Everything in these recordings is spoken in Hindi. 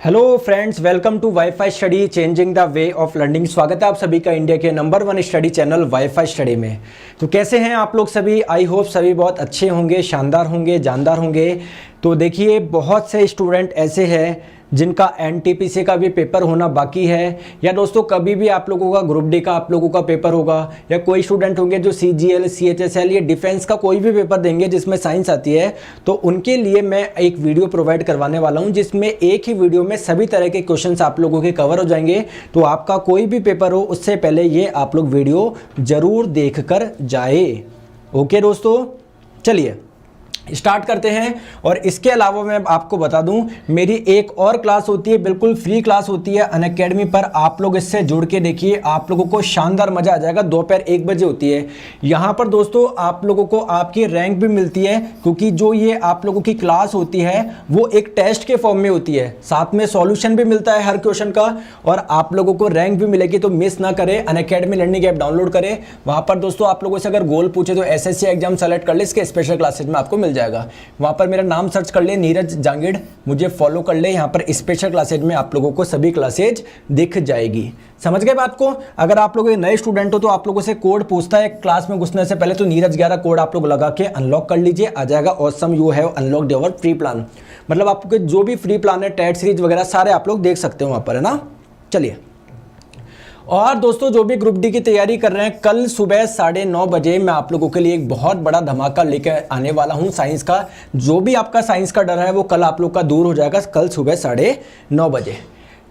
Hello friends, welcome to WiFi Study changing the way of learning. स्वागत है आप सभी का इंडिया के number 1 study channel WiFi Study में। तो कैसे हैं आप लोग सभी? आई होप सभी बहुत अच्छे होंगे, शानदार होंगे, जानदार होंगे। तो देखिए, बहुत से स्टूडेंट ऐसे हैं जिनका एनटीपीसी का भी पेपर होना बाकी है, या दोस्तों कभी भी आप लोगों का ग्रुप डी का आप लोगों का पेपर होगा, या कोई स्टूडेंट होंगे जो सीजीएल, सीएचएसएल या डिफेंस का कोई भी पेपर देंगे जिसमें साइंस आती है। तो उनके लिए मैं एक वीडियो प्रोवाइड करवाने वाला हूं जिसमें एक ही वीडियो में सभी तरह के क्वेश्चंस आप लोगों के कवर हो जाएंगे। तो आपका कोई भी पेपर हो उससे पहले ये आप लोग वीडियो जरूर देख कर जाए। ओके दोस्तों, चलिए स्टार्ट करते हैं। और इसके अलावा मैं आपको बता दूं, मेरी एक और क्लास होती है, बिल्कुल फ्री क्लास होती है अनअकैडमी पर। आप लोग इससे जुड़ के देखिए, आप लोगों को शानदार मजा आ जाएगा। दोपहर 1 बजे होती है। यहां पर दोस्तों आप लोगों को आपकी रैंक भी मिलती है, क्योंकि जो ये आप लोगों की क्लास होती है वो एक टेस्ट के फॉर्म में होती है, साथ में सॉल्यूशन भी मिलता है हर क्वेश्चन का, और आप लोगों को रैंक भी मिलेगी। तो मिस ना करें, अनअकैडमी लर्निंग ऐप डाउनलोड करें। वहां पर दोस्तों आप लोगों से अगर गोल पूछे तो एसएससी एग्जाम सेलेक्ट कर ले, इसके स्पेशल क्लासेज में आपको जाएगा। वहां पर मेरा नाम सर्च कर ले, नीरज जांगिड़, मुझे फॉलो कर ले। यहां पर स्पेशल क्लासेज में आप लोगों को सभी क्लासेज दिख जाएगी। समझ गए बात को? अगर आप लोग नए स्टूडेंट हो तो आप लोगों से कोड पूछता है क्लास में घुसने से पहले, तो नीरज 11 कोड आप लोग लगा के अनलॉक कर लीजिए, आ जाएगा awesome you have unlocked your free plan. मतलब आपके जो भी फ्री प्लान है, टेट सीरीज वगैरह सारे आप लोग देख सकते हो वहां पर, है ना। चलिए, और दोस्तों जो भी ग्रुप डी की तैयारी कर रहे हैं, कल सुबह 9:30 बजे मैं आप लोगों के लिए एक बहुत बड़ा धमाका लेकर आने वाला हूं साइंस का। जो भी आपका साइंस का डर है वो कल आप लोग का दूर हो जाएगा, कल सुबह 9:30 बजे।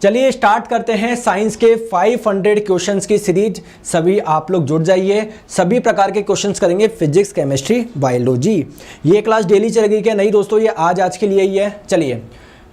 चलिए स्टार्ट करते हैं साइंस के 500 क्वेश्चंस की सीरीज। सभी आप लोग जुड़ जाइए, सभी प्रकार के क्वेश्चंस करेंगे, फिजिक्स, केमिस्ट्री, बायोलॉजी। ये क्लास डेली चलेगी क्या? नहीं दोस्तों, ये आज के लिए ही है। चलिए,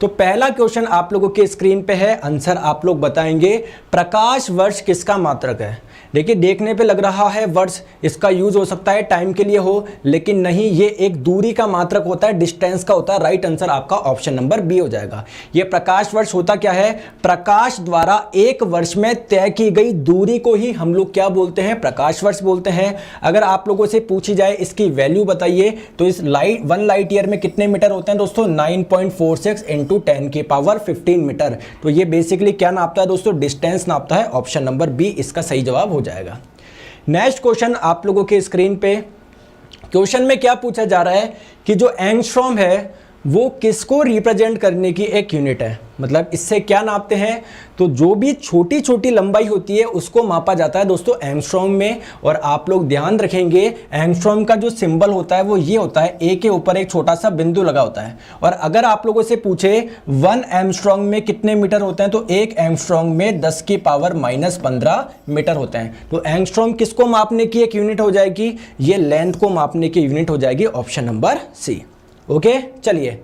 तो पहला क्वेश्चन आप लोगों के स्क्रीन पे है, आंसर आप लोग बताएंगे। प्रकाश वर्ष किसका मात्रक है? देखिए, देखने पे लग रहा है वर्ष, इसका यूज हो सकता है टाइम के लिए हो, लेकिन नहीं, ये एक दूरी का मात्रक होता है, डिस्टेंस का होता है। राइट आंसर आपका ऑप्शन नंबर बी हो जाएगा। ये प्रकाश वर्ष होता क्या है? प्रकाश द्वारा एक वर्ष में तय की गई दूरी को ही हम लोग क्या बोलते हैं? प्रकाश वर्ष बोलते हैं। अगर आप लोगों से पूछी जाए इसकी वैल्यू बताइए, तो इस 1 लाइट ईयर में कितने मीटर होते हैं दोस्तों? 9.46 × 10⁻15 मीटर। तो ये बेसिकली क्या नापता है दोस्तों? डिस्टेंस नापता है। ऑप्शन नंबर बी इसका सही जवाब हो जाएगा। नेक्स्ट क्वेश्चन आप लोगों के स्क्रीन पे, क्वेश्चन में क्या पूछा जा रहा है कि जो एंगस्ट्रॉम है वो किसको रिप्रेजेंट करने की एक यूनिट है? मतलब इससे क्या नापते हैं? तो जो भी छोटी छोटी लंबाई होती है उसको मापा जाता है दोस्तों एंगस्ट्रॉम में। और आप लोग ध्यान रखेंगे, एंगस्ट्रॉम का जो सिंबल होता है वो ये होता है, ए के ऊपर एक छोटा सा बिंदु लगा होता है। और अगर आप लोगों से पूछे 1 एंगस्ट्रॉम में कितने मीटर होते हैं, तो 1 एंगस्ट्रॉम में 10⁻⁻15 मीटर होते हैं। तो एंगस्ट्रॉम किसको मापने की एक यूनिट हो जाएगी? ये लेंथ को मापने की यूनिट हो जाएगी। Option number C. ओके, चलिए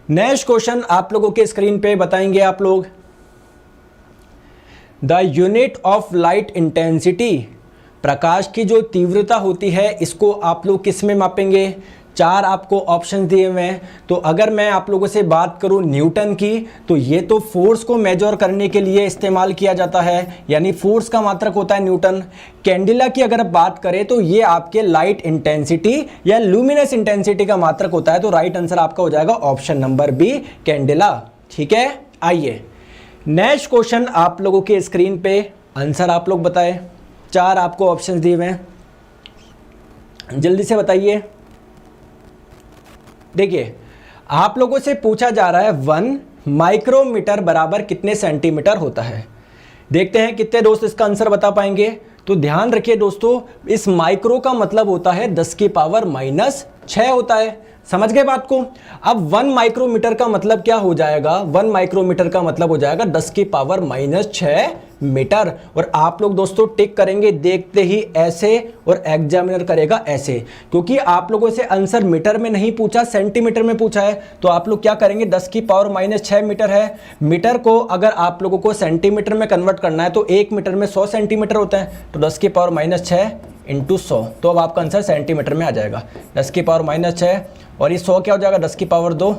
नेक्स्ट क्वेश्चन आप लोगों के स्क्रीन पे बताएंगे आप लोग। The unit of light intensity, प्रकाश की जो तीव्रता होती है इसको आप लोग किस में मापेंगे? 4 आपको ऑप्शन दिए हुए हैं। तो अगर मैं आप लोगों से बात करूं न्यूटन की, तो ये तो फोर्स को मेजर करने के लिए इस्तेमाल किया जाता है, यानी फोर्स का मात्रक होता है न्यूटन। कैंडिला की अगर बात करें तो ये आपके लाइट इंटेंसिटी या लुमिनस इंटेंसिटी का मात्रक होता है। तो राइट आंसर आपका हो जाएगा ऑप्शन नंबर बी, कैंडिला। ठीक है, आइए नेक्स्ट क्वेश्चन आप लोगों के स्क्रीन पे, आंसर आप लोग बताएं। 4 आपको ऑप्शन दिए हुए हैं, जल्दी से बताइए। देखिए, आप लोगों से पूछा जा रहा है 1 माइक्रोमीटर बराबर कितने सेंटीमीटर होता है? देखते हैं कितने दोस्त इसका आंसर बता पाएंगे। तो ध्यान रखिए दोस्तों, इस माइक्रो का मतलब होता है 10⁻⁻6 होता है। समझ गए बात को? अब 1 माइक्रोमीटर का मतलब क्या हो जाएगा? 1 माइक्रोमीटर का मतलब हो जाएगा 10⁻⁻6 मीटर। और आप लोग दोस्तों टिक करेंगे देखते ही ऐसे, और एग्जामिनर करेगा ऐसे, क्योंकि आप लोगों से आंसर मीटर में नहीं पूछा, सेंटीमीटर में पूछा है। तो आप लोग क्या करेंगे? 10⁻⁻6 मीटर है। मीटर को अगर आप लोगों को सेंटीमीटर में कन्वर्ट करना है तो 1 मीटर में 100 सेंटीमीटर होता है। तो 10⁻⁻6 × 100, तो अब आपका आंसर सेंटीमीटर में आ जाएगा। 10⁻⁻6 और ये 100 क्या हो जाएगा? 10⁻2,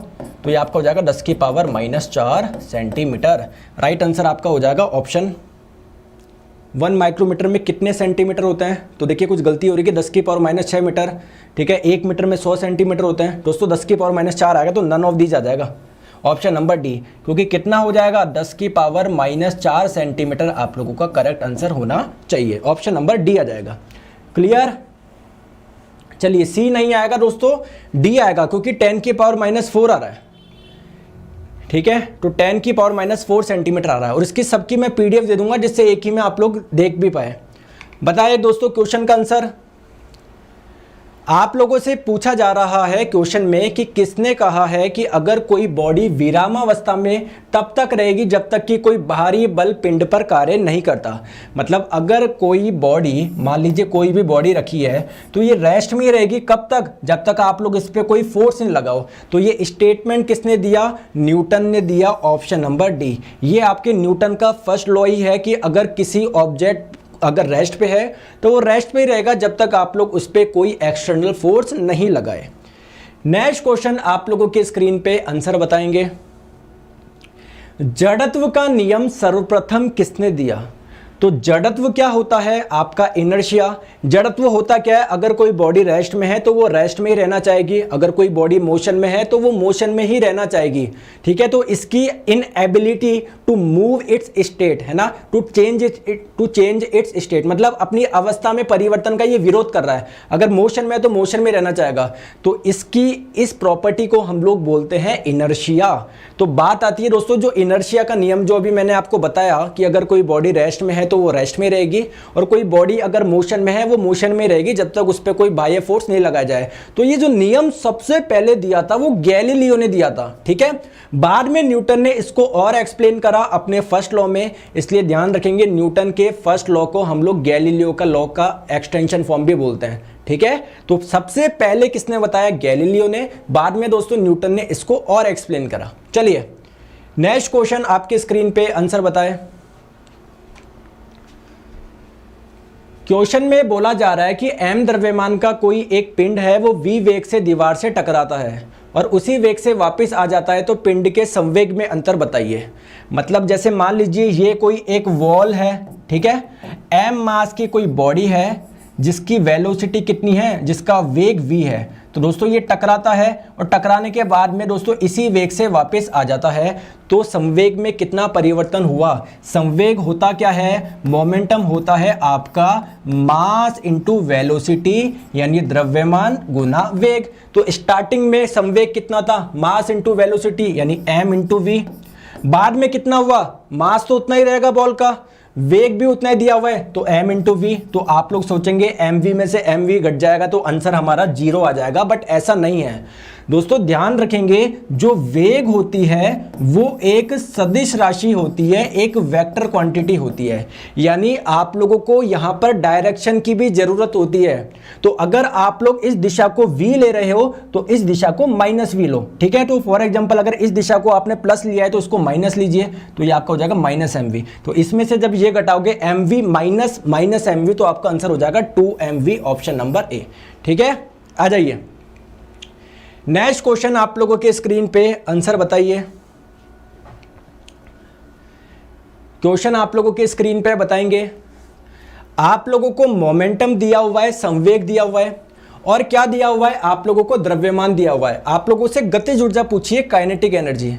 तो ये आपका हो जाएगा 10⁻⁻4 सेंटीमीटर। राइट आंसर आपका हो जाएगा ऑप्शन 1 माइक्रोमीटर में कितने सेंटीमीटर होते हैं? तो देखिए कुछ गलती हो रही है, 10⁻6 मीटर। ठीक है, 1 मीटर में 100 सेंटीमीटर होते हैं दोस्तों। 10⁻4 आ गया तो नन ऑफ दीज आ जाएगा। ऑप्शन नंबर डी, क्योंकि कितना हो जाएगा 10 की पावर -4 सेंटीमीटर आप लोगों का करेक्ट आंसर होना चाहिए। ऑप्शन नंबर डी आ जाएगा। क्लियर? चलिए सी नहीं आएगा दोस्तों, डी आएगा, क्योंकि 10 की पावर -4 आ रहा है। ठीक है, तो 10 की पावर -4 सेंटीमीटर आ रहा है, और इसकी सबकी मैं पीडीएफ दे दूंगा जिससे एक ही में आप लोग देख भी पाए। बताइए दोस्तों क्वेश्चन का आंसर। आप लोगों से पूछा जा रहा है क्वेश्चन में कि किसने कहा है कि अगर कोई बॉडी विरामावस्था में तब तक रहेगी जब तक कि कोई बाहरी बल पिंड पर कार्य नहीं करता। मतलब अगर कोई बॉडी, मान लीजिए कोई भी बॉडी रखी है, तो ये रेस्ट में रहेगी कब तक? जब तक आप लोग इस पर कोई फोर्स नहीं लगाओ। तो ये स्टेटमेंट किसने दिया? न्यूटन ने दिया। Option number D. ये आपके न्यूटन का फर्स्ट लॉ ही है कि अगर किसी ऑब्जेक्ट अगर रेस्ट पे है तो वो रेस्ट पे ही रहेगा जब तक आप लोग उस पर कोई एक्सटर्नल फोर्स नहीं लगाए। नेक्स्ट क्वेश्चन आप लोगों के स्क्रीन पे आंसर बताएंगे। जड़त्व का नियम सर्वप्रथम किसने दिया? तो जड़त्व क्या होता है? आपका इनर्शिया। जड़त्व होता क्या है? अगर कोई बॉडी रेस्ट में है तो वो रेस्ट में ही रहना चाहेगी, अगर कोई बॉडी मोशन में है तो वो मोशन में ही रहना चाहेगी। ठीक है, तो इसकी inability to move its state है ना, टू चेंज इट्स स्टेट, मतलब अपनी अवस्था में परिवर्तन का ये विरोध कर रहा है। अगर मोशन में है तो मोशन में रहना चाहेगा, तो इसकी इस प्रॉपर्टी को हम लोग बोलते हैं इनर्शिया। तो बात आती है दोस्तों जो इनर्शिया का नियम जो अभी मैंने आपको बताया कि अगर कोई बॉडी रेस्ट में है तो वो रेस्ट में रहेगी, और कोई बॉडी अगर मोशन में है वो मोशन में रहेगी जब तक उस पर कोई बाह्य फोर्स नहीं लगाया जाए। तो ये जो नियम सबसे पहले दिया था वो गैलीलियो ने दिया था। ठीक है, बाद में न्यूटन ने इसको और एक्सप्लेन करा अपने फर्स्ट लॉ में, इसलिए ध्यान रखेंगे न्यूटन के फर्स्ट लॉ को हम लोग गैलीलियो का लॉ का एक्सटेंशन फॉर्म भी बोलते हैं। ठीक है, तो सबसे पहले किसने बताया? गैलीलियो ने। बाद में दोस्तों न्यूटन ने इसको और एक्सप्लेन करा। चलिए नेक्स्ट क्वेश्चन आपके स्क्रीन पे आंसर बताएं। क्वेश्चन में बोला जा रहा है कि m द्रव्यमान का कोई एक पिंड है, वो v वेग से दीवार से टकराता है और उसी वेग से वापस आ जाता है, तो पिंड के संवेग में अंतर बताइए। मतलब जैसे मान लीजिए ये कोई एक वॉल है, ठीक है, m मास की कोई बॉडी है जिसकी वेलोसिटी कितनी है, जिसका वेग v है। तो दोस्तों ये टकराता है और टकराने के बाद में दोस्तों इसी वेग से वापस आ जाता है, तो संवेग में कितना परिवर्तन हुआ? संवेग होता क्या है? मोमेंटम होता है आपका मास इंटू वेलोसिटी, यानी द्रव्यमान गुना वेग। तो स्टार्टिंग में संवेग कितना था? मास इंटू वेलोसिटी यानी m इंटू वी। बाद में कितना हुआ? मास तो उतना ही रहेगा बॉल का, वेग भी उतना ही दिया हुआ है, तो m इंटू वी। तो आप लोग सोचेंगे mv में से mv घट जाएगा तो आंसर हमारा 0 आ जाएगा, बट ऐसा नहीं है दोस्तों। ध्यान रखेंगे जो वेग होती है वो एक सदिश राशि होती है, एक वेक्टर क्वांटिटी होती है, यानी आप लोगों को यहां पर डायरेक्शन की भी जरूरत होती है। तो अगर आप लोग इस दिशा को v ले रहे हो तो इस दिशा को -v लो। ठीक है, तो फॉर एग्जांपल अगर इस दिशा को आपने प्लस लिया है तो उसको माइनस लीजिए, तो ये आपका हो जाएगा -mv। तो इसमें से जब ये घटाओगे mv माइनस mv तो आपका आंसर हो जाएगा 2mv, ऑप्शन नंबर ए। ठीक है, आ जाइए नेक्स्ट क्वेश्चन आप लोगों के स्क्रीन पे आंसर बताइए। क्वेश्चन आप लोगों के स्क्रीन पे बताएंगे। आप लोगों को मोमेंटम दिया हुआ है, संवेग दिया हुआ है, और क्या दिया हुआ है? आप लोगों को द्रव्यमान दिया हुआ है। आप लोगों से गतिज ऊर्जा पूछिए, काइनेटिक एनर्जी।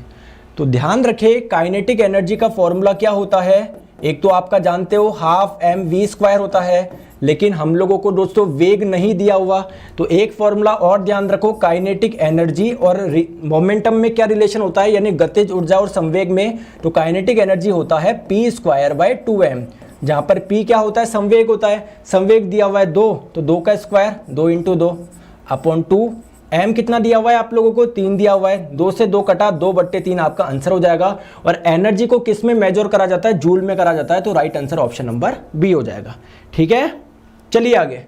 तो ध्यान रखें काइनेटिक एनर्जी का फॉर्मूला क्या होता है? एक तो आपका जानते हो 12mv² होता है, लेकिन हम लोगों को दोस्तों वेग नहीं दिया हुआ, तो एक फॉर्मूला और ध्यान रखो, काइनेटिक एनर्जी और मोमेंटम में क्या रिलेशन होता है, यानी गतिज ऊर्जा और संवेग में। तो काइनेटिक एनर्जी होता है p²/2m, जहां पर p क्या होता है? संवेग होता है। संवेग दिया हुआ है 2, तो 2 का स्क्वायर 2 × 2 अपॉन 2। m कितना दिया हुआ है आप लोगों को? 3 दिया हुआ है, 2 से 2 कटा 2/3 आपका आंसर हो जाएगा। और एनर्जी को किस में मेजर करा जाता है? जूल में करा जाता है, तो right answer option number B हो जाएगा। ठीक है, चलिए आगे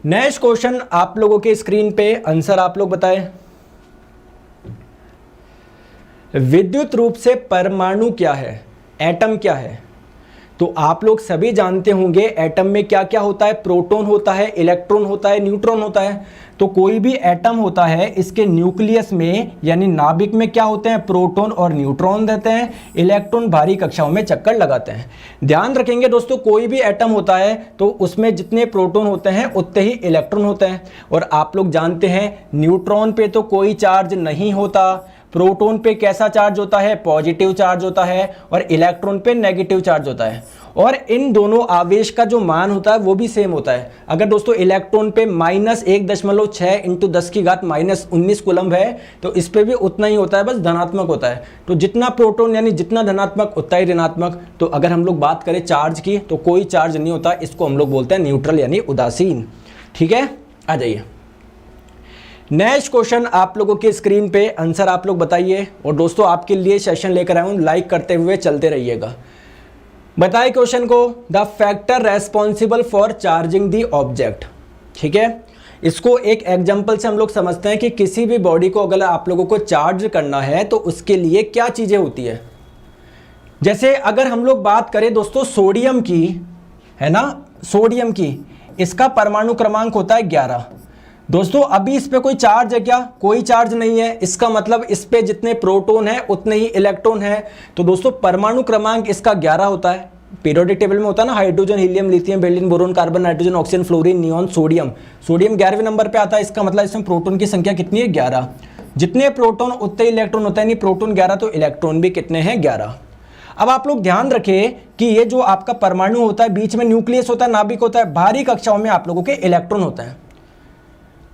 नेक्स्ट क्वेश्चन आप लोगों के स्क्रीन पे आंसर आप लोग बताएं। विद्युत रूप से परमाणु क्या है? एटम क्या है? तो आप लोग सभी जानते होंगे एटम में क्या क्या होता है? प्रोटॉन होता है, इलेक्ट्रॉन होता है, न्यूट्रॉन होता है। तो कोई भी एटम होता है, इसके न्यूक्लियस में यानी नाभिक में क्या होते हैं? प्रोटॉन और न्यूट्रॉन रहते हैं। इलेक्ट्रॉन भारी कक्षाओं में चक्कर लगाते हैं। ध्यान रखेंगे दोस्तों, कोई भी एटम होता है तो उसमें जितने प्रोटॉन होते हैं उतने ही इलेक्ट्रॉन होते हैं। और आप लोग जानते हैं न्यूट्रॉन पे तो कोई चार्ज नहीं होता, प्रोटॉन पे कैसा चार्ज होता है, पॉजिटिव चार्ज होता है, और इलेक्ट्रॉन पे नेगेटिव चार्ज होता है। और इन दोनों आवेश का जो मान होता है वो भी सेम होता है। अगर दोस्तों इलेक्ट्रॉन पे -1.6 इंटू 10 की घात -19 कूलम्ब है तो इस पे भी उतना ही होता है, बस धनात्मक होता है। तो जितना प्रोटॉन यानी जितना धनात्मक उतना ही ऋणात्मक। तो अगर हम लोग बात करें चार्ज की तो कोई चार्ज नहीं होता, इसको हम लोग बोलते हैं न्यूट्रल यानी उदासीन। ठीक है, आ जाइए नेक्स्ट क्वेश्चन आप लोगों के स्क्रीन पे, आंसर आप लोग बताइए। और दोस्तों आपके लिए सेशन लेकर आया हूं, लाइक करते हुए चलते रहिएगा। बताइए क्वेश्चन को, the factor responsible for charging the object. ठीक है, इसको एक एग्जांपल से हम लोग समझते हैं कि किसी भी बॉडी को अगर आप लोगों को चार्ज करना है तो उसके लिए क्या चीजें होती है। जैसे अगर हम लोग बात करें दोस्तों सोडियम की, है ना, सोडियम की, इसका परमाणु क्रमांक होता है 11। दोस्तों अभी इस पे कोई चार्ज है क्या? कोई चार्ज नहीं है। इसका मतलब इस पे जितने प्रोटॉन है उतने ही इलेक्ट्रॉन है। तो दोस्तों परमाणु क्रमांक इसका 11 होता है। पीरियोडिक टेबल में होता है ना, hydrogen, helium, lithium, beryllium, boron, carbon, nitrogen, oxygen, fluorine, neon, sodium. Sodium 11वें नंबर पे आता है। इसका मतलब इसमें प्रोटॉन की संख्या कितनी है? 11। जितने प्रोटॉन उतने इलेक्ट्रॉन होता है, नहीं प्रोटॉन 11 तो इलेक्ट्रॉन भी कितने हैं? 11। अब आप लोग ध्यान रखें कि ये जो आपका परमाणु होता है बीच में न्यूक्लियस होता है, नाभिक होता है, बाहरी कक्षाओं में आप लोगों के इलेक्ट्रॉन होता है।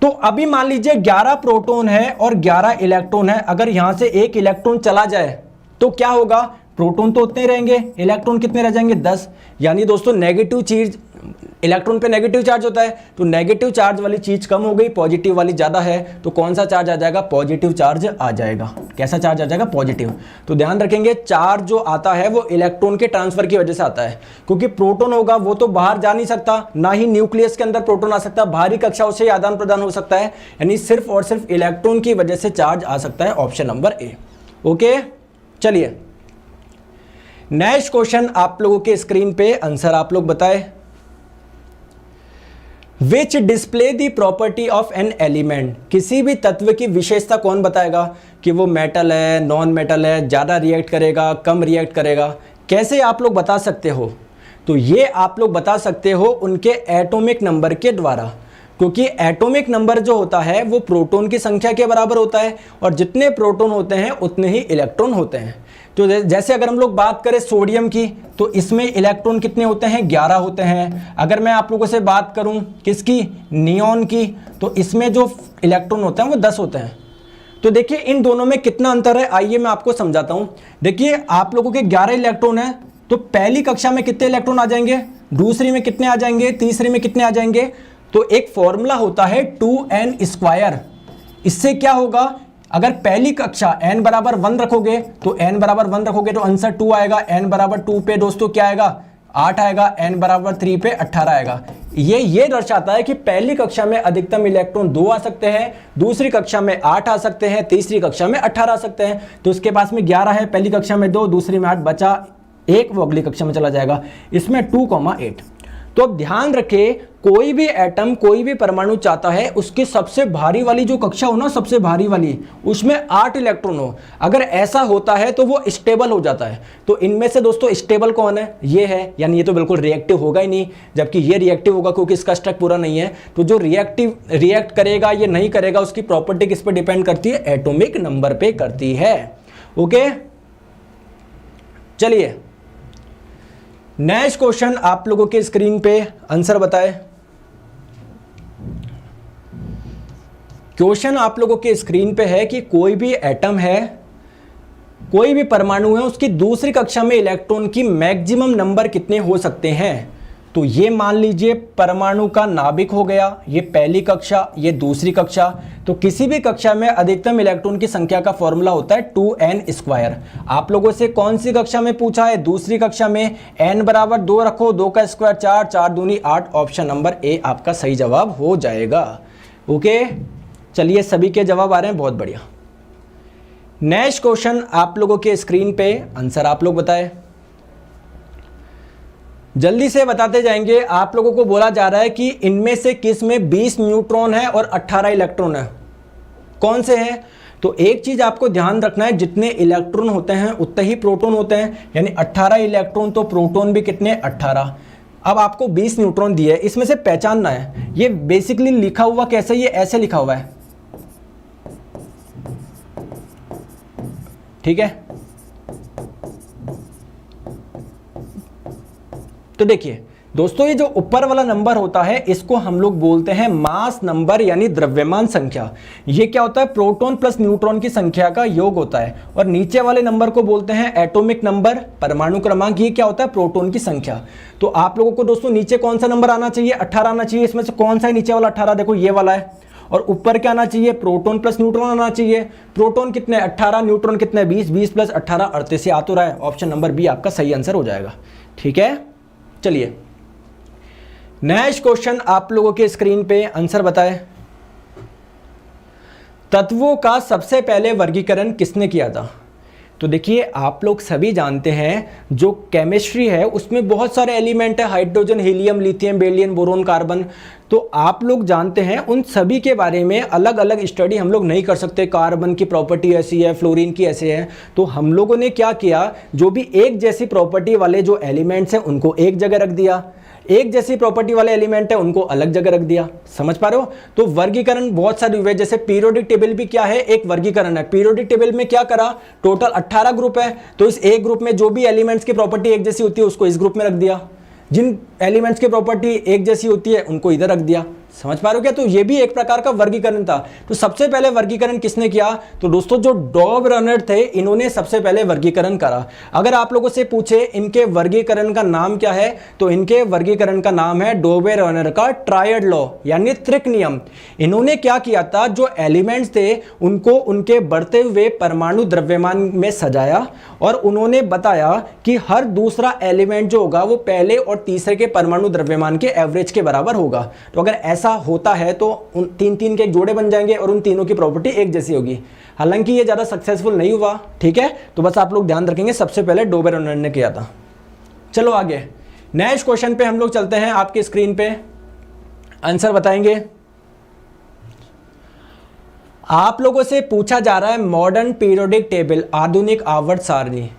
तो अभी मान लीजिए 11 प्रोटॉन है और 11 इलेक्ट्रॉन है। अगर यहां से एक इलेक्ट्रॉन चला जाए तो क्या होगा? प्रोटॉन तो उतने रहेंगे, इलेक्ट्रॉन कितने रह जाएंगे? 10। यानी दोस्तों नेगेटिव चीज, इलेक्ट्रॉन पे नेगेटिव चार्ज होता है, तो नेगेटिव चार्ज वाली चीज कम हो गई, पॉजिटिव वाली ज्यादा है, तो कौन सा चार्ज आ जाएगा? पॉजिटिव चार्ज आ जाएगा। कैसा चार्ज आ जाएगा? पॉजिटिव। तो ध्यान रखेंगे चार्ज जो आता है वो इलेक्ट्रॉन के ट्रांसफर की वजह से आता है, क्योंकि प्रोटॉन होगा वो तो बाहर जा नहीं सकता, ना ही न्यूक्लियस के अंदर प्रोटॉन आ सकता, बाहरी कक्षाओं से आदान प्रदान हो सकता है, यानी सिर्फ और सिर्फ इलेक्ट्रॉन की वजह से चार्ज आ सकता है। ऑप्शन नंबर ए। ओके, चलिए नेक्स्ट क्वेश्चन आप लोगों के स्क्रीन पे, आंसर आप लोग बताएं। विच display the property of an element. किसी भी तत्व की विशेषता कौन बताएगा कि वो मेटल है, नॉन मेटल है, ज़्यादा रिएक्ट करेगा, कम रिएक्ट करेगा? कैसे आप लोग बता सकते हो? तो ये आप लोग बता सकते हो उनके एटॉमिक नंबर के द्वारा, क्योंकि एटॉमिक नंबर जो होता है वो प्रोटॉन की संख्या के बराबर होता है, और जितने प्रोटॉन होते हैं उतने ही इलेक्ट्रॉन होते हैं। तो जैसे अगर हम लोग बात करें सोडियम की, तो इसमें इलेक्ट्रॉन कितने होते हैं? 11 होते हैं। अगर मैं आप लोगों से बात करूं किसकी? नियॉन की, तो इसमें जो इलेक्ट्रॉन होते हैं वो 10 होते हैं। तो देखिए इन दोनों में कितना अंतर है, आइए मैं आपको समझाता हूं। देखिए आप लोगों के 11 इलेक्ट्रॉन है, तो पहली कक्षा में कितने इलेक्ट्रॉन आ जाएंगे? दूसरी में कितने आ जाएंगे? तीसरी में कितने आ जाएंगे? तो एक फॉर्मूला होता है 2n²। इससे क्या होगा? अगर पहली कक्षा n बराबर 1 रखोगे तो n बराबर 1 रखोगे तो आंसर 2 आएगा। n बराबर 2 पे दोस्तों क्या आएगा? 8 आएगा। n बराबर 3 पे 18 आएगा। ये दर्शाता है कि पहली कक्षा में अधिकतम इलेक्ट्रॉन 2 आ सकते हैं, दूसरी कक्षा में 8 आ सकते हैं, तीसरी कक्षा में 18 आ सकते हैं। तो उसके पास में 11 है, पहली कक्षा में 2, दूसरी में 8, बचा 1, वो अगली कक्षा में चला जाएगा। इसमें 2,8। तो अब ध्यान रखें, कोई भी एटम, कोई भी परमाणु चाहता है उसकी सबसे भारी वाली जो कक्षा हो ना, सबसे भारी वाली, उसमें 8 इलेक्ट्रॉन हो। अगर ऐसा होता है तो वो स्टेबल हो जाता है। तो इनमें से दोस्तों स्टेबल कौन है? ये है, यानी ये तो बिल्कुल रिएक्टिव होगा ही नहीं, जबकि ये रिएक्टिव होगा क्योंकि इसका स्ट्रक्चर पूरा नहीं है। तो जो रिएक्ट करेगा ये नहीं करेगा, उसकी प्रॉपर्टी किस पे डिपेंड करती है? एटॉमिक नंबर पे करती है। ओके, चलिए नेक्स्ट क्वेश्चन आप लोगों के स्क्रीन पे, आंसर बताएं। क्वेश्चन आप लोगों के स्क्रीन पे है कि कोई भी एटम है, कोई भी परमाणु है, उसकी दूसरी कक्षा में इलेक्ट्रॉन की मैक्सिमम नंबर कितने हो सकते हैं? तो ये मान लीजिए परमाणु का नाभिक हो गया, ये पहली कक्षा, ये दूसरी कक्षा। तो किसी भी कक्षा में अधिकतम इलेक्ट्रॉन की संख्या का फॉर्मूला होता है 2n²। आप लोगों से कौन सी कक्षा में पूछा है? दूसरी कक्षा में। n बराबर 2 रखो, 2 का स्क्वायर 4, 4 दूनी 8। ऑप्शन नंबर ए आपका सही जवाब हो जाएगा। ओके, चलिए सभी के जवाब आ रहे हैं, बहुत बढ़िया। नेक्स्ट क्वेश्चन आप लोगों के स्क्रीन पे, आंसर आप लोग बताएं। जल्दी से बताते जाएंगे। आप लोगों को बोला जा रहा है कि इनमें से किस में 20 न्यूट्रॉन है और 18 इलेक्ट्रॉन है, कौन से हैं? तो एक चीज आपको ध्यान रखना है, जितने इलेक्ट्रॉन होते हैं उतने ही प्रोटॉन होते हैं, यानी 18 इलेक्ट्रॉन तो प्रोटॉन भी कितने? 18। अब आपको 20 न्यूट्रॉन दिए, इसमें से पहचानना है। ये बेसिकली लिखा हुआ कैसे? ये ऐसे लिखा हुआ है, ठीक है। तो देखिए दोस्तों, ये जो ऊपर वाला नंबर होता है इसको हम लोग बोलते हैं मास नंबर यानी द्रव्यमान संख्या। ये क्या होता है, प्रोटॉन प्लस न्यूट्रॉन की संख्या का योग होता है। और नीचे वाले नंबर को बोलते हैं एटॉमिक नंबर, परमाणु क्रमांक। ये क्या होता है, प्रोटॉन की संख्या। तो आप लोगों को दोस्तों नीचे कौन सा नंबर आना चाहिए, 18 आना चाहिए। इसमें से कौन सा है नीचे वाला 18, देखो ये वाला है। और ऊपर क्या आना चाहिए, प्रोटॉन प्लस न्यूट्रॉन आना चाहिए। प्रोटॉन कितने 18, न्यूट्रॉन कितने 20, 20 प्लस 18 38 आ तो रहा है। ऑप्शन नंबर बी आपका सही आंसर हो जाएगा। ठीक है, चलिए नेक्स्ट क्वेश्चन आप लोगों के स्क्रीन पे आंसर बताएं। तत्वों का सबसे पहले वर्गीकरण किसने किया था? तो देखिए आप लोग सभी जानते हैं जो केमिस्ट्री है उसमें बहुत सारे एलिमेंट है, hydrogen, helium, lithium, beryllium, boron, carbon. तो आप लोग जानते हैं उन सभी के बारे में अलग अलग स्टडी हम लोग नहीं कर सकते। कार्बन की प्रॉपर्टी ऐसी है, फ्लोरीन की ऐसे है। तो हम लोगों ने क्या किया, जो भी एक जैसी प्रॉपर्टी वाले जो एलिमेंट्स हैं उनको एक जगह रख दिया, एक जैसी प्रॉपर्टी वाले एलिमेंट है उनको अलग जगह रख दिया। समझ पा रहे हो? तो वर्गीकरण बहुत सारे हुए। जैसे पीरियोडिक टेबल भी क्या है, एक वर्गीकरण है। पीरियोडिक टेबल में क्या करा, टोटल 18 ग्रुप है। तो इस एक ग्रुप में जो भी एलिमेंट्स की प्रॉपर्टी एक जैसी होती है उसको इस ग्रुप में रख दिया, जिन एलिमेंट्स की प्रॉपर्टी एक जैसी होती है उनको इधर रख दिया। समझ पा रहे हो क्या? तो ये भी एक प्रकार का वर्गीकरण था। तो सबसे पहले वर्गीकरण किसने किया? तो दोस्तों जो डॉब रनर थे इन्होंने सबसे पहले वर्गीकरण करा। अगर आप लोगों से पूछे इनके वर्गीकरण का नाम क्या है, तो इनके वर्गीकरण का नाम है डॉबे रनर का ट्रायड लॉ यानी त्रिक नियम। इन्होंने क्या किया था, जो एलिमेंट्स थे उनको उनके बढ़ते हुए परमाणु द्रव्यमान में सजाया और उन्होंने बताया कि हर दूसरा एलिमेंट जो होगा वो पहले और तीसरे के परमाणु द्रव्यमान के एवरेज के बराबर होगा। तो अगर ऐसा होता है तो उन तीन तीन के जोड़े बन जाएंगे और उन तीनों की प्रॉपर्टी एक जैसी होगी। हालांकि ये ज्यादा सक्सेसफुल नहीं हुआ। ठीक है, तो बस आप लोग ध्यान रखेंगे सबसे पहले डॉबे रनर ने किया था। चलो आगे नेक्स्ट क्वेश्चन पे हम लोग चलते हैं। आपकी स्क्रीन पे आंसर बताएंगे। आप लोगों से पूछा जा रहा है मॉडर्न पीरियोडिक टेबल, आधुनिक आवर्त सारणी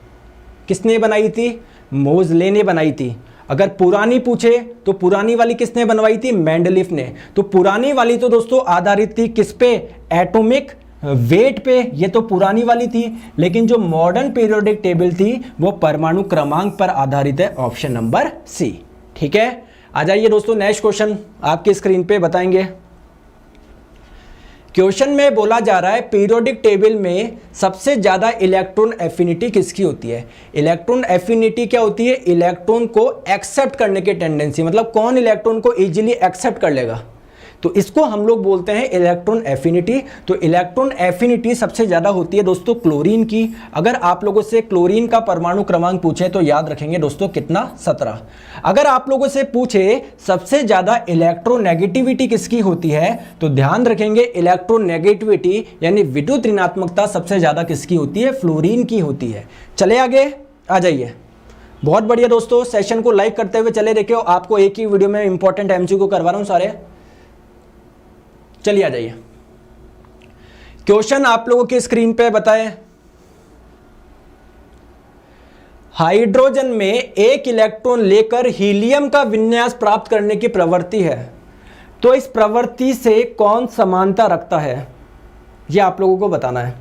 किसने बनाई थी? मोज़ले ने बनाई थी। अगर पुरानी पूछे तो पुरानी वाली किसने बनवाई थी? मेंडलीफ ने। तो पुरानी वाली तो दोस्तों आधारित थी किस पे? एटॉमिक वेट पे। ये तो पुरानी वाली थी। लेकिन जो मॉडर्न पीरियोडिक टेबल थी वो परमाणु क्रमांक पर आधारित है। Option number C. ठीक है, आ जाइए दोस्तों नेक्स्ट क्वेश्चन आपकी स्क्रीन पे बताएंगे। क्वेश्चन में बोला जा रहा है पीरियोडिक टेबल में सबसे ज्यादा इलेक्ट्रॉन एफिनिटी किसकी होती है? इलेक्ट्रॉन एफिनिटी क्या होती है? इलेक्ट्रॉन को एक्सेप्ट करने की टेंडेंसी, मतलब कौन इलेक्ट्रॉन को इजीली एक्सेप्ट कर लेगा, तो इसको हम लोग बोलते हैं इलेक्ट्रॉन एफिनिटी। तो इलेक्ट्रॉन एफिनिटी सबसे ज्यादा होती है दोस्तों क्लोरीन की। अगर आप लोगों से क्लोरीन का परमाणु क्रमांक पूछे तो याद रखेंगे दोस्तों कितना? 17। अगर आप लोगों से पूछे सबसे ज्यादा इलेक्ट्रोनेगेटिविटी किसकी होती है, तो ध्यान रखेंगे इलेक्ट्रोनेगेटिविटी यानी विद्युत ऋणात्मकता सबसे ज्यादा किसकी होती है? फ्लोरीन की होती है। चले आगे आ जाइए। बहुत बढ़िया दोस्तों, सेशन को लाइक करते हुए चले देखिए। आपको एक ही वीडियो में इंपॉर्टेंट एमसीक्यू करवा रहा हूं सारे। चलिए आ जाइए। क्वेश्चन आप लोगों की स्क्रीन पे बताएं। हाइड्रोजन में एक इलेक्ट्रॉन लेकर हीलियम का विन्यास प्राप्त करने की प्रवृत्ति है, तो इस प्रवृत्ति से कौन समानता रखता है, यह आप लोगों को बताना है।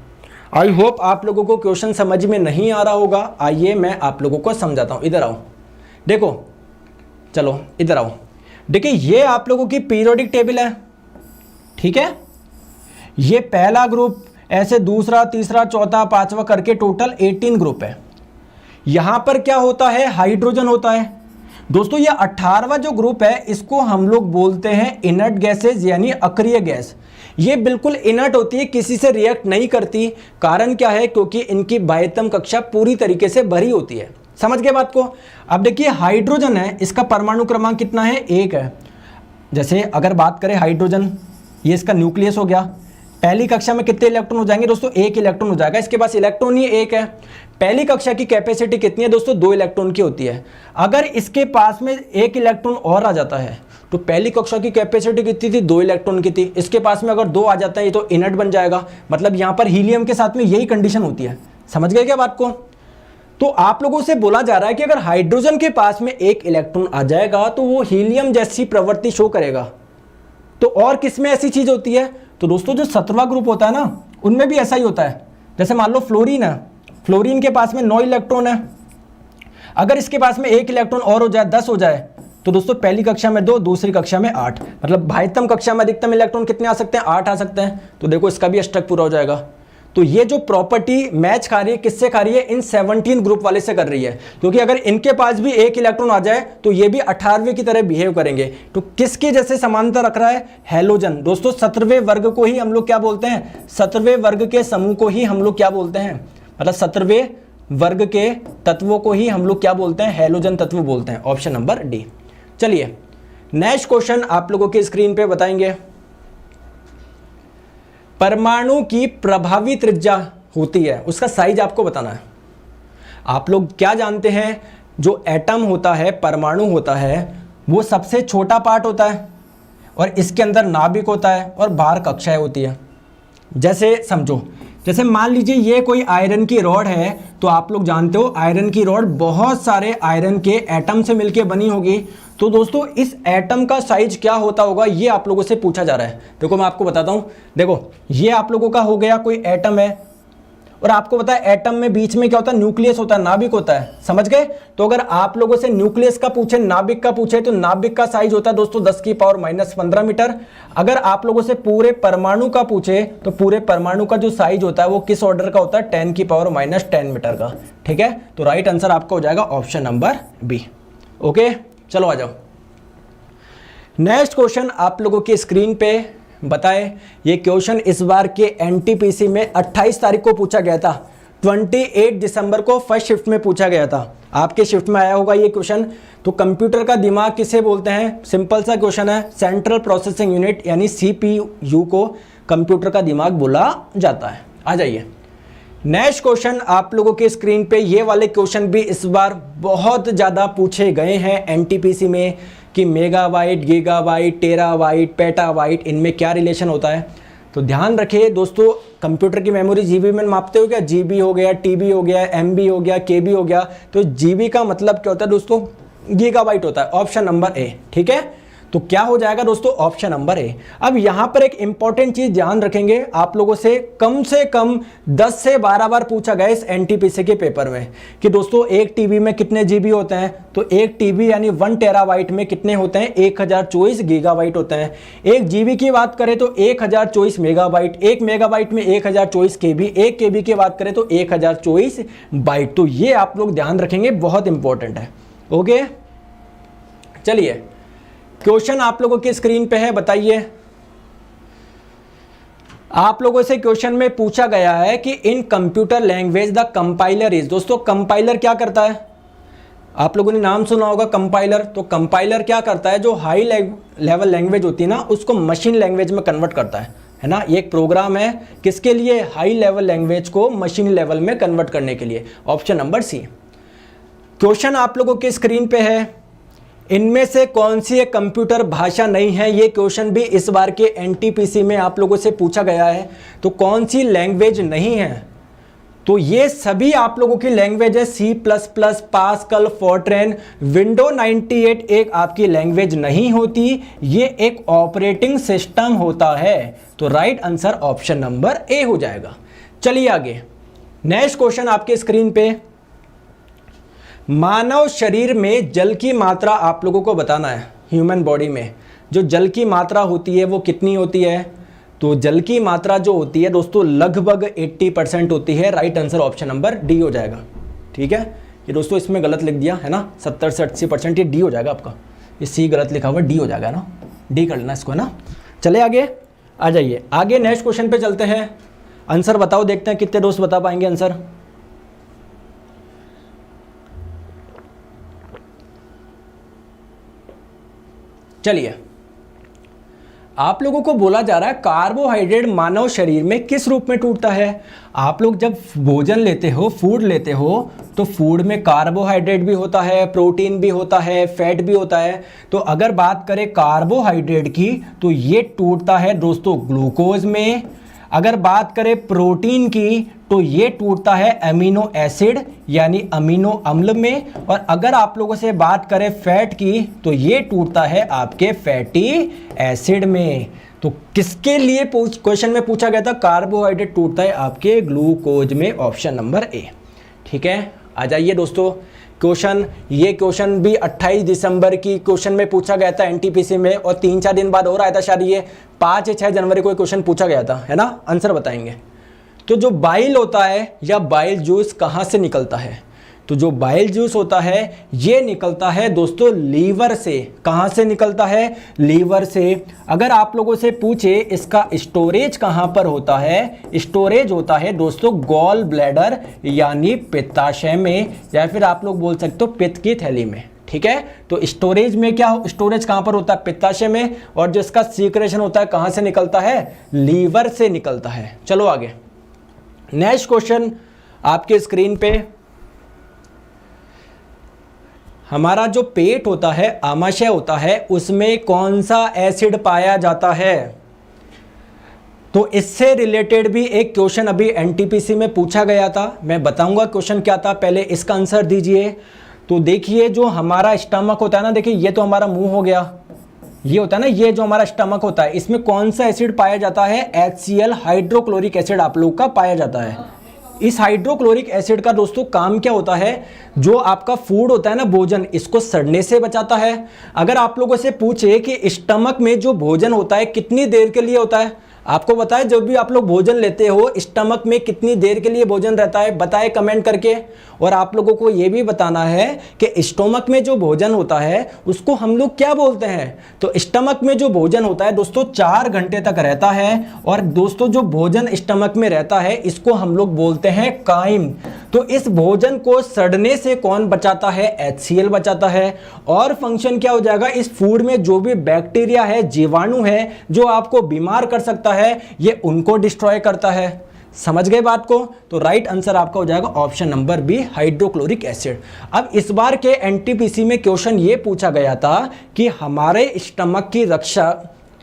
आई होप आप लोगों को क्वेश्चन समझ में नहीं आ रहा होगा। आइए मैं आप लोगों को समझाता हूं। इधर आओ, देखो, चलो इधर आओ। देखिए ये आप लोगों की पीरियोडिक टेबल है। ठीक है, ये पहला ग्रुप, ऐसे दूसरा, तीसरा, चौथा, पांचवा करके टोटल 18 ग्रुप है। यहां पर क्या होता है? हाइड्रोजन होता है। दोस्तों ये 18वां जो ग्रुप है इसको हम लोग बोलते हैं इनर्ट गैसेज यानी अक्रिय गैस। ये बिल्कुल इनर्ट होती है, किसी से रिएक्ट नहीं करती। कारण क्या है? क्योंकि इनकी बाह्यतम कक्षा पूरी तरीके से भरी होती है। समझ गए बात को? अब देखिए हाइड्रोजन है, इसका परमाणु क्रमांक कितना है? 1 है। जैसे अगर बात करें हाइड्रोजन, ये इसका न्यूक्लियस हो गया। पहली कक्षा में कितने इलेक्ट्रॉन हो जाएंगे दोस्तों? 1 इलेक्ट्रॉन हो जाएगा। इसके पास इलेक्ट्रॉन ही 1 है। पहली कक्षा की कैपेसिटी कितनी है दोस्तों? 2 इलेक्ट्रॉन की होती है। अगर इसके पास में 1 इलेक्ट्रॉन और आ जाता है तो पहली कक्षा की कैपेसिटी कितनी थी? 2 इलेक्ट्रॉन की थी। इसके पास में अगर 2 आ जाता है ये तो इनर्ट बन जाएगा। मतलब यहां पर हीलियम के साथ में यही कंडीशन होती है। समझ गए क्या बात को? तो आप लोगों से बोला जा रहा है कि अगर हाइड्रोजन के पास में 1 इलेक्ट्रॉन आ जाएगा तो वो हीलियम जैसी प्रवृत्ति शो करेगा। तो और किसमें ऐसी चीज होती है? तो दोस्तों जो 17वां ग्रुप होता है ना, उनमें भी ऐसा ही होता है। जैसे मान लो फ्लोरीन है, फ्लोरीन के पास में 9 इलेक्ट्रॉन है। अगर इसके पास में 1 इलेक्ट्रॉन और हो जाए, 10 हो जाए, तो दोस्तों पहली कक्षा में 2, दूसरी कक्षा में 8, मतलब भाइतम कक्षा में अधिकतम इलेक्ट्रॉन कितने आ सकते हैं? 8 आ सकते हैं। तो देखो इसका भी अष्टक पूरा हो जाएगा। तो ये जो प्रॉपर्टी मैच खा रही है, किससे खा रही है? इन 17 ग्रुप वाले से कर रही है, क्योंकि अगर इनके पास भी 1 इलेक्ट्रॉन आ जाए तो ये भी 18वें की तरह बिहेव करेंगे। तो किसके जैसे समानता रख रहा है? हैलोजन। दोस्तों 17वें वर्ग को ही हम लोग क्या बोलते हैं? 17वें वर्ग के समूह को ही हम लोग क्या बोलते हैं? मतलब 17वें वर्ग के तत्वों को ही हम लोग क्या बोलते हैं? हैलोजन तत्व बोलते हैं। Option number D. चलिए नेक्स्ट क्वेश्चन आप लोगों की स्क्रीन पे बताएंगे। परमाणु की प्रभावी त्रिज्या होती है, उसका साइज आपको बताना है। आप लोग क्या जानते हैं? जो एटम होता है, परमाणु होता है, वो सबसे छोटा पार्ट होता है और इसके अंदर नाभिक होता है और बाहर कक्षाएं होती है। जैसे समझो, जैसे मान लीजिए ये कोई आयरन की रॉड है, तो आप लोग जानते हो आयरन की रॉड बहुत सारे आयरन के एटम से मिलकर बनी होगी। तो दोस्तों इस एटम का साइज क्या होता होगा, ये आप लोगों से पूछा जा रहा है। देखो मैं आपको बताता हूं। देखो ये आप लोगों का हो गया कोई एटम है, और आपको पता है एटम में बीच में क्या होता है? न्यूक्लियस होता है, नाभिक होता है। समझ गए? तो अगर आप लोगों से न्यूक्लियस का पूछे, नाभिक का पूछे, तो नाभिक का साइज होता है दोस्तों 10 की पावर -15 मीटर। अगर आप लोगों से पूरे परमाणु का पूछे, तो पूरे परमाणु का जो साइज होता है वो किस ऑर्डर का होता है? 10 की पावर -10 मीटर का। ठीक है, तो राइट आंसर आपका हो जाएगा ऑप्शन नंबर बी। ओके, चलो आ जाओ। नेक्स्ट क्वेश्चन आप लोगों की स्क्रीन पे बताएं। ये क्वेश्चन इस बार के एनटीपीसी में 28 तारीख को पूछा गया था। 28 दिसंबर को फर्स्ट शिफ्ट में पूछा गया था। आपके शिफ्ट में आया होगा ये क्वेश्चन। तो कंप्यूटर का दिमाग किसे बोलते हैं? सिंपल सा क्वेश्चन है, सेंट्रल प्रोसेसिंग यूनिट यानी सीपीयू को कंप्यूटर का दिमाग बोला जाता है। आ जाइए नेक्स्ट क्वेश्चन आप लोगों के स्क्रीन पे। ये वाले क्वेश्चन भी इस बार बहुत ज़्यादा पूछे गए हैं एनटीपीसी में कि मेगाबाइट, गीगाबाइट, टेराबाइट, पेटाबाइट, इनमें क्या रिलेशन होता है। तो ध्यान रखिए दोस्तों, कंप्यूटर की मेमोरी जीबी में मापते हो क्या? जीबी हो गया, टीबी हो गया, एमबी हो गया, केबी हो गया। तो जीबी का मतलब क्या होता है दोस्तों? गीगाबाइट होता है। ऑप्शन नंबर ए। ठीक है, तो क्या हो जाएगा दोस्तों? ऑप्शन नंबर ए। अब यहां पर एक इंपॉर्टेंट चीज ध्यान रखेंगे, आप लोगों से कम 10 से 12 बार पूछा गया इस एनटीपीसी के पेपर में कि दोस्तों एक टीबी में कितने जीबी होते हैं? तो एक टीबी यानी 1 टेराबाइट में कितने होते हैं? 1024 गीगाबाइट होते हैं। एक जीबी की बात करें तो 1024 मेगाबाइट, एक मेगाबाइट में 1024 केबी, एक केबी की बात करें तो 1024 बाइट। तो ये आप लोग ध्यान रखेंगे, बहुत इंपॉर्टेंट है। ओके, चलिए क्वेश्चन आप लोगों की स्क्रीन पे है, बताइए। आप लोगों से क्वेश्चन में पूछा गया है कि इन computer language the compiler is. दोस्तों कंपाइलर क्या करता है? आप लोगों ने नाम सुना होगा कंपाइलर। तो कंपाइलर क्या करता है? जो हाई लेवल लैंग्वेज होती है ना, उसको मशीन लैंग्वेज में कन्वर्ट करता है ना। ये एक प्रोग्राम है किसके लिए? हाई लेवल लैंग्वेज को मशीन लेवल में कन्वर्ट करने के लिए। ऑप्शन नंबर सी। क्वेश्चन आप लोगों की स्क्रीन पे है, इनमें से कौन सी एक कंप्यूटर भाषा नहीं है? ये क्वेश्चन भी इस बार के एनटीपीसी में आप लोगों से पूछा गया है। तो कौन सी लैंग्वेज नहीं है? तो ये सभी आप लोगों की लैंग्वेज है। C++, पास्कल, फोर्ट्रेन, विंडो 98 एक आपकी लैंग्वेज नहीं होती, ये एक ऑपरेटिंग सिस्टम होता है। तो राइट आंसर ऑप्शन नंबर ए हो जाएगा। चलिए आगे नेक्स्ट क्वेश्चन आपके स्क्रीन पे। मानव शरीर में जल की मात्रा आप लोगों को बताना है। ह्यूमन बॉडी में जो जल की मात्रा होती है वो कितनी होती है? तो जल की मात्रा जो होती है दोस्तों लगभग 80% होती है। Right answer option number D हो जाएगा। ठीक है, ये दोस्तों इसमें गलत लिख दिया है ना, 70 से 80%, ये डी हो जाएगा आपका। ये सी गलत लिखा हुआ, डी हो जाएगा ना, डी कर लेना इसको, है ना। चले आगे, आ जाइए आगे नेक्स्ट क्वेश्चन पे चलते हैं। आंसर बताओ, देखते हैं कितने दोस्त बता पाएंगे आंसर। चलिए, आप लोगों को बोला जा रहा है कार्बोहाइड्रेट मानव शरीर में किस रूप में टूटता है। आप लोग जब भोजन लेते हो, फूड लेते हो, तो फूड में कार्बोहाइड्रेट भी होता है, प्रोटीन भी होता है, फैट भी होता है। तो अगर बात करें कार्बोहाइड्रेट की तो ये टूटता है दोस्तों ग्लूकोज में। अगर बात करें प्रोटीन की तो ये टूटता है अमीनो एसिड यानी अमीनो अम्ल में। और अगर आप लोगों से बात करें फैट की तो ये टूटता है आपके फैटी एसिड में। तो किसके लिए क्वेश्चन में पूछा गया था? कार्बोहाइड्रेट टूटता है आपके ग्लूकोज में। ऑप्शन नंबर ए। ठीक है, आ जाइए दोस्तों क्वेश्चन। ये क्वेश्चन भी 28 दिसंबर की क्वेश्चन में पूछा गया था एनटीपीसी में, और 3-4 दिन बाद और आया था शायद, ये 5 या 6 जनवरी को क्वेश्चन पूछा गया था, है ना। आंसर बताएंगे। तो जो बाइल होता है या बाइल जूस कहाँ से निकलता है? तो जो बाइल जूस होता है ये निकलता है दोस्तों लीवर से। कहाँ से निकलता है? लीवर से। अगर आप लोगों से पूछे इसका स्टोरेज कहाँ पर होता है, स्टोरेज होता है दोस्तों गॉल ब्लैडर यानी पित्ताशय में, या फिर आप लोग बोल सकते हो पित्त की थैली में। ठीक है, तो स्टोरेज में क्या, स्टोरेज कहाँ पर होता है? पित्ताशय में। और जिसका सीक्रेशन होता है कहाँ से निकलता है? लीवर से निकलता है। चलो आगे, नेक्स्ट क्वेश्चन आपके स्क्रीन पे। हमारा जो पेट होता है, आमाशय होता है, उसमें कौन सा एसिड पाया जाता है? तो इससे रिलेटेड भी एक क्वेश्चन अभी एनटीपीसी में पूछा गया था, मैं बताऊंगा क्वेश्चन क्या था, पहले इसका आंसर दीजिए। तो देखिए जो हमारा स्टमक होता है ना, देखिए ये तो हमारा मुंह हो गया, ये होता है ना, ये जो हमारा स्टमक होता है, इसमें कौन सा एसिड पाया जाता है? HCl हाइड्रोक्लोरिक एसिड आप लोग का पाया जाता है। इस हाइड्रोक्लोरिक एसिड का दोस्तों काम क्या होता है? जो आपका फूड होता है ना, भोजन, इसको सड़ने से बचाता है। अगर आप लोगों से पूछे कि स्टमक में जो भोजन होता है कितनी देर के लिए होता है, आपको बताए जब भी आप लोग भोजन लेते हो स्टमक में कितनी देर के लिए भोजन रहता है, बताए कमेंट करके। और आप लोगों को ये भी बताना है कि स्टमक में जो भोजन होता है उसको हम लोग क्या बोलते हैं। तो स्टमक में जो भोजन होता है दोस्तों 4 घंटे तक रहता है, और दोस्तों जो भोजन स्टमक में रहता है इसको हम लोग बोलते हैं काइम। तो इस भोजन को सड़ने से कौन बचाता है? HCl बचाता है। और फंक्शन क्या हो जाएगा? इस फूड में जो भी बैक्टीरिया है, जीवाणु है जो आपको बीमार कर सकता है, ये उनको डिस्ट्रॉय करता है। समझ गए बात को? तो राइट आंसर आपका हो जाएगा option number B, hydrochloric acid. अब इस बार के एनटीपीसी में क्वेश्चन ये पूछा गया था कि हमारे स्टमक की रक्षा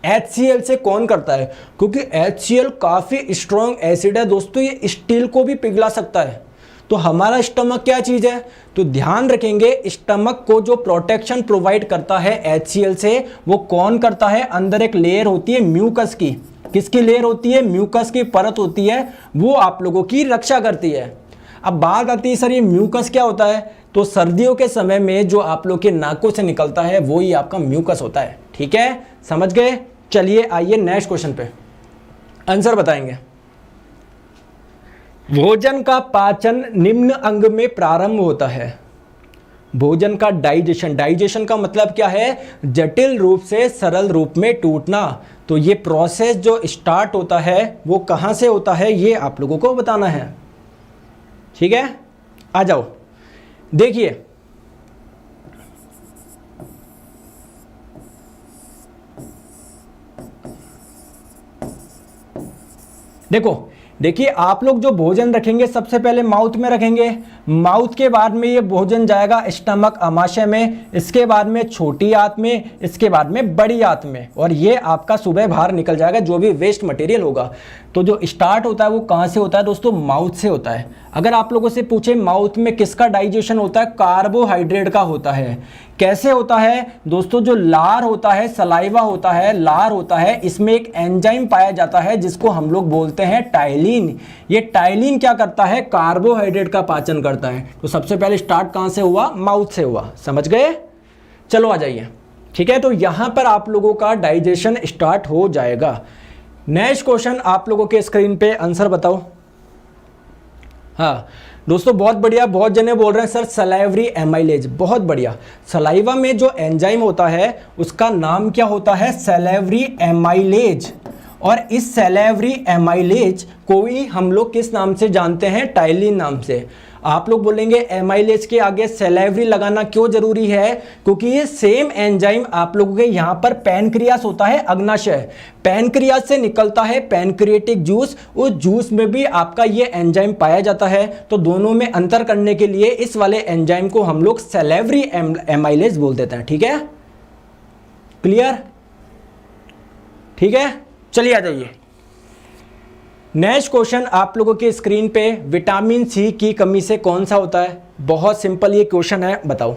HCl से कौन करता है? क्योंकि HCl काफी स्ट्रॉन्ग एसिड है दोस्तों, ये स्टील को भी पिघला सकता है। तो हमारा स्टमक क्या चीज है? तो ध्यान रखेंगे स्टमक को जो प्रोटेक्शन प्रोवाइड करता है HCl से, वो कौन करता है? अंदर एक लेयर होती है म्यूकस की। किसकी लेयर होती है? म्यूकस की परत होती है, वो आप लोगों की रक्षा करती है। अब बात आती है सर ये म्यूकस क्या होता है? तो सर्दियों के समय में जो आप लोग के नाकों से निकलता है वो ही आपका म्यूकस होता है। ठीक है, समझ गए? चलिए आइए नेक्स्ट क्वेश्चन पे आंसर बताएंगे। भोजन का पाचन निम्न अंग में प्रारंभ होता है। भोजन का डाइजेशन, डाइजेशन का मतलब क्या है? जटिल रूप से सरल रूप में टूटना। तो ये प्रोसेस जो स्टार्ट होता है वो कहाँ से होता है, ये आप लोगों को बताना है। ठीक है, आ जाओ देखिए, देखिए आप लोग जो भोजन रखेंगे सबसे पहले माउथ में रखेंगे, माउथ के बाद में ये भोजन जाएगा स्टमक आमाशय में, इसके बाद में छोटी आंत में, इसके बाद में बड़ी आंत में, और ये आपका सुबह बाहर निकल जाएगा जो भी वेस्ट मटेरियल होगा। तो जो स्टार्ट होता है वो कहाँ से होता है दोस्तों? माउथ से होता है। अगर आप लोगों से पूछे माउथ में किसका डाइजेशन होता है? कार्बोहाइड्रेट का होता है। कैसे होता है दोस्तों? जो लार होता है, सलाइवा होता है, लार होता है, इसमें एक एंजाइम पाया जाता है जिसको हम लोग बोलते हैं टाइलिन। ये टाइलिन क्या करता है? कार्बोहाइड्रेट का पाचन करता है। तो सबसे पहले स्टार्ट कहाँ से हुआ? माउथ से हुआ। समझ गए? चलो आ जाइए। ठीक है, तो यहां पर आप लोगों का डाइजेशन स्टार्ट हो जाएगा। नेक्स्ट क्वेश्चन आप लोगों के स्क्रीन पे आंसर बताओ। हाँ दोस्तों बहुत बढ़िया, बहुत जने बोल रहे हैं सर सलाइवरी एमाइलेज, बहुत बढ़िया। सलाइवा में जो एंजाइम होता है उसका नाम क्या होता है? Salivary amylase. और इस सलाइवरी एमाइलेज को ही हम लोग किस नाम से जानते हैं? टाइलिन नाम से। आप लोग बोलेंगे एमाइलेज के आगे सलाइवरी लगाना क्यों जरूरी है? क्योंकि ये सेम एंजाइम आप लोगों के यहाँ पर पैनक्रियास होता है, अग्नाशय, पैनक्रियास से निकलता है पैनक्रिएटिक जूस, उस जूस में भी आपका ये एंजाइम पाया जाता है। तो दोनों में अंतर करने के लिए इस वाले एंजाइम को हम लोग सलाइवरी एमाइलेज बोल देते हैं। ठीक है, क्लियर? ठीक है, चलिए आ जाइए। नेक्स्ट क्वेश्चन आप लोगों के स्क्रीन पे, विटामिन सी की कमी से कौन सा होता है? बहुत सिंपल ये क्वेश्चन है, बताओ।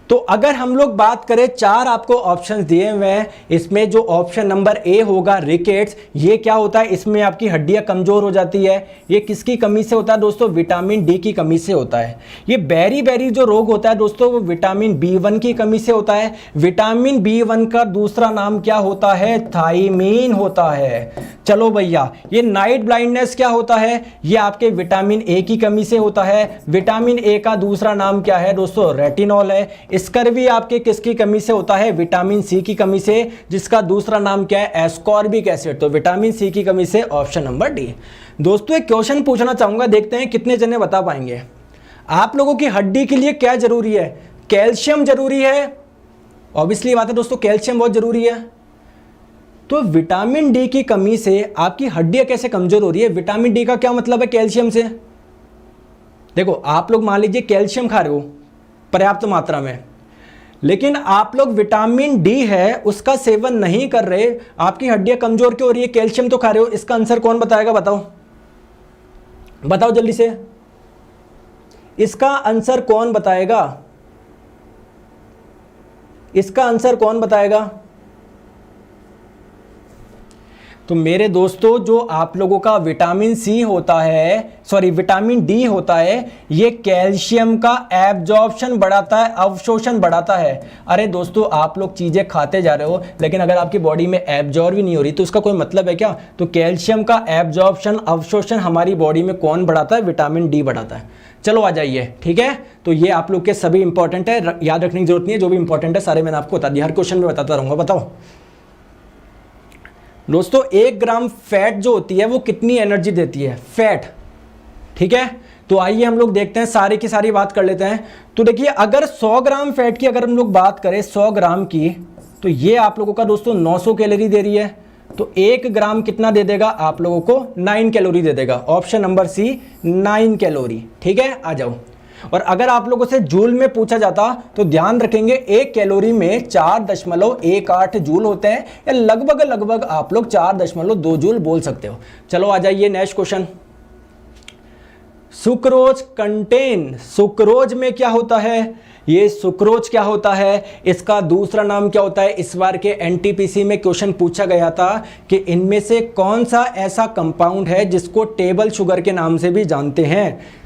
तो अगर हम लोग बात करें, 4 आपको ऑप्शंस दिए हुए हैं, इसमें जो ऑप्शन नंबर ए होगा रिकेट्स, ये क्या होता है, इसमें आपकी हड्डियां कमजोर हो जाती है। ये किसकी कमी से होता है दोस्तों, विटामिन डी की कमी से होता है। ये बेरी बेरी जो रोग होता है दोस्तों, वो विटामिन बी1 की कमी से होता है। विटामिन बी1 का दूसरा नाम क्या होता है, थाइमीन होता है। चलो भैया, ये नाइट ब्लाइंडनेस क्या होता है, ये आपके विटामिन ए की कमी से होता है। विटामिन ए का दूसरा नाम क्या है दोस्तों, रेटिनॉल है। स्कर्वी आपके किसकी कमी से होता है, विटामिन सी की कमी से, जिसका दूसरा नाम क्या है, एस्कॉर्बिक एसिड। तो विटामिन सी की कमी से ऑप्शन नंबर डी। दोस्तों एक क्वेश्चन पूछना चाहूंगा, देखते हैं कितने जने बता पाएंगे। आप लोगों की हड्डी के लिए क्या जरूरी है, कैल्शियम जरूरी है। ऑब्वियसली बात है दोस्तों, कैल्शियम बहुत जरूरी है। तो विटामिन डी की कमी से आपकी हड्डियां कैसे कमजोर हो रही है, विटामिन डी का क्या मतलब है कैल्शियम से। देखो आप लोग मान लीजिए कैल्शियम खा रहे हो पर्याप्त मात्रा में, लेकिन आप लोग विटामिन डी है उसका सेवन नहीं कर रहे, आपकी हड्डियां कमजोर क्यों हो रही है, कैल्शियम तो खा रहे हो। इसका आंसर कौन बताएगा, बताओ बताओ जल्दी से, इसका आंसर कौन बताएगा, इसका आंसर कौन बताएगा। तो मेरे दोस्तों जो आप लोगों का विटामिन सी होता है, सॉरी विटामिन डी होता है, ये कैल्शियम का एब्जॉर्प्शन बढ़ाता है, अवशोषण बढ़ाता है। अरे दोस्तों आप लोग चीजें खाते जा रहे हो, लेकिन अगर आपकी बॉडी में एब्जॉर्ब ही नहीं हो रही तो उसका कोई मतलब है क्या। तो कैल्शियम का एब्जॉर्प्शन, अवशोषण हमारी बॉडी में कौन बढ़ाता है, विटामिन डी बढ़ाता है। चलो आ जाइए, ठीक है। तो ये आप लोग के सभी इंपॉर्टेंट है, याद रखने की जरूरत नहीं है, जो भी इंपॉर्टेंट है सारे मैंने आपको बता दिया, हर क्वेश्चन में बताता रहूंगा। बताओ दोस्तों 1 ग्राम फैट जो होती है वो कितनी एनर्जी देती है, फैट, ठीक है। तो आइए हम लोग देखते हैं, सारी की सारी बात कर लेते हैं। तो देखिए अगर 100 ग्राम फैट की अगर हम लोग बात करें, 100 ग्राम की, तो ये आप लोगों का दोस्तों 900 कैलोरी दे रही है। तो 1 ग्राम कितना दे देगा, आप लोगों को 9 कैलोरी दे देगा। ऑप्शन नंबर सी 9 कैलोरी, ठीक है। आ जाओ। और अगर आप लोगों से जूल में पूछा जाता तो ध्यान रखेंगे 1 कैलोरी में 4.18 जूल होते हैं, या लगभग लगभग आप लोग 4.2 जूल बोल सकते हो। चलो आ जाइए next question. Sucrose contain, sucrose में क्या होता है, ये सुक्रोज क्या होता है, इसका दूसरा नाम क्या होता है। इस बार के एनटीपीसी में क्वेश्चन पूछा गया था कि इनमें से कौन सा ऐसा कंपाउंड है जिसको टेबल शुगर के नाम से भी जानते हैं।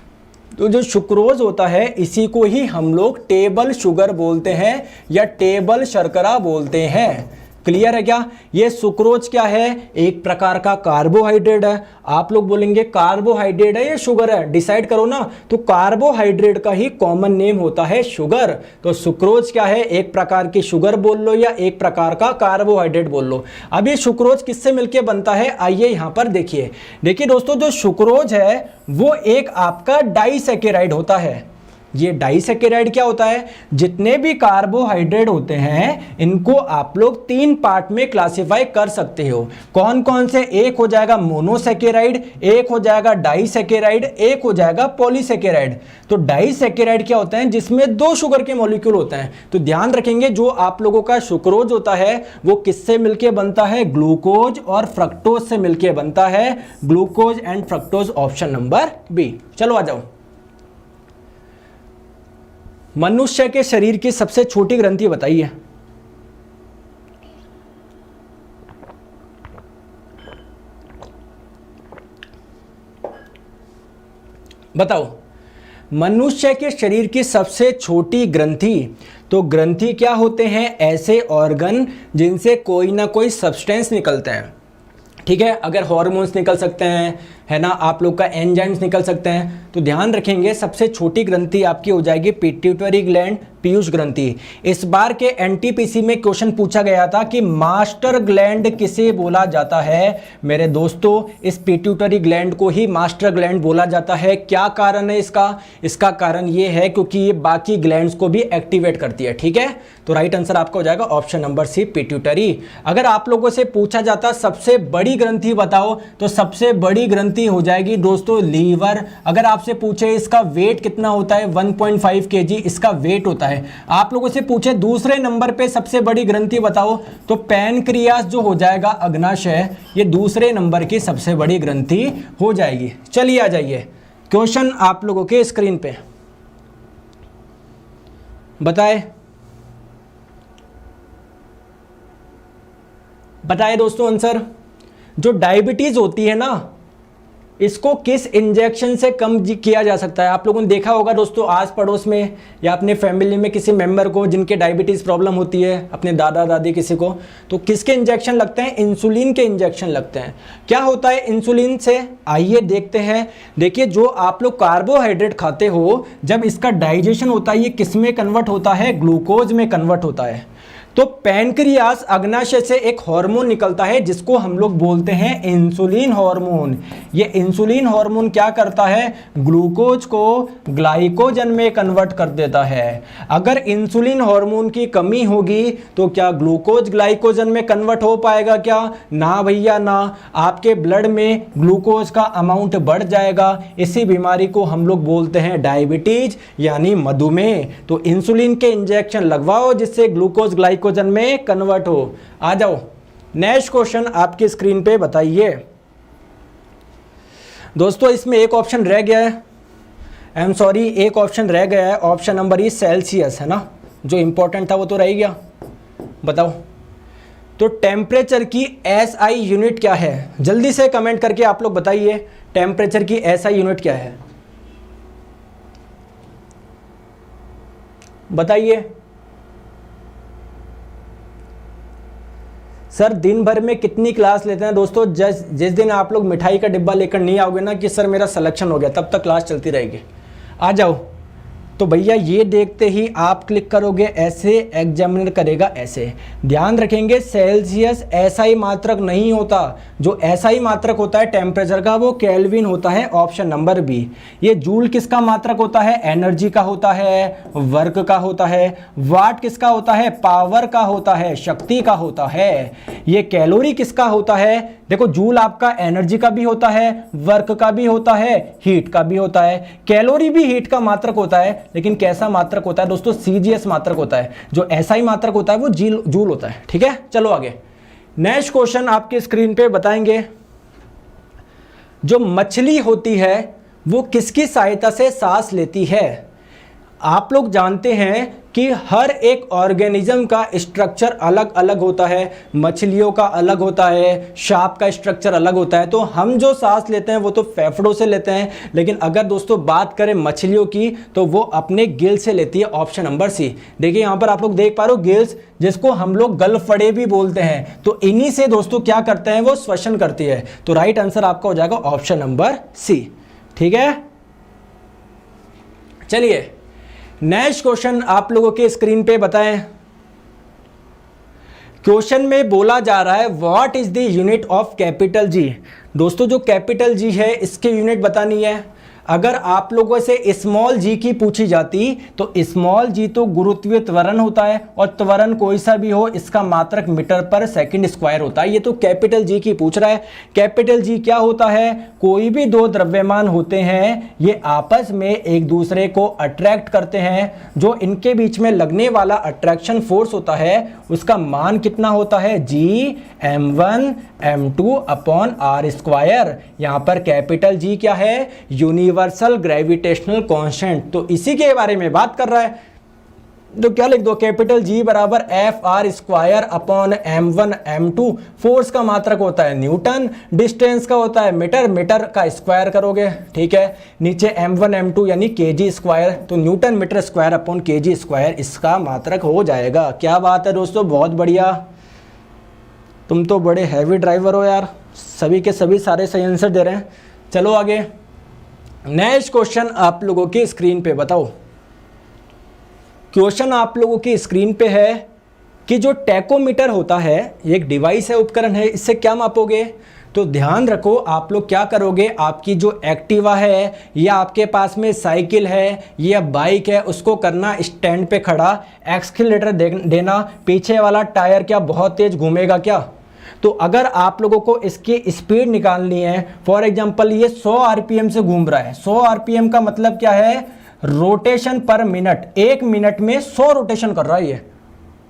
तो जो सुक्रोज होता है इसी को ही हम लोग टेबल शुगर बोलते हैं या टेबल शर्करा बोलते हैं। क्लियर है क्या। ये सुक्रोज क्या है, एक प्रकार का कार्बोहाइड्रेट है। आप लोग बोलेंगे कार्बोहाइड्रेट है या शुगर है, डिसाइड करो ना। तो कार्बोहाइड्रेट का ही कॉमन नेम होता है शुगर। तो सुक्रोज क्या है, एक प्रकार की शुगर बोल लो या एक प्रकार का कार्बोहाइड्रेट बोल लो। अब ये सुक्रोज किससे मिलकर बनता है, आइए यहां पर देखिए। देखिए दोस्तों जो सुक्रोज है वो एक आपका डाइसैकेराइड होता है। ये डाइसैकेराइड क्या होता है, जितने भी कार्बोहाइड्रेट होते हैं इनको आप लोग 3 पार्ट में क्लासिफाई कर सकते हो। कौन कौन से, एक हो जाएगा मोनोसैकेराइड, एक हो जाएगा डाइसैकेराइड, एक हो जाएगा पॉलीसैकेराइड। तो डाइसैकेराइड क्या होता है, जिसमें 2 शुगर के मॉलिक्यूल होते हैं। तो ध्यान रखेंगे जो आप लोगों का सुक्रोज होता है वो किससे मिलके बनता है, ग्लूकोज और फ्रक्टोज से मिलके बनता है। Glucose and fructose, option number B. चलो आ जाओ। मनुष्य के शरीर की सबसे छोटी ग्रंथि बताइए। बताओ मनुष्य के शरीर की सबसे छोटी ग्रंथि। तो ग्रंथि क्या होते हैं, ऐसे ऑर्गन जिनसे कोई ना कोई सब्सटेंस निकलते हैं, ठीक है। अगर हार्मोन्स निकल सकते हैं, है ना, आप लोग का एंजाइम्स निकल सकते हैं। तो ध्यान रखेंगे सबसे छोटी ग्रंथि आपकी हो जाएगी पिट्यूटरी ग्लैंड, पीयूष ग्रंथि। इस बार के एनटीपीसी में क्वेश्चन पूछा गया था कि मास्टर ग्लैंड किसे बोला जाता है। मेरे दोस्तों इस पिट्यूटरी ग्लैंड को ही मास्टर ग्लैंड बोला जाता है। क्या कारण है इसका, इसका कारण ये है क्योंकि ये बाकी ग्लैंड्स को भी एक्टिवेट करती है, ठीक है। तो राइट आंसर आपका हो जाएगा ऑप्शन नंबर सी, पिट्यूटरी। अगर आप लोगों से पूछा जाता सबसे बड़ी ग्रंथि बताओ, तो सबसे बड़ी ग्रंथि हो जाएगी दोस्तों लीवर। अगर आपसे पूछे इसका वेट कितना होता है, 1.5 kg इसका वेट होता है। आप लोगों से पूछे दूसरे नंबर पे सबसे बड़ी ग्रंथि बताओ, तो पैनक्रियास जो हो जाएगा, अग्नाशय, ये दूसरे नंबर की सबसे बड़ी ग्रंथि हो जाएगी। चलिए आ जाइए, क्वेश्चन आप लोगों के स्क्रीन पे बताए बताए दोस्तों आंसर। जो डायबिटीज होती है ना, इसको किस इंजेक्शन से कम किया जा सकता है? आप लोगों ने देखा होगा दोस्तों आस पड़ोस में या अपने फैमिली में किसी मेंबर को जिनके डायबिटीज़ प्रॉब्लम होती है, अपने दादा दादी किसी को, तो किसके इंजेक्शन लगते हैं? इंसुलिन के इंजेक्शन लगते हैं। क्या होता है इंसुलिन से? आइए देखते हैं। देखिए, जो आप लोग कार्बोहाइड्रेट खाते हो, जब इसका डाइजेशन होता है, ये किस में कन्वर्ट होता है? ग्लूकोज में कन्वर्ट होता है। तो पैनक्रियास अग्नाशय से एक हार्मोन निकलता है जिसको हम लोग बोलते हैं इंसुलिन हार्मोन। ये इंसुलिन हार्मोन क्या करता है? ग्लूकोज को ग्लाइकोजन में कन्वर्ट कर देता है। अगर इंसुलिन हार्मोन की कमी होगी तो क्या ग्लूकोज ग्लाइकोजन में कन्वर्ट हो पाएगा क्या? ना भैया ना। आपके ब्लड में ग्लूकोज का अमाउंट बढ़ जाएगा। इसी बीमारी को हम लोग बोलते हैं डायबिटीज यानी मधुमेह। तो इंसुलिन के इंजेक्शन लगवाओ जिससे ग्लूकोज ग्लाइकोजन में कन्वर्ट हो। आ जाओ, नेक्स्ट क्वेश्चन आपकी स्क्रीन पे बताइए दोस्तों। इसमें एक ऑप्शन रह गया है, आई एम सॉरी, एक ऑप्शन रह गया है। ऑप्शन नंबर ई सेल्सियस है ना, जो इंपॉर्टेंट था वो तो रह गया। बताओ तो टेम्परेचर की एसआई यूनिट क्या है? जल्दी से कमेंट करके आप लोग बताइए, टेम्परेचर की एसआई यूनिट क्या है? बताइए सर। दिन भर में कितनी क्लास लेते हैं दोस्तों? जिस दिन आप लोग मिठाई का डिब्बा लेकर नहीं आओगे ना कि सर मेरा सिलेक्शन हो गया, तब तक क्लास चलती रहेगी। आ जाओ। तो भैया ये देखते ही आप क्लिक करोगे ऐसे, एग्जामिनर करेगा ऐसे। ध्यान रखेंगे सेल्सियस एसआई मात्रक नहीं होता। जो एसआई मात्रक होता है टेम्परेचर का वो केल्विन होता है, ऑप्शन नंबर बी। ये जूल किसका मात्रक होता है? एनर्जी का होता है, वर्क का होता है। वाट किसका होता है? पावर का होता है, शक्ति का होता है। ये कैलोरी किसका होता है? देखो जूल आपका एनर्जी का भी होता है, वर्क का भी होता है, हीट का भी होता है। कैलोरी भी हीट का मात्रक होता है, लेकिन कैसा मात्रक होता है दोस्तों? सीजीएस मात्रक होता है। जो एसआई मात्रक होता है वो जूल होता है। ठीक है, चलो आगे। नेक्स्ट क्वेश्चन आपके स्क्रीन पे बताएंगे। जो मछली होती है वो किसकी सहायता से सांस लेती है? आप लोग जानते हैं कि हर एक ऑर्गेनिज्म का स्ट्रक्चर अलग अलग होता है। मछलियों का अलग होता है, सांप का स्ट्रक्चर अलग होता है। तो हम जो सांस लेते हैं वो तो फेफड़ों से लेते हैं, लेकिन अगर दोस्तों बात करें मछलियों की तो वो अपने गिल से लेती है, ऑप्शन नंबर सी। देखिए यहाँ पर आप लोग देख पा रहे हो गिल्स, जिसको हम लोग गलफड़े भी बोलते हैं। तो इन्हीं से दोस्तों क्या करते हैं? वो श्वसन करती है। तो राइट आंसर आपका हो जाएगा ऑप्शन नंबर सी। ठीक है, चलिए नेक्स्ट क्वेश्चन आप लोगों के स्क्रीन पे बताएं। क्वेश्चन में बोला जा रहा है what is the unit of capital G. दोस्तों जो कैपिटल जी है इसकी यूनिट बतानी है। अगर आप लोगों से स्मॉल जी की पूछी जाती तो स्मॉल जी तो गुरुत्वीय त्वरण होता है, और त्वरण कोई सा भी हो इसका मात्रक मीटर पर सेकंड स्क्वायर होता है। ये तो कैपिटल जी की पूछ रहा है। कैपिटल जी क्या होता है? कोई भी दो द्रव्यमान होते हैं, ये आपस में एक दूसरे को अट्रैक्ट करते हैं। जो इनके बीच में लगने वाला अट्रैक्शन फोर्स होता है उसका मान कितना होता है? G m1 m2 upon R square. यहाँ पर कैपिटल जी क्या है? Universal gravitational constant. तो इसी के बारे में बात कर रहा है। तो क्या लिख दो? कैपिटल जी बराबर F R square upon m1 m2। Force का मात्रक होता है न्यूटन, डिस्टेंस का होता है मीटर, मीटर का स्क्वायर करोगे। ठीक है, नीचे m1 m2 यानी kg स्क्वायर, तो newton metre square upon kg square इसका मात्रक हो जाएगा। क्या बात है दोस्तों, बहुत बढ़िया। तुम तो बड़े हैवी ड्राइवर हो यार, सभी के सभी सारे सही आंसर दे रहे हैं। चलो आगे, नेक्स्ट क्वेश्चन आप लोगों की स्क्रीन पे बताओ। क्वेश्चन आप लोगों की स्क्रीन पे है कि जो टैकोमीटर होता है, एक डिवाइस है, उपकरण है, इससे क्या मापोगे? तो ध्यान रखो, आप लोग क्या करोगे? आपकी जो एक्टिवा है या आपके पास में साइकिल है या बाइक है, उसको करना स्टैंड पे खड़ा, एक्सीलरेटर देना, पीछे वाला टायर क्या बहुत तेज घूमेगा क्या? तो अगर आप लोगों को इसकी स्पीड निकालनी है, फॉर एग्जांपल ये 100 आरपीएम से घूम रहा है। 100 आरपीएम का मतलब क्या है? रोटेशन पर मिनट, एक मिनट में 100 रोटेशन कर रहा है ये।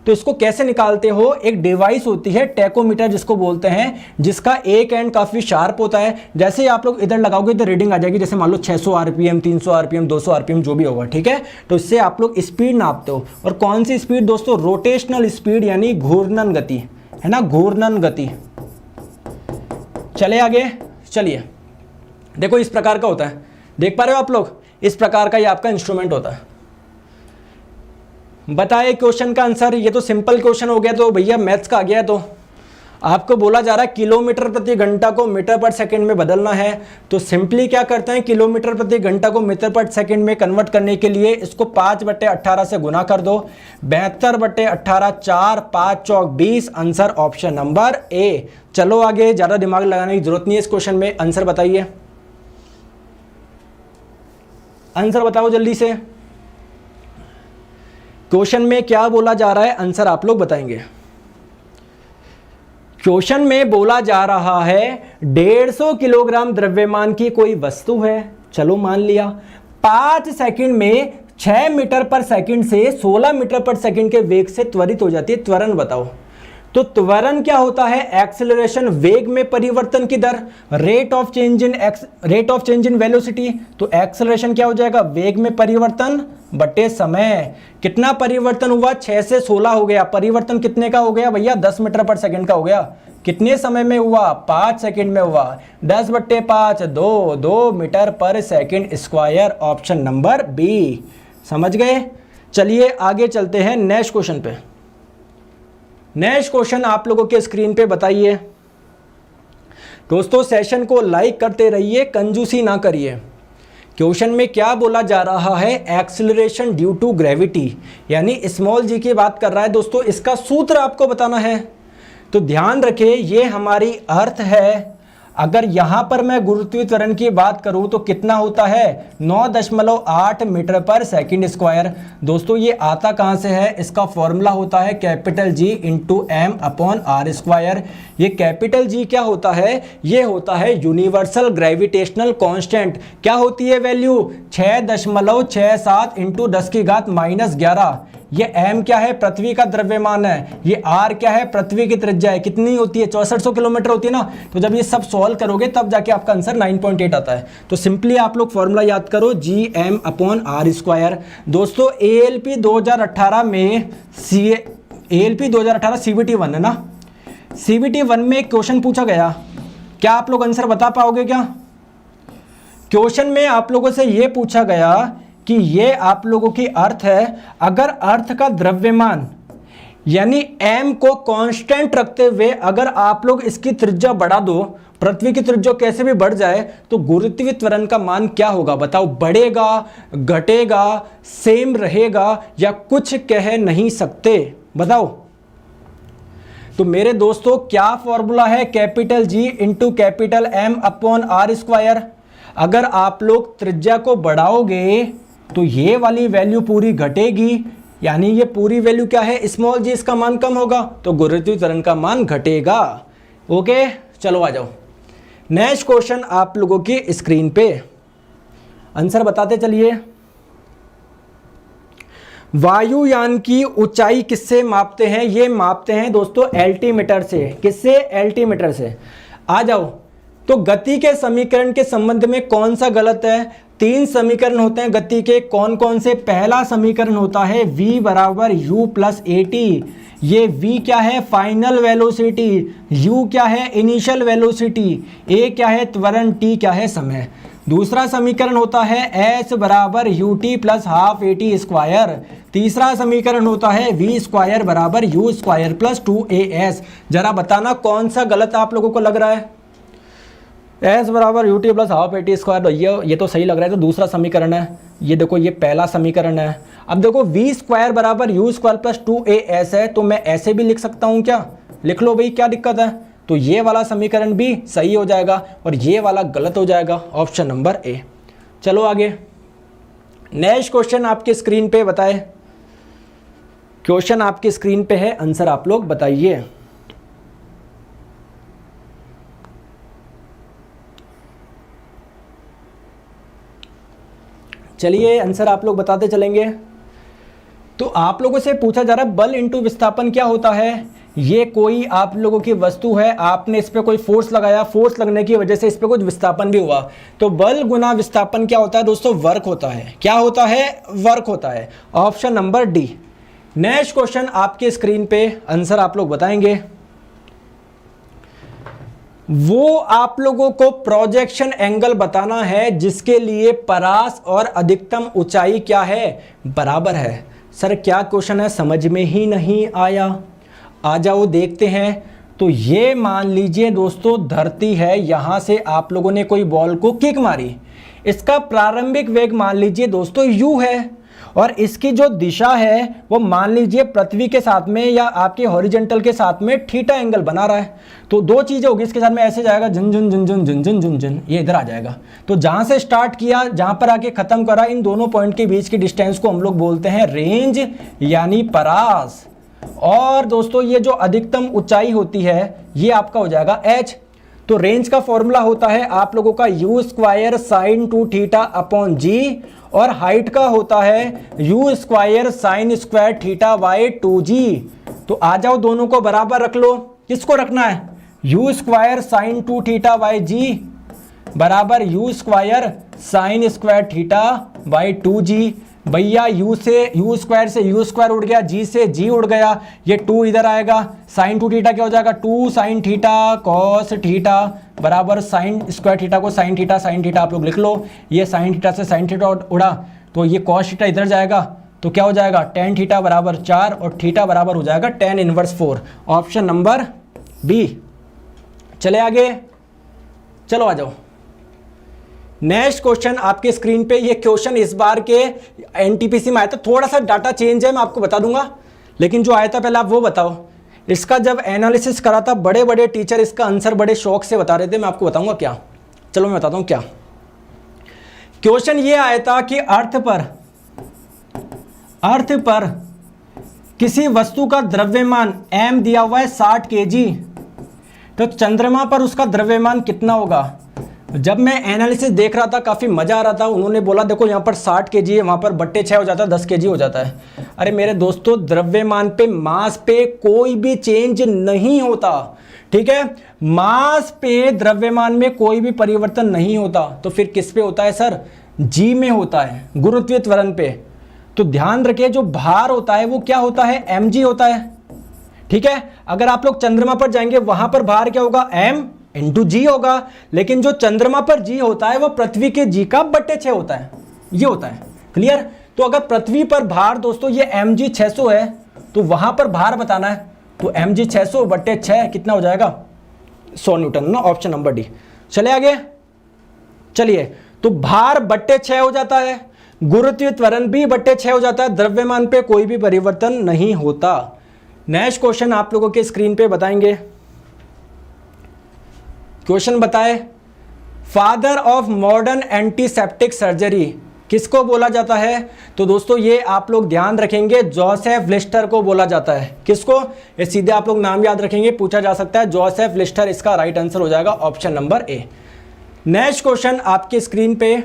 तो इसको कैसे निकालते हो? एक डिवाइस होती है टैकोमीटर जिसको बोलते हैं, जिसका एक एंड काफी शार्प होता है। जैसे ही आप लोग इधर लगाओगे तो रीडिंग आ जाएगी, जैसे मान लो 600 आरपीएम, 300 आरपीएम, 200 आरपीएम जो भी होगा। ठीक है, तो इससे आप लोग स्पीड नापते हो। और कौन सी स्पीड दोस्तों? रोटेशनल स्पीड यानी घूर्णन गति। है ना, घूर्णन गति। चले आगे, चलिए देखो इस प्रकार का होता है, देख पा रहे हो आप लोग, इस प्रकार का ये आपका इंस्ट्रूमेंट होता है। बताए क्वेश्चन का आंसर, ये तो सिंपल क्वेश्चन हो गया, तो भैया मैथ्स का आ गया। तो आपको बोला जा रहा है किलोमीटर प्रति घंटा को मीटर पर सेकंड में बदलना है, तो सिंपली क्या करते हैं, किलोमीटर प्रति घंटा को मीटर पर सेकंड में कन्वर्ट करने के लिए इसको 5/18 से गुना कर दो। 72/18, 4 5 चौक 20, आंसर ऑप्शन नंबर ए। चलो आगे, ज्यादा दिमाग लगाने की जरूरत नहीं है इस क्वेश्चन में। आंसर बताइए, आंसर बताओ जल्दी से। क्वेश्चन में क्या बोला जा रहा है, आंसर आप लोग बताएंगे। क्वेश्चन में बोला जा रहा है 150 किलोग्राम द्रव्यमान की कोई वस्तु है, चलो मान लिया, 5 सेकंड में 6 मीटर पर सेकंड से 16 मीटर पर सेकंड के वेग से त्वरित हो जाती है। त्वरण बताओ। तो त्वरण क्या होता है, एक्सेलरेशन, वेग में परिवर्तन की दर, rate of change in velocity. तो एक्सेलरेशन क्या हो जाएगा, वेग में परिवर्तन बटे समय। कितना परिवर्तन हुआ, 6 से 16 हो गया। परिवर्तन कितने का हो गया भैया, 10 मीटर पर सेकंड का हो गया। कितने समय में हुआ, 5 सेकंड में हुआ। 10/5 2 metre per second square, option number B. समझ गए। चलिए आगे चलते हैं नेक्स्ट क्वेश्चन पे। नेक्स्ट क्वेश्चन आप लोगों के स्क्रीन पे बताइए। दोस्तों सेशन को लाइक करते रहिए, कंजूसी ना करिए। क्वेश्चन में क्या बोला जा रहा है, एक्सीलरेशन ड्यू टू ग्रेविटी, यानी स्मॉल जी की बात कर रहा है। दोस्तों इसका सूत्र आपको बताना है, तो ध्यान रखिए ये हमारी अर्थ है। अगर यहां पर मैं गुरुत्वीय त्वरण की बात करूं तो कितना होता है, 9.8 मीटर पर सेकंड स्क्वायर। दोस्तों ये आता कहां से है, इसका फॉर्मूला होता है capital G into M upon R square. ये कैपिटल G क्या होता है, ये होता है यूनिवर्सल ग्रेविटेशनल कांस्टेंट। क्या होती है वैल्यू, 6.67 इंटू 10⁻11। ये m क्या है, पृथ्वी का द्रव्यमान है। ये r क्या है, पृथ्वी की त्रिज्या है। कितनी होती है, 6400 किलोमीटर होती है ना। तो जब ये सब सॉल्व करोगे तब जाके आपका आंसर 9.8 आता है। तो सिंपली आप लोग फॉर्मूला याद करो, Gm अपॉन आर स्क्वायर। दोस्तों ALP 2018 में ALP 2018 CBT 1 है ना, CBT 1 में एक क्वेश्चन पूछा गया, क्या आप लोग आंसर बता पाओगे क्या। क्वेश्चन में आप लोगों से यह पूछा गया कि ये आप लोगों की अर्थ है, अगर अर्थ का द्रव्यमान यानी m को कांस्टेंट रखते हुए अगर आप लोग इसकी त्रिज्या बढ़ा दो, पृथ्वी की त्रिज्या कैसे भी बढ़ जाए, तो गुरुत्वीय त्वरण का मान क्या होगा बताओ। बढ़ेगा, घटेगा, सेम रहेगा, या कुछ कह नहीं सकते, बताओ। तो मेरे दोस्तों क्या फॉर्मूला है, capital G into capital M upon R square. अगर आप लोग त्रिज्या को बढ़ाओगे तो ये वाली वैल्यू पूरी घटेगी, यानी ये पूरी वैल्यू क्या है, स्मॉल जी, इसका मान कम होगा, तो गुरुत्वीय त्वरण का मान घटेगा। ओके, चलो आ जाओ। नेक्स्ट क्वेश्चन आप लोगों की स्क्रीन पे, आंसर बताते चलिए। वायुयान की ऊंचाई किससे मापते हैं, ये मापते हैं दोस्तों एल्टीमीटर से। किससे, एल्टीमीटर से। आ जाओ। तो गति के समीकरण के संबंध में कौन सा गलत है, 3 समीकरण होते हैं गति के, कौन कौन से। पहला समीकरण होता है v बराबर u प्लस at। ये v क्या है, फाइनल वेलोसिटी, u क्या है, इनिशियल वेलोसिटी, a क्या है, त्वरण, t क्या है, समय। दूसरा समीकरण होता है s बराबर ut plus half at square. तीसरा समीकरण होता है v स्क्वायर बराबर u स्क्वायर प्लस 2as। जरा बताना कौन सा गलत आप लोगों को लग रहा है। s बराबर ut plus half at square, ये तो सही लग रहा है, तो दूसरा समीकरण है। ये देखो ये पहला समीकरण है। अब देखो v स्क्वायर बराबर u स्क्वायर प्लस 2as है, तो मैं ऐसे भी लिख सकता हूँ क्या, लिख लो भाई, क्या दिक्कत है। तो ये वाला समीकरण भी सही हो जाएगा और ये वाला गलत हो जाएगा, ऑप्शन नंबर ए। चलो आगे, नेक्स्ट क्वेश्चन आपके स्क्रीन पे बताए। क्वेश्चन आपकी स्क्रीन पे है, आंसर आप लोग बताइए। चलिए आंसर आप लोग बताते चलेंगे। तो आप लोगों से पूछा जा रहा है बल इंटू विस्थापन क्या होता है। ये कोई आप लोगों की वस्तु है, आपने इस पर कोई फोर्स लगाया, फोर्स लगने की वजह से इस पर कुछ विस्थापन भी हुआ, तो बल गुना विस्थापन क्या होता है दोस्तों, वर्क होता है। क्या होता है, वर्क होता है, option number D. Next question आपके स्क्रीन पे, आंसर आप लोग बताएंगे। वो आप लोगों को प्रोजेक्शन एंगल बताना है जिसके लिए परास और अधिकतम ऊंचाई क्या है, बराबर है। सर क्या क्वेश्चन है, समझ में ही नहीं आया। आ जाओ देखते हैं। तो ये मान लीजिए दोस्तों धरती है, यहां से आप लोगों ने कोई बॉल को किक मारी, इसका प्रारंभिक वेग मान लीजिए दोस्तों u है, और इसकी जो दिशा है वो मान लीजिए पृथ्वी के साथ में या आपके हॉरिजॉन्टल के साथ में थीटा एंगल बना रहा है। तो दो चीजें होगी, इसके साथ में ऐसे जाएगा झुन झुन झुन झुन झुन झुन झुन झुन, ये इधर आ जाएगा। तो जहां से स्टार्ट किया जहां पर आके खत्म करा, इन दोनों पॉइंट के बीच की डिस्टेंस को हम लोग बोलते हैं रेंज यानी परास। और दोस्तों ये जो अधिकतम ऊंचाई होती है ये आपका हो जाएगा h। तो रेंज का फॉर्मूला होता है आप लोगों का u square sine 2 theta upon g, और हाइट का होता है u square sine square theta by 2g। तो आ जाओ दोनों को बराबर रख लो। किसको रखना है, u square sine 2 theta by g बराबर u square sine square theta by 2g। भैया u स्क्वायर से u स्क्वायर उड़ गया, g से g उड़ गया, ये 2 इधर आएगा। साइन 2 थीटा क्या हो जाएगा, 2 साइन थीटा कॉस थीटा बराबर साइन स्क्वायर थीटा को साइन थीटा आप लोग लिख लो। ये साइन थीटा से साइन थीटा उड़ा तो ये कॉस थीटा इधर जाएगा, तो क्या हो जाएगा टेन थीटा बराबर 4 और थीटा बराबर हो जाएगा tan inverse 4। Option number B. चले आगे, चलो आ जाओ। नेक्स्ट क्वेश्चन आपके स्क्रीन पे, ये क्वेश्चन इस बार के एनटीपीसी में आया था, थोड़ा सा डाटा चेंज है मैं आपको बता दूंगा, लेकिन जो आया था पहले आप वो बताओ। इसका जब एनालिसिस करा था बड़े बड़े टीचर इसका आंसर बड़े शौक से बता रहे थे, मैं आपको बताऊंगा क्या। चलो मैं बताता हूं क्या क्वेश्चन। ये आया था कि अर्थ पर किसी वस्तु का द्रव्यमान m दिया हुआ है 60 kg, तो चंद्रमा पर उसका द्रव्यमान कितना होगा। जब मैं एनालिसिस देख रहा था काफ़ी मज़ा आ रहा था। उन्होंने बोला देखो यहाँ पर 60 kg है, वहाँ पर बट्टे 6 हो जाता है, 10 kg हो जाता है। अरे मेरे दोस्तों द्रव्यमान पे मास पे कोई भी चेंज नहीं होता, ठीक है। मास पे द्रव्यमान में कोई भी परिवर्तन नहीं होता, तो फिर किस पे होता है सर, जी में होता है, गुरुत्वीय त्वरण पे। तो ध्यान रखिए जो भार होता है वो क्या होता है, mg होता है, ठीक है। अगर आप लोग चंद्रमा पर जाएंगे वहां पर भार क्या होगा, m इंटू जी होगा, लेकिन जो चंद्रमा पर जी होता है वो पृथ्वी के जी का बट्टे 6 होता है, ये होता है। क्लियर। तो अगर पृथ्वी पर भार दोस्तों ये mg 600 है, तो वहां पर भार बताना है, तो mg 600 बट्टे 6 कितना हो जाएगा, 100 न्यूटन ना। Option number D. चले आगे, चलिए। तो भार बट्टे 6 हो जाता है, गुरुत्वीय त्वरण भी बट्टे 6 हो जाता है, द्रव्यमान पे कोई भी परिवर्तन नहीं होता। नेक्स्ट क्वेश्चन आप लोगों के स्क्रीन पे बताएंगे। क्वेश्चन बताए, father of modern antiseptic surgery किसको बोला जाता है। तो दोस्तों ये आप लोग ध्यान रखेंगे, जोसेफ लिस्टर को बोला जाता है। किसको, ये सीधे आप लोग नाम याद रखेंगे, पूछा जा सकता है, जोसेफ लिस्टर इसका राइट आंसर हो जाएगा ऑप्शन नंबर ए। नेक्स्ट क्वेश्चन आपके स्क्रीन पे,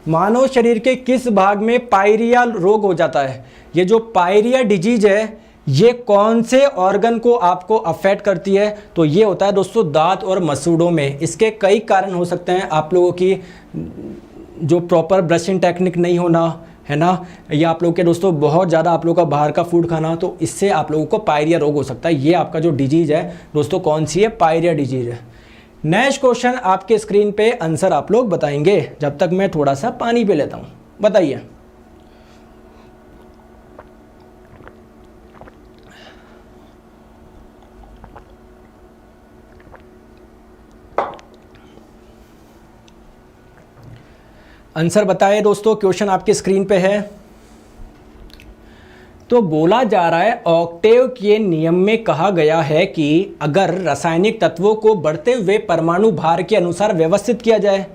मानव शरीर के किस भाग में पायरिया रोग हो जाता है। ये जो पायरिया डिजीज है ये कौन से ऑर्गन को आपको अफेक्ट करती है, तो ये होता है दोस्तों दांत और मसूड़ों में। इसके कई कारण हो सकते हैं, आप लोगों की जो प्रॉपर ब्रशिंग टेक्निक नहीं होना है ना, या आप लोग के दोस्तों बहुत ज़्यादा आप लोगों का बाहर का फूड खाना, तो इससे आप लोगों को पायरिया रोग हो सकता है। ये आपका जो डिजीज़ है दोस्तों कौन सी है, पायरिया डिजीज़ है। नेक्स्ट क्वेश्चन आपके स्क्रीन पे आंसर आप लोग बताएंगे, जब तक मैं थोड़ा सा पानी पी लेता हूँ। बताइए, आंसर बताए दोस्तों। क्वेश्चन आपकी स्क्रीन पे है। तो बोला जा रहा है ऑक्टेव के नियम में कहा गया है कि अगर रासायनिक तत्वों को बढ़ते हुए परमाणु भार के अनुसार व्यवस्थित किया जाए।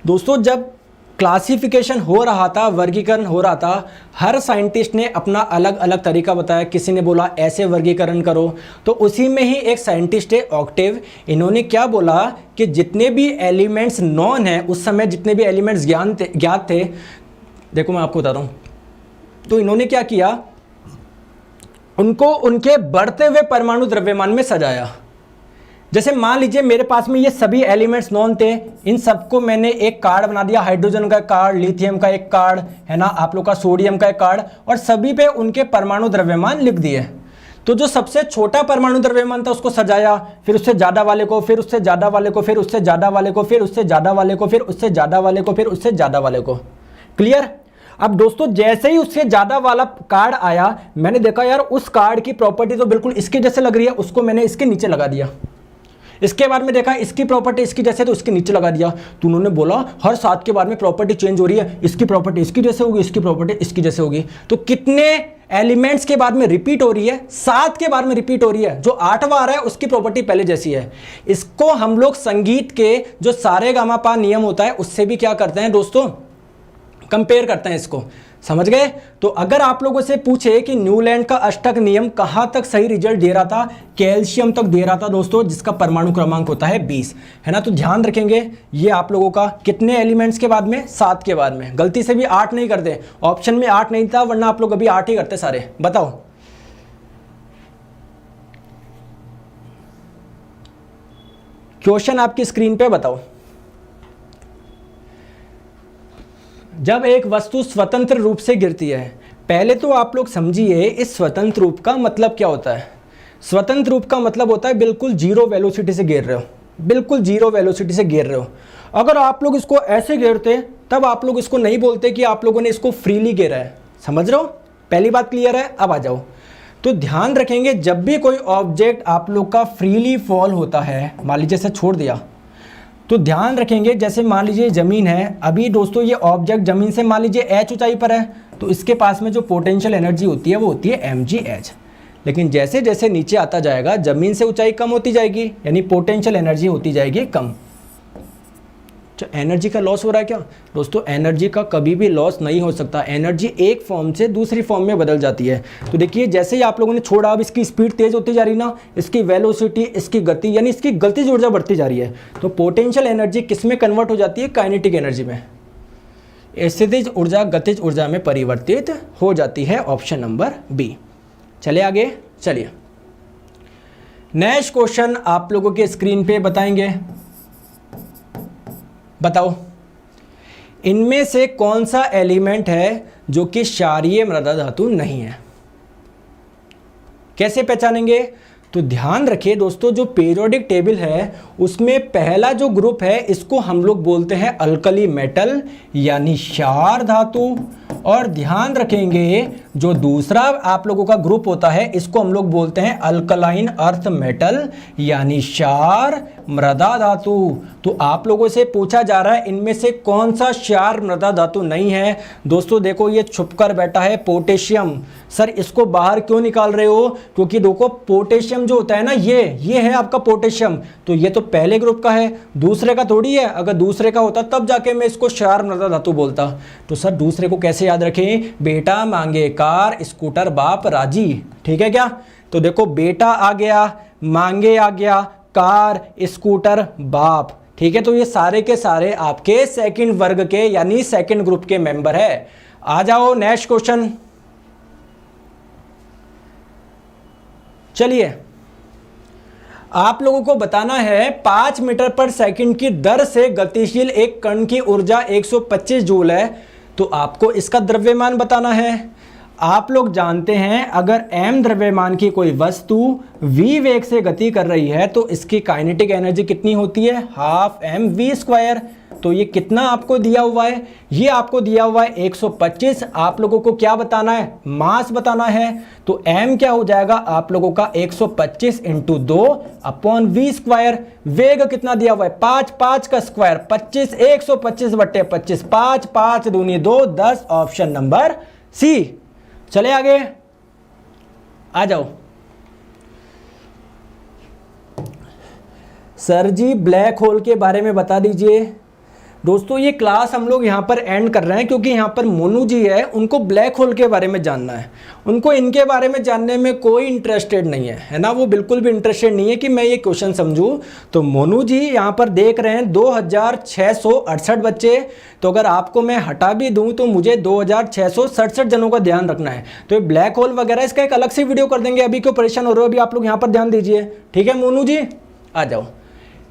दोस्तों जब क्लासिफिकेशन हो रहा था, वर्गीकरण हो रहा था, हर साइंटिस्ट ने अपना अलग अलग तरीका बताया। किसी ने बोला ऐसे वर्गीकरण करो, तो उसी में ही एक साइंटिस्ट है ऑक्टेव, इन्होंने क्या बोला कि जितने भी एलिमेंट्स नॉन हैं, उस समय जितने भी एलिमेंट्स ज्ञात थे, देखो मैं आपको बताता हूँ। तो इन्होंने क्या किया, उनको उनके बढ़ते हुए परमाणु द्रव्यमान में सजाया। जैसे मान लीजिए मेरे पास में ये सभी एलिमेंट्स नॉन थे, इन सबको मैंने एक कार्ड बना दिया, हाइड्रोजन का कार्ड, लिथियम का एक कार्ड है ना, आप लोग का सोडियम का एक कार्ड, और सभी पे उनके परमाणु द्रव्यमान लिख दिए। तो जो सबसे छोटा परमाणु द्रव्यमान था उसको सजाया, फिर उससे ज़्यादा वाले को, फिर उससे ज़्यादा वाले को, फिर उससे ज़्यादा वाले को, फिर उससे ज़्यादा वाले को, फिर उससे ज़्यादा वाले को, फिर उससे ज़्यादा वाले को। क्लियर? अब दोस्तों जैसे ही उससे ज़्यादा वाला कार्ड आया, मैंने देखा यार उस कार्ड की प्रॉपर्टी तो बिल्कुल इसके जैसे लग रही है, उसको मैंने इसके नीचे लगा दिया। इसके बाद में देखा इसकी प्रॉपर्टी इसकी जैसे, तो इसके नीचे लगा दिया। तो उन्होंने बोला हर 7 के बाद में प्रॉपर्टी चेंज हो रही है, इसकी प्रॉपर्टी इसकी जैसे होगी, इसकी प्रॉपर्टी इसकी जैसे होगी। तो कितने एलिमेंट्स के बाद में रिपीट हो रही है? 7 के बाद में रिपीट हो रही है। जो 8वां आ रहा है उसकी प्रॉपर्टी पहले जैसी है। इसको हम लोग संगीत के जो सारे गामा पा नियम होता है उससे भी क्या करते हैं दोस्तों, कंपेयर करते हैं इसको। समझ गए? तो अगर आप लोगों से पूछे कि न्यूलैंड का अष्टक नियम कहां तक सही रिजल्ट दे रहा था, कैल्शियम तक दे रहा था दोस्तों, जिसका परमाणु क्रमांक होता है 20, है ना। तो ध्यान रखेंगे ये आप लोगों का कितने एलिमेंट्स के बाद में, 7 के बाद में। गलती से भी 8 नहीं करते, ऑप्शन में 8 नहीं था, वरना आप लोग अभी 8 ही करते सारे। बताओ क्वेश्चन आपकी स्क्रीन पे बताओ। जब एक वस्तु स्वतंत्र रूप से गिरती है, पहले तो आप लोग समझिए इस स्वतंत्र रूप का मतलब क्या होता है। स्वतंत्र रूप का मतलब होता है बिल्कुल जीरो वेलोसिटी से गिर रहे हो, बिल्कुल जीरो वेलोसिटी से गिर रहे हो। अगर आप लोग इसको ऐसे गिरते तब आप लोग इसको नहीं बोलते कि आप लोगों ने इसको फ्रीली गिरा है। समझ रहे हो? पहली बात क्लियर है? अब आ जाओ। तो ध्यान रखेंगे जब भी कोई ऑब्जेक्ट आप लोग का फ्रीली फॉल होता है, मान लीजिए ऐसे छोड़ दिया, तो ध्यान रखेंगे जैसे मान लीजिए ज़मीन है, अभी दोस्तों ये ऑब्जेक्ट ज़मीन से मान लीजिए h ऊंचाई पर है, तो इसके पास में जो पोटेंशियल एनर्जी होती है वो होती है mgh। लेकिन जैसे जैसे नीचे आता जाएगा ज़मीन से ऊंचाई कम होती जाएगी, यानी पोटेंशियल एनर्जी होती जाएगी कम। तो एनर्जी का लॉस हो रहा है क्या दोस्तों? एनर्जी का कभी भी लॉस नहीं हो सकता। एनर्जी एक फॉर्म से दूसरी फॉर्म में बदल जाती है। तो देखिए जैसे ही आप लोगों ने छोड़ा, अब इसकी स्पीड तेज होती जा रही ना, इसकी वेलोसिटी, इसकी गति, यानी इसकी गतिज ऊर्जा बढ़ती जा रही है। तो पोटेंशियल एनर्जी किस में कन्वर्ट हो जाती है? काइनेटिक एनर्जी में। स्थितिज ऊर्जा गतिज ऊर्जा में परिवर्तित हो जाती है। Option number B. चले आगे, चलिए नेक्स्ट क्वेश्चन आप लोगों के स्क्रीन पे बताएंगे। बताओ इनमें से कौन सा एलिमेंट है जो कि क्षारीय मृदा धातु नहीं है? कैसे पहचानेंगे? तो ध्यान रखिए दोस्तों, जो पीरियोडिक टेबल है उसमें पहला जो ग्रुप है इसको हम लोग बोलते हैं अल्कली मेटल यानी क्षार धातु। और ध्यान रखेंगे जो दूसरा आप लोगों का ग्रुप होता है इसको हम लोग बोलते हैं अल्कलाइन अर्थ मेटल यानी क्षार मृदा धातु। तो आप लोगों से पूछा जा रहा है इनमें से कौन सा क्षार मृदा धातु नहीं है? दोस्तों देखो ये छुपकर बैठा है पोटेशियम। सर इसको बाहर क्यों निकाल रहे हो? क्योंकि देखो पोटेशियम जो होता है ना, ये है आपका पोटेशियम। तो ये तो पहले ग्रुप का है, दूसरे का थोड़ी है। अगर दूसरे का होता तब जाके मैं इसको क्षार मृदा धातु बोलता। तो सर दूसरे को कैसे याद रखें? बेटा मांगे कार, स्कूटर बाप राजी। ठीक है क्या? तो देखो बेटा आ गया, मांगे आ गया, कार, स्कूटर, बाप। ठीक है, तो ये सारे के सारे आपके सेकंड वर्ग के यानी सेकंड ग्रुप के मेंबर है। आ जाओ नेक्स्ट क्वेश्चन। चलिए आप लोगों को बताना है 5 मीटर पर सेकंड की दर से गतिशील एक कण की ऊर्जा 125 जूल है। तो आपको इसका द्रव्यमान बताना है। आप लोग जानते हैं अगर m द्रव्यमान की कोई वस्तु v वेग से गति कर रही है तो इसकी काइनेटिक एनर्जी कितनी होती है? Half mv²। तो ये कितना आपको दिया हुआ है? ये आपको दिया हुआ है 125। आप लोगों को क्या बताना है? मास बताना है। तो m क्या हो जाएगा आप लोगों का? 125 × 2/v²। वेग कितना दिया हुआ है? 5, 5 का स्क्वायर 25, 125/25, 5, 5 दूनी 2, 10। Option number C. चले आगे, आ जाओ। सर जी ब्लैक होल के बारे में बता दीजिए। दोस्तों ये क्लास हम लोग यहाँ पर एंड कर रहे हैं क्योंकि यहाँ पर मोनू जी है, उनको ब्लैक होल के बारे में जानना है। उनको इनके बारे में जानने में कोई इंटरेस्टेड नहीं है ना, वो बिल्कुल भी इंटरेस्टेड नहीं है कि मैं ये क्वेश्चन समझूं। तो मोनू जी यहाँ पर देख रहे हैं 2668 बच्चे। तो अगर आपको मैं हटा भी दूँ तो मुझे 2667 जनों का ध्यान रखना है। तो ये ब्लैक होल वगैरह इसका एक अलग से वीडियो कर देंगे। अभी क्यों परेशान हो रहे हो? अभी आप लोग यहाँ पर ध्यान दीजिए। ठीक है मोनू जी, आ जाओ।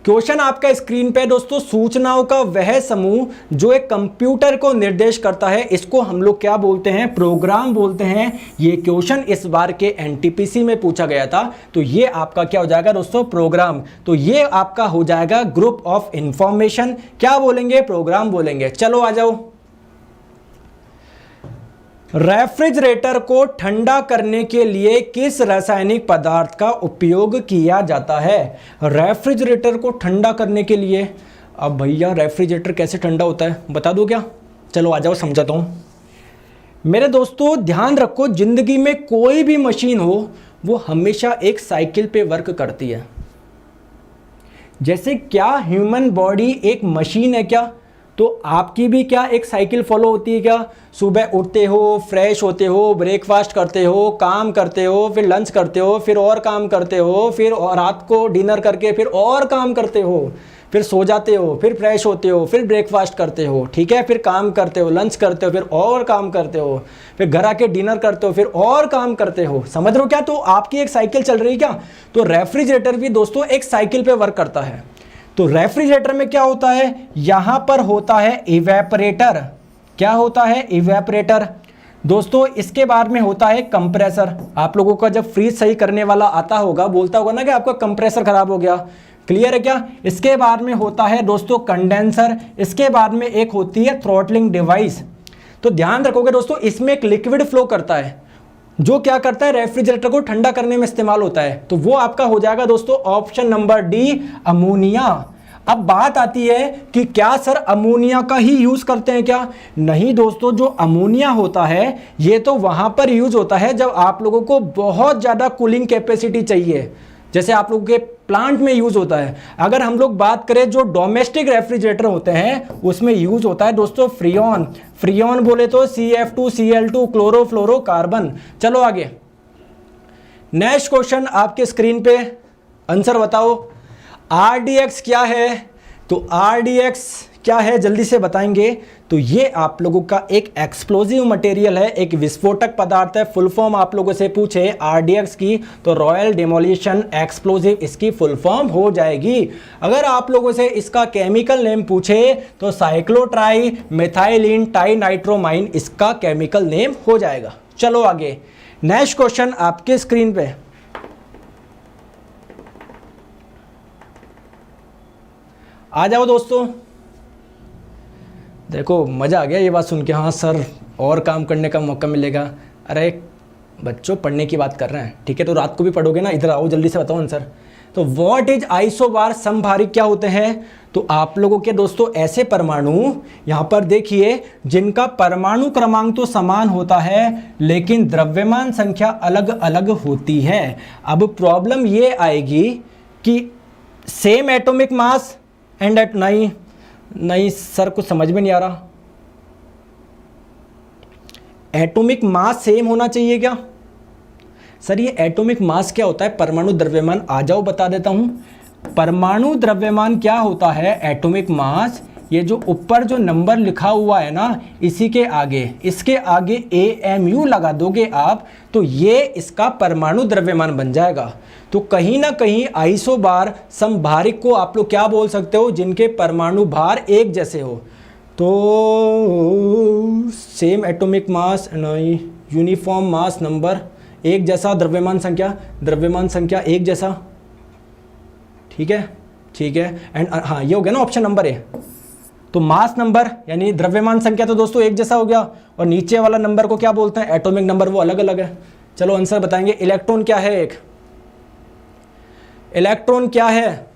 क्वेश्चन आपका स्क्रीन पे दोस्तों, सूचनाओं का वह समूह जो एक कंप्यूटर को निर्देश करता है, इसको हम लोग क्या बोलते हैं? प्रोग्राम बोलते हैं। ये क्वेश्चन इस बार के एनटीपीसी में पूछा गया था, तो ये आपका क्या हो जाएगा दोस्तों? प्रोग्राम। तो ये आपका हो जाएगा ग्रुप ऑफ इंफॉर्मेशन। क्या बोलेंगे? प्रोग्राम बोलेंगे। चलो आ जाओ। रेफ्रिजरेटर को ठंडा करने के लिए किस रासायनिक पदार्थ का उपयोग किया जाता है? रेफ्रिजरेटर को ठंडा करने के लिए, अब भैया रेफ्रिजरेटर कैसे ठंडा होता है बता दो क्या? चलो आ जाओ, समझाता हूँ। मेरे दोस्तों ध्यान रखो, जिंदगी में कोई भी मशीन हो वो हमेशा एक साइकिल पे वर्क करती है। जैसे क्या ह्यूमन बॉडी एक मशीन है क्या? तो आपकी भी क्या एक साइकिल फॉलो होती है क्या? सुबह उठते हो, फ्रेश होते हो, ब्रेकफास्ट करते हो, काम करते हो, फिर लंच करते हो, फिर और काम करते हो, फिर रात को डिनर करके फिर और काम करते हो, फिर सो जाते हो, फिर फ्रेश होते हो, फिर ब्रेकफास्ट करते हो, ठीक है, फिर काम करते हो, लंच करते हो, फिर और काम करते हो, फिर घर आके डिनर करते हो, फिर और काम करते हो। समझ रहे हो क्या? तो आपकी एक साइकिल चल रही है क्या? तो रेफ्रिजरेटर भी दोस्तों एक साइकिल पे वर्क करता है। तो रेफ्रिजरेटर में क्या होता है? यहां पर होता है इवेपरेटर। क्या होता है? इवेपरेटर। दोस्तों इसके बाद में होता है कंप्रेसर। आप लोगों का जब फ्रीज सही करने वाला आता होगा, बोलता होगा ना कि आपका कंप्रेसर खराब हो गया। क्लियर है क्या? इसके बाद में होता है दोस्तों कंडेंसर। इसके बाद में एक होती है थ्रॉटलिंग डिवाइस। तो ध्यान रखोगे दोस्तों, इसमें एक लिक्विड फ्लो करता है जो क्या करता है? रेफ्रिजरेटर को ठंडा करने में इस्तेमाल होता है। तो वो आपका हो जाएगा दोस्तों ऑप्शन नंबर डी, अमोनिया। अब बात आती है कि क्या सर अमोनिया का ही यूज करते हैं क्या? नहीं दोस्तों, जो अमोनिया होता है ये तो वहां पर यूज होता है जब आप लोगों को बहुत ज्यादा कूलिंग कैपेसिटी चाहिए, जैसे आप लोगों के प्लांट में यूज होता है। अगर हम लोग बात करें जो डोमेस्टिक रेफ्रिजरेटर होते हैं उसमें यूज होता है दोस्तों फ्रियोन। फ्रियोन बोले तो CF2Cl2 क्लोरोफ्लोरोकार्बन। चलो आगे, नेक्स्ट क्वेश्चन आपके स्क्रीन पे, आंसर बताओ। RDX क्या है? तो RDX क्या है जल्दी से बताएंगे। तो ये आप लोगों का एक एक्सप्लोजिव मटेरियल है, एक विस्फोटक पदार्थ है। फुल फॉर्म आप लोगों से पूछे RDX की तो रॉयल डिमोलिशन एक्सप्लोजिव इसकी फुल फॉर्म हो जाएगी। अगर आप लोगों से इसका केमिकल नेम पूछे तो साइक्लोट्राई मेथाइलिन टाइनाइट्रोमाइन इसका केमिकल नेम हो जाएगा। चलो आगे, नेक्स्ट क्वेश्चन आपके स्क्रीन पे, आ जाओ दोस्तों। देखो मज़ा आ गया ये बात सुन के, हाँ सर और काम करने का मौका मिलेगा। अरे बच्चों पढ़ने की बात कर रहे हैं, ठीक है, तो रात को भी पढ़ोगे ना। इधर आओ जल्दी से बताओ आंसर। तो व्हाट इज आइसोबार समभारिक क्या होते हैं? तो आप लोगों के दोस्तों ऐसे परमाणु यहाँ पर देखिए जिनका परमाणु क्रमांक तो समान होता है लेकिन द्रव्यमान संख्या अलग अलग होती है। अब प्रॉब्लम ये आएगी कि सेम एटॉमिक मास एंड एट, नहीं सर कुछ समझ में नहीं आ रहा। एटॉमिक मास सेम होना चाहिए क्या? सर ये एटॉमिक मास क्या होता है? परमाणु द्रव्यमान। आ जाओ बता देता हूं। परमाणु द्रव्यमान क्या होता है? एटॉमिक मास, ये जो ऊपर जो नंबर लिखा हुआ है ना, इसी के आगे, इसके आगे AMU लगा दोगे आप तो ये इसका परमाणु द्रव्यमान बन जाएगा। तो कहीं ना कहीं आइसोबार समभारिक को आप लोग क्या बोल सकते हो? जिनके परमाणु भार एक जैसे हो। तो सेम एटॉमिक मास, यूनिफॉर्म मास नंबर, एक जैसा द्रव्यमान संख्या एक जैसा, ठीक है ठीक है। एंड हाँ ये हो गया ना ऑप्शन नंबर ए। तो मास नंबर यानी द्रव्यमान संख्या तो दोस्तों एक जैसा हो गया, और नीचे वाला नंबर को क्या बोलते हैं? एटॉमिक नंबर, वो अलग अलग है। चलो आंसर बताएंगे। इलेक्ट्रॉन क्या है? एक इलेक्ट्रॉन क्या है?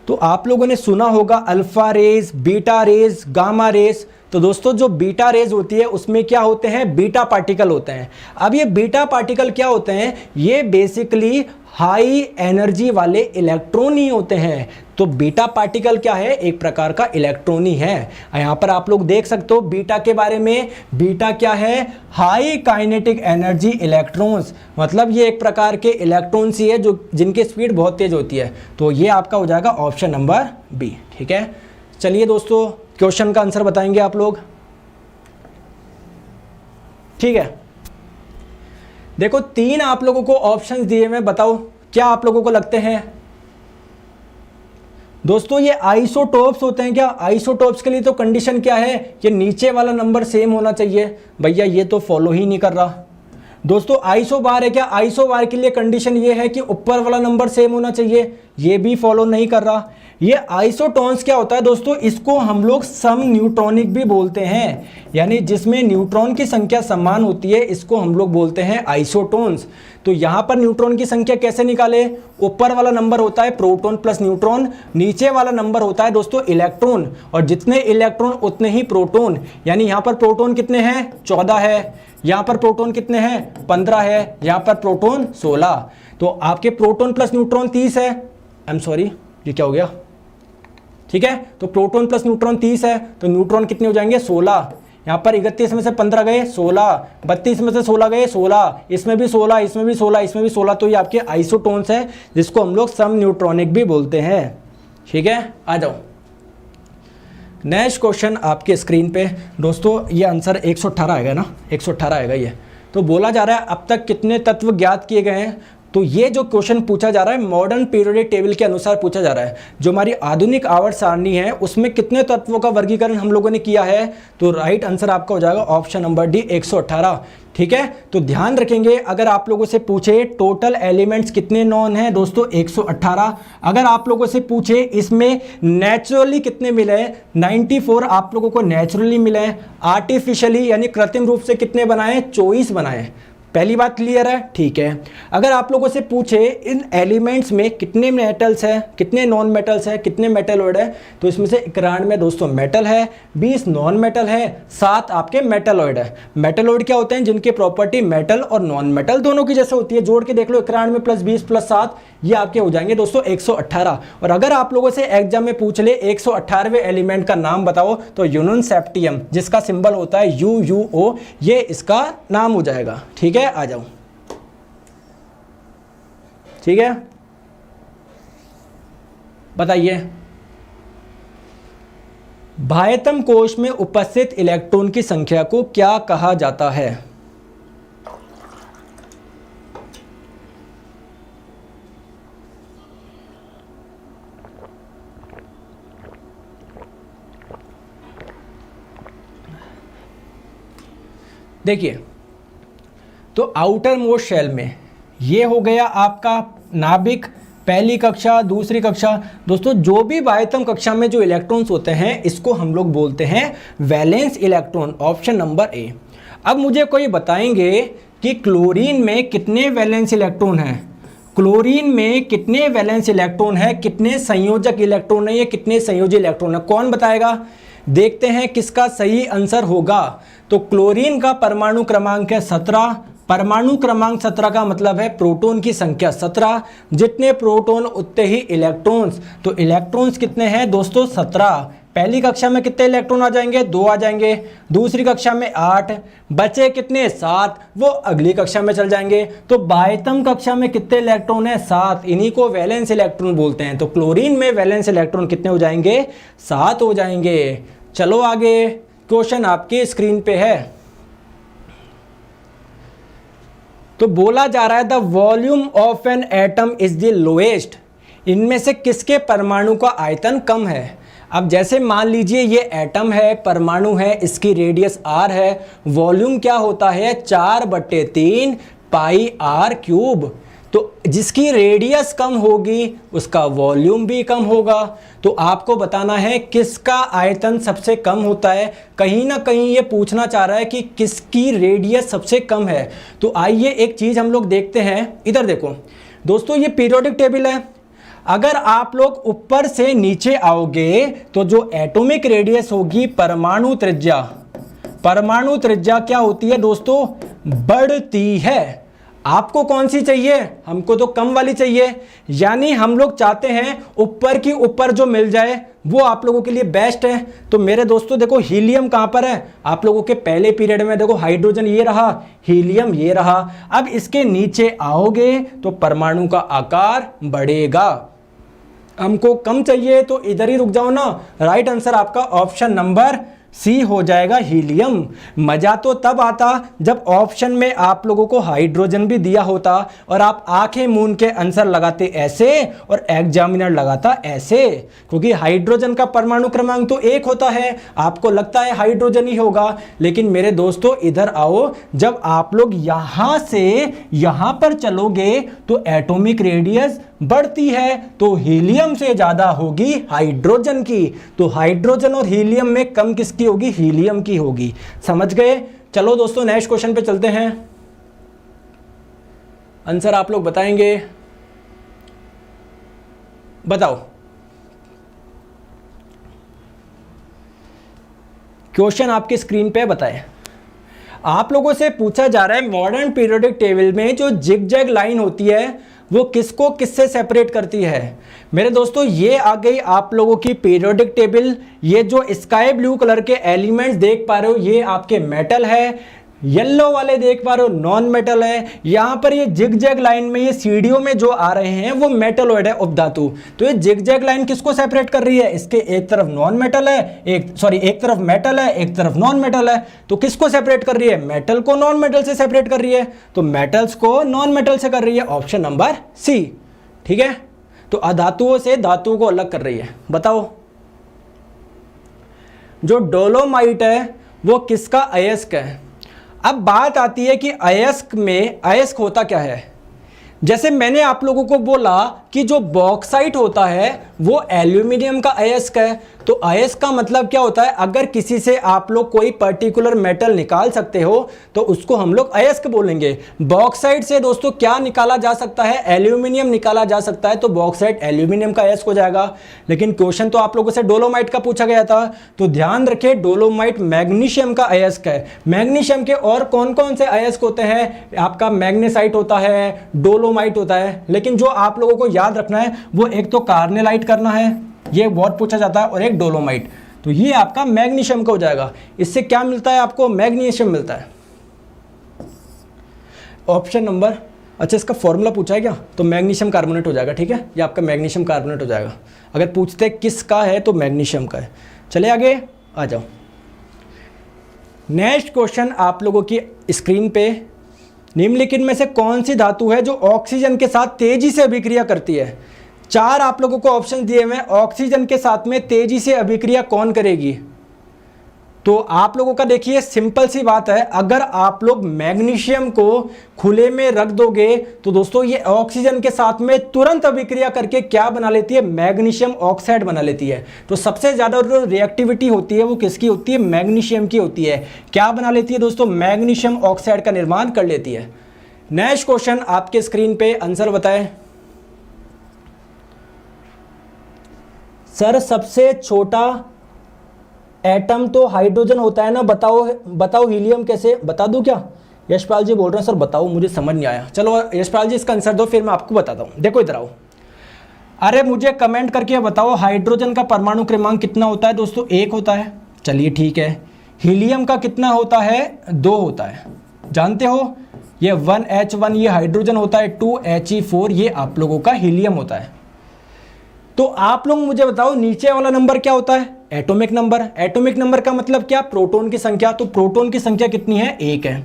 तो आप लोगों ने सुना होगा alpha rays, beta rays, gamma rays. तो दोस्तों जो बीटा रेज होती है उसमें क्या होते हैं? बीटा पार्टिकल होते हैं। अब ये बीटा पार्टिकल क्या होते हैं? ये बेसिकली हाई एनर्जी वाले इलेक्ट्रॉन ही होते हैं। तो बीटा पार्टिकल क्या है? एक प्रकार का इलेक्ट्रॉन ही है। यहां पर आप लोग देख सकते हो बीटा के बारे में। बीटा क्या है? हाई काइनेटिक एनर्जी इलेक्ट्रॉन्स, मतलब ये एक प्रकार के इलेक्ट्रॉन्स ही है जो जिनकी स्पीड बहुत तेज होती है। तो ये आपका हो जाएगा ऑप्शन नंबर बी, ठीक है। चलिए दोस्तों क्वेश्चन का आंसर बताएंगे आप लोग, ठीक है। देखो तीन आप लोगों को ऑप्शंस दिए, मैं बताओ क्या आप लोगों को लगते हैं? दोस्तों ये आइसोटोप्स होते हैं क्या? आइसोटोप्स के लिए तो कंडीशन क्या है कि नीचे वाला नंबर सेम होना चाहिए। भैया ये तो फॉलो ही नहीं कर रहा। दोस्तों आइसोबार है क्या? आइसोबार के लिए कंडीशन ये है कि ऊपर वाला नंबर सेम होना चाहिए, ये भी फॉलो नहीं कर रहा। ये आइसोटोन्स क्या होता है दोस्तों? इसको हम लोग सम न्यूट्रॉनिक भी बोलते हैं, यानी जिसमें न्यूट्रॉन की संख्या समान होती है, इसको हम लोग बोलते हैं आइसोटोन्स। तो यहाँ पर न्यूट्रॉन की संख्या कैसे निकाले? ऊपर वाला नंबर होता है प्रोटॉन प्लस न्यूट्रॉन, नीचे वाला नंबर होता है दोस्तों इलेक्ट्रॉन, और जितने इलेक्ट्रॉन उतने ही प्रोटॉन। यानी यहाँ पर प्रोटॉन कितने हैं? 14 है। यहाँ पर प्रोटॉन कितने हैं? 15 है। यहाँ पर प्रोटॉन 16। तो आपके प्रोटॉन प्लस न्यूट्रॉन 30 है। आई एम सॉरी, ये क्या हो गया? ठीक है, तो प्रोटॉन प्लस न्यूट्रॉन 30 है, तो न्यूट्रॉन कितने हो जाएंगे? 16। यहाँ पर 31 में से 15 गए 16, 32 में से 16 गए 16, इसमें भी 16, इसमें भी 16, इसमें भी 16। तो ये आपके आइसोटोन्स है, जिसको हम लोग सम न्यूट्रॉनिक भी बोलते हैं। ठीक है, आ जाओ नेक्स्ट क्वेश्चन आपके स्क्रीन पे। दोस्तों ये आंसर 118 आएगा ना, 118 आएगा ये। तो बोला जा रहा है अब तक कितने तत्व ज्ञात किए गए हैं। तो ये जो क्वेश्चन पूछा जा रहा है मॉडर्न पीरियोडिक टेबल के अनुसार पूछा जा रहा है। जो हमारी आधुनिक आवर्त सारणी है उसमें कितने तत्वों का वर्गीकरण हम लोगों ने किया है। तो राइट आंसर आपका हो जाएगा ऑप्शन नंबर डी 118। ठीक है, तो ध्यान रखेंगे अगर आप लोगों से पूछे टोटल एलिमेंट्स कितने नॉन हैं दोस्तों 118। अगर आप लोगों से पूछे इसमें नेचुरली कितने मिले हैं 94 आप लोगों को नेचुरली मिले हैं। आर्टिफिशियली यानी कृत्रिम रूप से कितने बनाए? 24 बनाए। पहली बात क्लियर है? ठीक है। अगर आप लोगों से पूछे इन एलिमेंट्स में कितने मेटल्स हैं, कितने नॉन मेटल्स हैं, कितने मेटलॉइड है, तो इसमें से 91 में दोस्तों मेटल है, 20 नॉन मेटल है, 7 आपके मेटलॉइड है। मेटलॉइड क्या होते हैं? जिनकी प्रॉपर्टी मेटल और नॉन मेटल दोनों की जैसे होती है। जोड़ के देख लो 91 प्लस 20 प्लस 7, ये आपके हो जाएंगे दोस्तों 118। और अगर आप लोगों से एग्जाम में पूछ ले 118वें एलिमेंट का नाम बताओ, तो यूनियन सेप्टियम जिसका सिंबल होता है UUO, ये इसका नाम हो जाएगा। ठीक है, आ जाओ। ठीक है, बताइए बाह्यतम कोश में उपस्थित इलेक्ट्रॉन की संख्या को क्या कहा जाता है? देखिए, तो आउटर मोस्ट शेल में ये हो गया आपका नाभिक, पहली कक्षा, दूसरी कक्षा। दोस्तों जो भी बाह्यतम कक्षा में जो इलेक्ट्रॉन्स होते हैं इसको हम लोग बोलते हैं वैलेंस इलेक्ट्रॉन, ऑप्शन नंबर ए। अब मुझे कोई बताएंगे कि क्लोरीन में कितने वैलेंस इलेक्ट्रॉन हैं। क्लोरीन में कितने वैलेंस इलेक्ट्रॉन है, कितने संयोजक इलेक्ट्रॉन है, ये कितने संयोजी इलेक्ट्रॉन है, कौन बताएगा? देखते हैं किसका सही आंसर होगा। तो क्लोरीन का परमाणु क्रमांक है 17। परमाणु क्रमांक 17 का मतलब है प्रोटॉन की संख्या 17। जितने प्रोटॉन उतने ही इलेक्ट्रॉन्स। तो इलेक्ट्रॉन्स कितने हैं दोस्तों? 17। पहली कक्षा में कितने इलेक्ट्रॉन आ जाएंगे? 2 आ जाएंगे। दूसरी कक्षा में 8, बचे कितने? 7, वो अगली कक्षा में चल जाएंगे। तो बाह्यतम कक्षा में कितने इलेक्ट्रॉन है? 7। इन्हीं को वैलेंस इलेक्ट्रॉन बोलते हैं। तो क्लोरीन में वैलेंस इलेक्ट्रॉन कितने हो जाएंगे? 7 हो जाएंगे। चलो आगे, क्वेश्चन आपके स्क्रीन पे है। तो बोला जा रहा है the volume of an atom is the lowest. इनमें से किसके परमाणु का आयतन कम है? अब जैसे मान लीजिए ये एटम है, परमाणु है, इसकी रेडियस r है, वॉल्यूम क्या होता है? 4/3 पाई r क्यूब। तो जिसकी रेडियस कम होगी उसका वॉल्यूम भी कम होगा। तो आपको बताना है किसका आयतन सबसे कम होता है। कहीं ना कहीं ये पूछना चाह रहा है कि किसकी रेडियस सबसे कम है। तो आइए एक चीज़ हम लोग देखते हैं। इधर देखो दोस्तों, ये पीरियोडिक टेबल है। अगर आप लोग ऊपर से नीचे आओगे तो जो एटॉमिक रेडियस होगी परमाणु त्रिज्या क्या होती है दोस्तों? बढ़ती है। आपको कौन सी चाहिए? हमको तो कम वाली चाहिए। यानी हम लोग चाहते हैं ऊपर की ऊपर जो मिल जाए वो आप लोगों के लिए बेस्ट है। तो मेरे दोस्तों देखो हीलियम कहां पर है? आप लोगों के पहले पीरियड में देखो हाइड्रोजन ये रहा, हीलियम ये रहा। अब इसके नीचे आओगे तो परमाणु का आकार बढ़ेगा। हमको कम चाहिए तो इधर ही रुक जाओ ना। राइट आंसर आपका ऑप्शन नंबर सी हो जाएगा हीलियम। मजा तो तब आता जब ऑप्शन में आप लोगों को हाइड्रोजन भी दिया होता और आप आंखें मूंद के आंसर लगाते ऐसे और एग्जामिनर लगाता ऐसे, क्योंकि हाइड्रोजन का परमाणु क्रमांक तो 1 होता है, आपको लगता है हाइड्रोजन ही होगा। लेकिन मेरे दोस्तों इधर आओ, जब आप लोग यहां से यहां पर चलोगे तो एटॉमिक रेडियस बढ़ती है, तो हीलियम से ज्यादा होगी हाइड्रोजन की। तो हाइड्रोजन और हीलियम में कम किसकी होगी? हीलियम की होगी। समझ गए? चलो दोस्तों नेक्स्ट क्वेश्चन पे चलते हैं। आंसर आप लोग बताएंगे, बताओ। क्वेश्चन आपकी स्क्रीन पे बताएं। आप लोगों से पूछा जा रहा है मॉडर्न पीरियोडिक टेबल में जो जिगजैग लाइन होती है वो किसको किससे सेपरेट करती है। मेरे दोस्तों ये आ गई आप लोगों की पीरियोडिक टेबल। ये जो स्काई ब्लू कलर के एलिमेंट्स देख पा रहे हो ये आपके मेटल है, येलो वाले देख पा रहे हो नॉन मेटल है। यहां पर ये जिगजैग लाइन में ये सीढ़ियों में जो आ रहे हैं वो मेटलॉइड है, उपधातु। तो ये जिगजैग लाइन किसको सेपरेट कर रही है? इसके एक तरफ नॉन मेटल है, एक तरफ मेटल है, एक तरफ नॉन मेटल है। तो किसको सेपरेट कर रही है? मेटल को नॉन मेटल से सेपरेट कर रही है, तो मेटल्स को नॉन मेटल से कर रही है। ऑप्शन नंबर सी, ठीक है। तो अधातुओं से धातुओं को अलग कर रही है। बताओ, जो डोलोमाइट है वो किसका अयस्क है? अब बात आती है कि अयस्क में अयस्क होता क्या है। जैसे मैंने आप लोगों को बोला कि जो बॉक्साइट होता है वो एल्यूमिनियम का अयस्क है। तो अयस्क का मतलब क्या होता है? अगर किसी से आप लोग कोई पर्टिकुलर मेटल निकाल सकते हो तो उसको हम लोग अयस्क बोलेंगे। बॉक्साइट से दोस्तों क्या निकाला जा सकता है? एल्यूमिनियम निकाला जा सकता है, तो बॉक्साइट एल्यूमिनियम का अयस्क हो जाएगा। लेकिन क्वेश्चन तो आप लोगों से डोलोमाइट का पूछा गया था, तो ध्यान रखिए डोलोमाइट मैग्नीशियम का अयस्क है। मैग्नीशियम के और कौन कौन से अयस्क होते हैं? आपका मैग्नेसाइट होता है, डोलोमाइट होता है। लेकिन जो आप लोगों को याद रखना है वो एक तो कार्नेलाइट करना है, ये बहुत पूछा जाता है, और एक डोलोमाइट। तो ये आपका मैग्नीशियम का हो जाएगा। इससे क्या मिलता है आपको? मैग्नीशियम मिलता है। ऑप्शन नंबर, अच्छा इसका फॉर्मूला पूछा है क्या? तो मैग्नीशियम कार्बोनेट हो जाएगा, ठीक है। ये आपका मैग्नीशियम कार्बोनेट हो जाएगा। अगर पूछते किसका है तो मैग्नीशियम का है। चले आगे आ जाओ। नेक्स्ट क्वेश्चन आप लोगों की स्क्रीन पे, निम्नलिखित में से कौन सी धातु है जो ऑक्सीजन के साथ तेजी से अभिक्रिया करती है? 4 आप लोगों को ऑप्शन दिए हुए हैं। ऑक्सीजन के साथ में तेजी से अभिक्रिया कौन करेगी? तो आप लोगों का देखिए सिंपल सी बात है, अगर आप लोग मैग्नीशियम को खुले में रख दोगे तो दोस्तों ये ऑक्सीजन के साथ में तुरंत अभिक्रिया करके क्या बना लेती है? मैग्नीशियम ऑक्साइड बना लेती है। तो सबसे ज्यादा जो रिएक्टिविटी होती है वो किसकी होती है? मैग्नीशियम की होती है। क्या बना लेती है दोस्तों? मैग्नीशियम ऑक्साइड का निर्माण कर लेती है। नेक्स्ट क्वेश्चन आपके स्क्रीन पे, आंसर बताएं। सर सबसे छोटा एटम तो हाइड्रोजन होता है ना, बताओ हीलियम कैसे? बता दूं क्या? यशपाल जी बोल रहे हैं सर बताओ, मुझे समझ नहीं आया। चलो यशपाल जी इसका आंसर दो, फिर मैं आपको बताता हूं। देखो इधर आओ। अरे मुझे कमेंट करके बताओ हाइड्रोजन का परमाणु क्रमांक कितना होता है? दोस्तों 1 होता है। चलिए ठीक है। हीलियम का कितना होता है? 2 होता है। जानते हो ये 1H1 ये हाइड्रोजन होता है, 2He4 ये आप लोगों का हीलियम होता है। तो आप लोग मुझे बताओ नीचे वाला नंबर क्या होता है? Atomic number. एटॉमिक नंबर का मतलब क्या? प्रोटॉन की संख्या। तो प्रोटॉन की संख्या कितनी है? 1 है।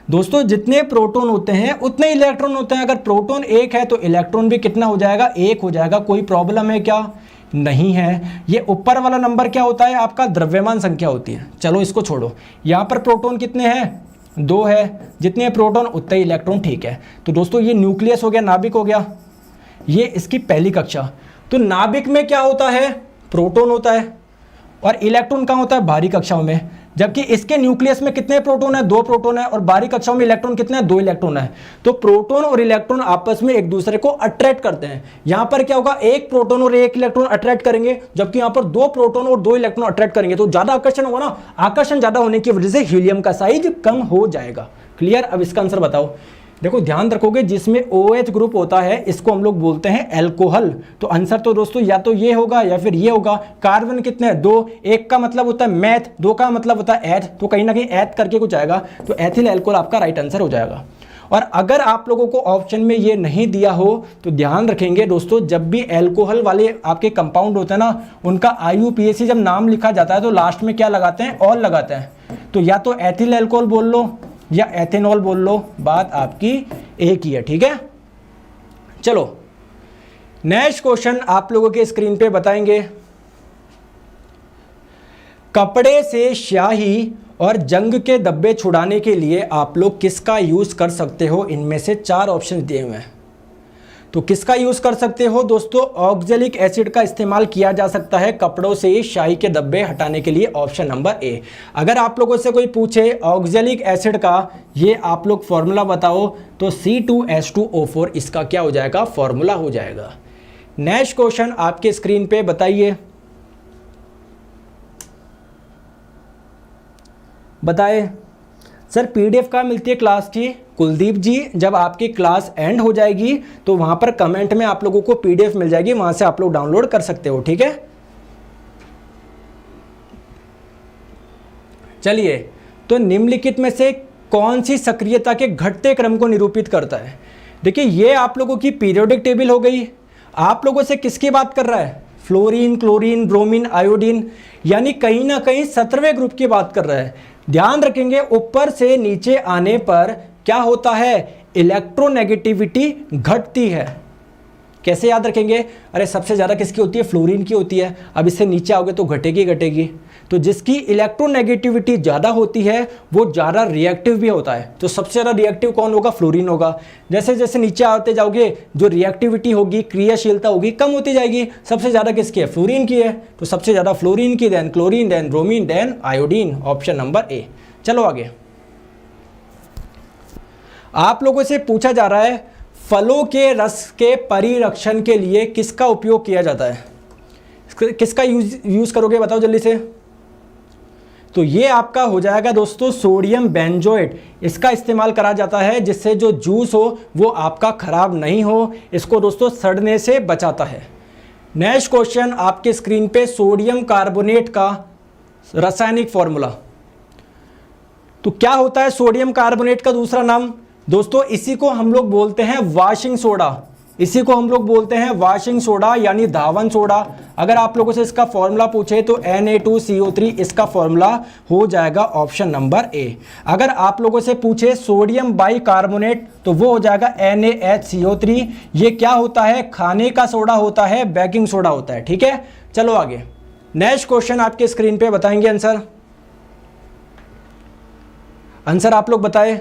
दोस्तों जितने प्रोटॉन होते हैं उतने इलेक्ट्रॉन होते हैं। अगर प्रोटॉन 1 है तो इलेक्ट्रॉन भी कितना हो जाएगा? 1 हो जाएगा। कोई प्रॉब्लम है क्या? नहीं है। ये ऊपर वाला नंबर क्या होता है? आपका द्रव्यमान संख्या होती है। चलो इसको छोड़ो। यहाँ पर प्रोटॉन कितने हैं? 2 है। जितने प्रोटॉन उतने इलेक्ट्रॉन, ठीक है। तो दोस्तों ये न्यूक्लियस हो गया, नाभिक हो गया। ये इसकी पहली कक्षा। तो नाभिक में क्या होता है? प्रोटॉन होता है। और इलेक्ट्रॉन कहाँ होता है? बाहरी कक्षाओं में। जबकि इसके न्यूक्लियस में कितने प्रोटॉन है? 2 प्रोटॉन है। और बाहरी कक्षाओं में इलेक्ट्रॉन कितने हैं? 2 इलेक्ट्रॉन है। तो प्रोटॉन और इलेक्ट्रॉन आपस में एक दूसरे को अट्रैक्ट करते हैं। यहां पर क्या होगा? 1 प्रोटॉन और 1 इलेक्ट्रॉन अट्रैक्ट करेंगे, जबकि यहां पर 2 प्रोटॉन और 2 इलेक्ट्रॉन अट्रैक्ट करेंगे। तो ज्यादा आकर्षण होगा ना। आकर्षण ज्यादा होने की वजह से हीलियम का साइज कम हो जाएगा। क्लियर? अब इसका आंसर बताओ। देखो ध्यान रखोगे, जिसमें OH ग्रुप होता है इसको हम लोग बोलते हैं एल्कोहल। तो आंसर तो दोस्तों या तो ये होगा या फिर ये होगा। कार्बन कितने हैं? 2। एक का मतलब होता है मैथ, 2 का मतलब होता है एथ, तो कहीं ना कहीं एथ करके कुछ आएगा, तो एथिल एल्कोहल आपका राइट आंसर हो जाएगा। और अगर आप लोगों को ऑप्शन में ये नहीं दिया हो तो ध्यान रखेंगे दोस्तों, जब भी एल्कोहल वाले आपके कंपाउंड होते हैं ना, उनका IUPAC जब नाम लिखा जाता है तो लास्ट में क्या लगाते हैं? ऑल लगाते हैं। तो या तो एथिल एल्कोहल बोल लो या एथेनॉल बोल लो, बात आपकी एक ही है, ठीक है। चलो नेक्स्ट क्वेश्चन आप लोगों के स्क्रीन पे बताएंगे। कपड़े से स्याही और जंग के धब्बे छुड़ाने के लिए आप लोग किसका यूज कर सकते हो? इनमें से 4 ऑप्शन दिए हुए हैं, तो किसका यूज कर सकते हो दोस्तों? ऑक्जेलिक एसिड का इस्तेमाल किया जा सकता है कपड़ों से स्याही के धब्बे हटाने के लिए, ऑप्शन नंबर ए। अगर आप लोगों से कोई पूछे ऑक्जेलिक एसिड का ये आप लोग फॉर्मूला बताओ, तो C2H2O4 इसका क्या हो जाएगा? फॉर्मूला हो जाएगा। नेक्स्ट क्वेश्चन आपके स्क्रीन पे बताइए, बताए सर PDF कहाँ मिलती है क्लास की? कुलदीप जी, जब आपकी क्लास एंड हो जाएगी तो वहां पर कमेंट में आप लोगों को PDF मिल जाएगी, वहां से आप लोग डाउनलोड कर सकते हो, ठीक है। चलिए, तो निम्नलिखित में से कौन सी सक्रियता के घटते क्रम को निरूपित करता है? देखिए ये आप लोगों की पीरियोडिक टेबल हो गई। आप लोगों से किसकी बात कर रहा है? फ्लोरीन, क्लोरीन, ब्रोमीन, आयोडीन, यानी कहीं ना कहीं 17वें ग्रुप की बात कर रहा है। ध्यान रखेंगे ऊपर से नीचे आने पर क्या होता है? इलेक्ट्रोनेगेटिविटी घटती है। कैसे याद रखेंगे? अरे सबसे ज़्यादा किसकी होती है? फ्लोरीन की होती है। अब इससे नीचे आओगे तो घटेगी घटेगी। तो जिसकी इलेक्ट्रोनेगेटिविटी ज़्यादा होती है वो ज़्यादा रिएक्टिव भी होता है। तो सबसे ज़्यादा रिएक्टिव कौन होगा? फ्लोरीन होगा। जैसे जैसे नीचे आते जाओगे जो रिएक्टिविटी होगी, क्रियाशीलता होगी, कम होती जाएगी। सबसे ज़्यादा किसकी है? फ्लोरीन की है। तो सबसे ज़्यादा फ्लोरीन की, then chlorine, then bromine, then iodine, option number A. चलो आगे, आप लोगों से पूछा जा रहा है फलों के रस के परिरक्षण के लिए किसका उपयोग किया जाता है? किसका यूज करोगे बताओ जल्दी से। तो ये आपका हो जाएगा दोस्तों सोडियम बेंजोएट। इसका इस्तेमाल करा जाता है जिससे जो जूस हो वो आपका खराब नहीं हो, इसको दोस्तों सड़ने से बचाता है। नेक्स्ट क्वेश्चन आपके स्क्रीन पे, सोडियम कार्बोनेट का रासायनिक फॉर्मूला। तो क्या होता है सोडियम कार्बोनेट का दूसरा नाम? दोस्तों इसी को हम लोग बोलते हैं वॉशिंग सोडा। इसी को हम लोग बोलते हैं वॉशिंग सोडा यानी धावन सोडा। अगर आप लोगों से इसका फॉर्मूला पूछे तो Na2CO3 इसका फॉर्मूला हो जाएगा ऑप्शन नंबर ए। अगर आप लोगों से पूछे सोडियम बाइकार्बोनेट तो वो हो जाएगा NaHCO3। ये क्या होता है? खाने का सोडा होता है, बेकिंग सोडा होता है, ठीक है। चलो आगे, नेक्स्ट क्वेश्चन आपके स्क्रीन पे बताएंगे आंसर। आंसर आप लोग बताए।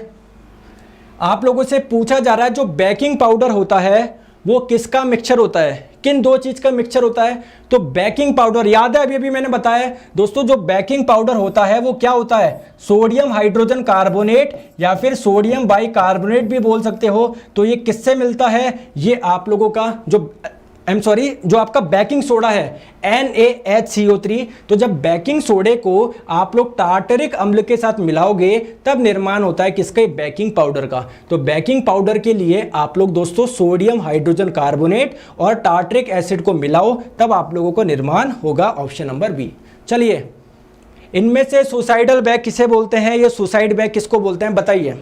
आप लोगों से पूछा जा रहा है जो बेकिंग पाउडर होता है वो किसका मिक्सचर होता है? किन दो चीज का मिक्सचर होता है? तो बेकिंग पाउडर, याद है अभी अभी मैंने बताया दोस्तों, जो बेकिंग पाउडर होता है वो क्या होता है? सोडियम हाइड्रोजन कार्बोनेट या फिर सोडियम बाइकार्बोनेट भी बोल सकते हो। तो ये किससे मिलता है? ये आप लोगों का जो आपका बेकिंग सोडा है NaHCO3। तो जब बेकिंग सोडे को आप लोग टार्टरिक अम्ल के साथ मिलाओगे तब निर्माण होता है किसके? बेकिंग पाउडर का। तो बेकिंग पाउडर के लिए आप लोग दोस्तों सोडियम हाइड्रोजन कार्बोनेट और टार्टरिक एसिड को मिलाओ, तब आप लोगों को निर्माण होगा, ऑप्शन नंबर बी। चलिए, इनमें से सुसाइडल बैग किसे बोलते हैं? ये सुसाइड बैग किसको बोलते हैं बताइए।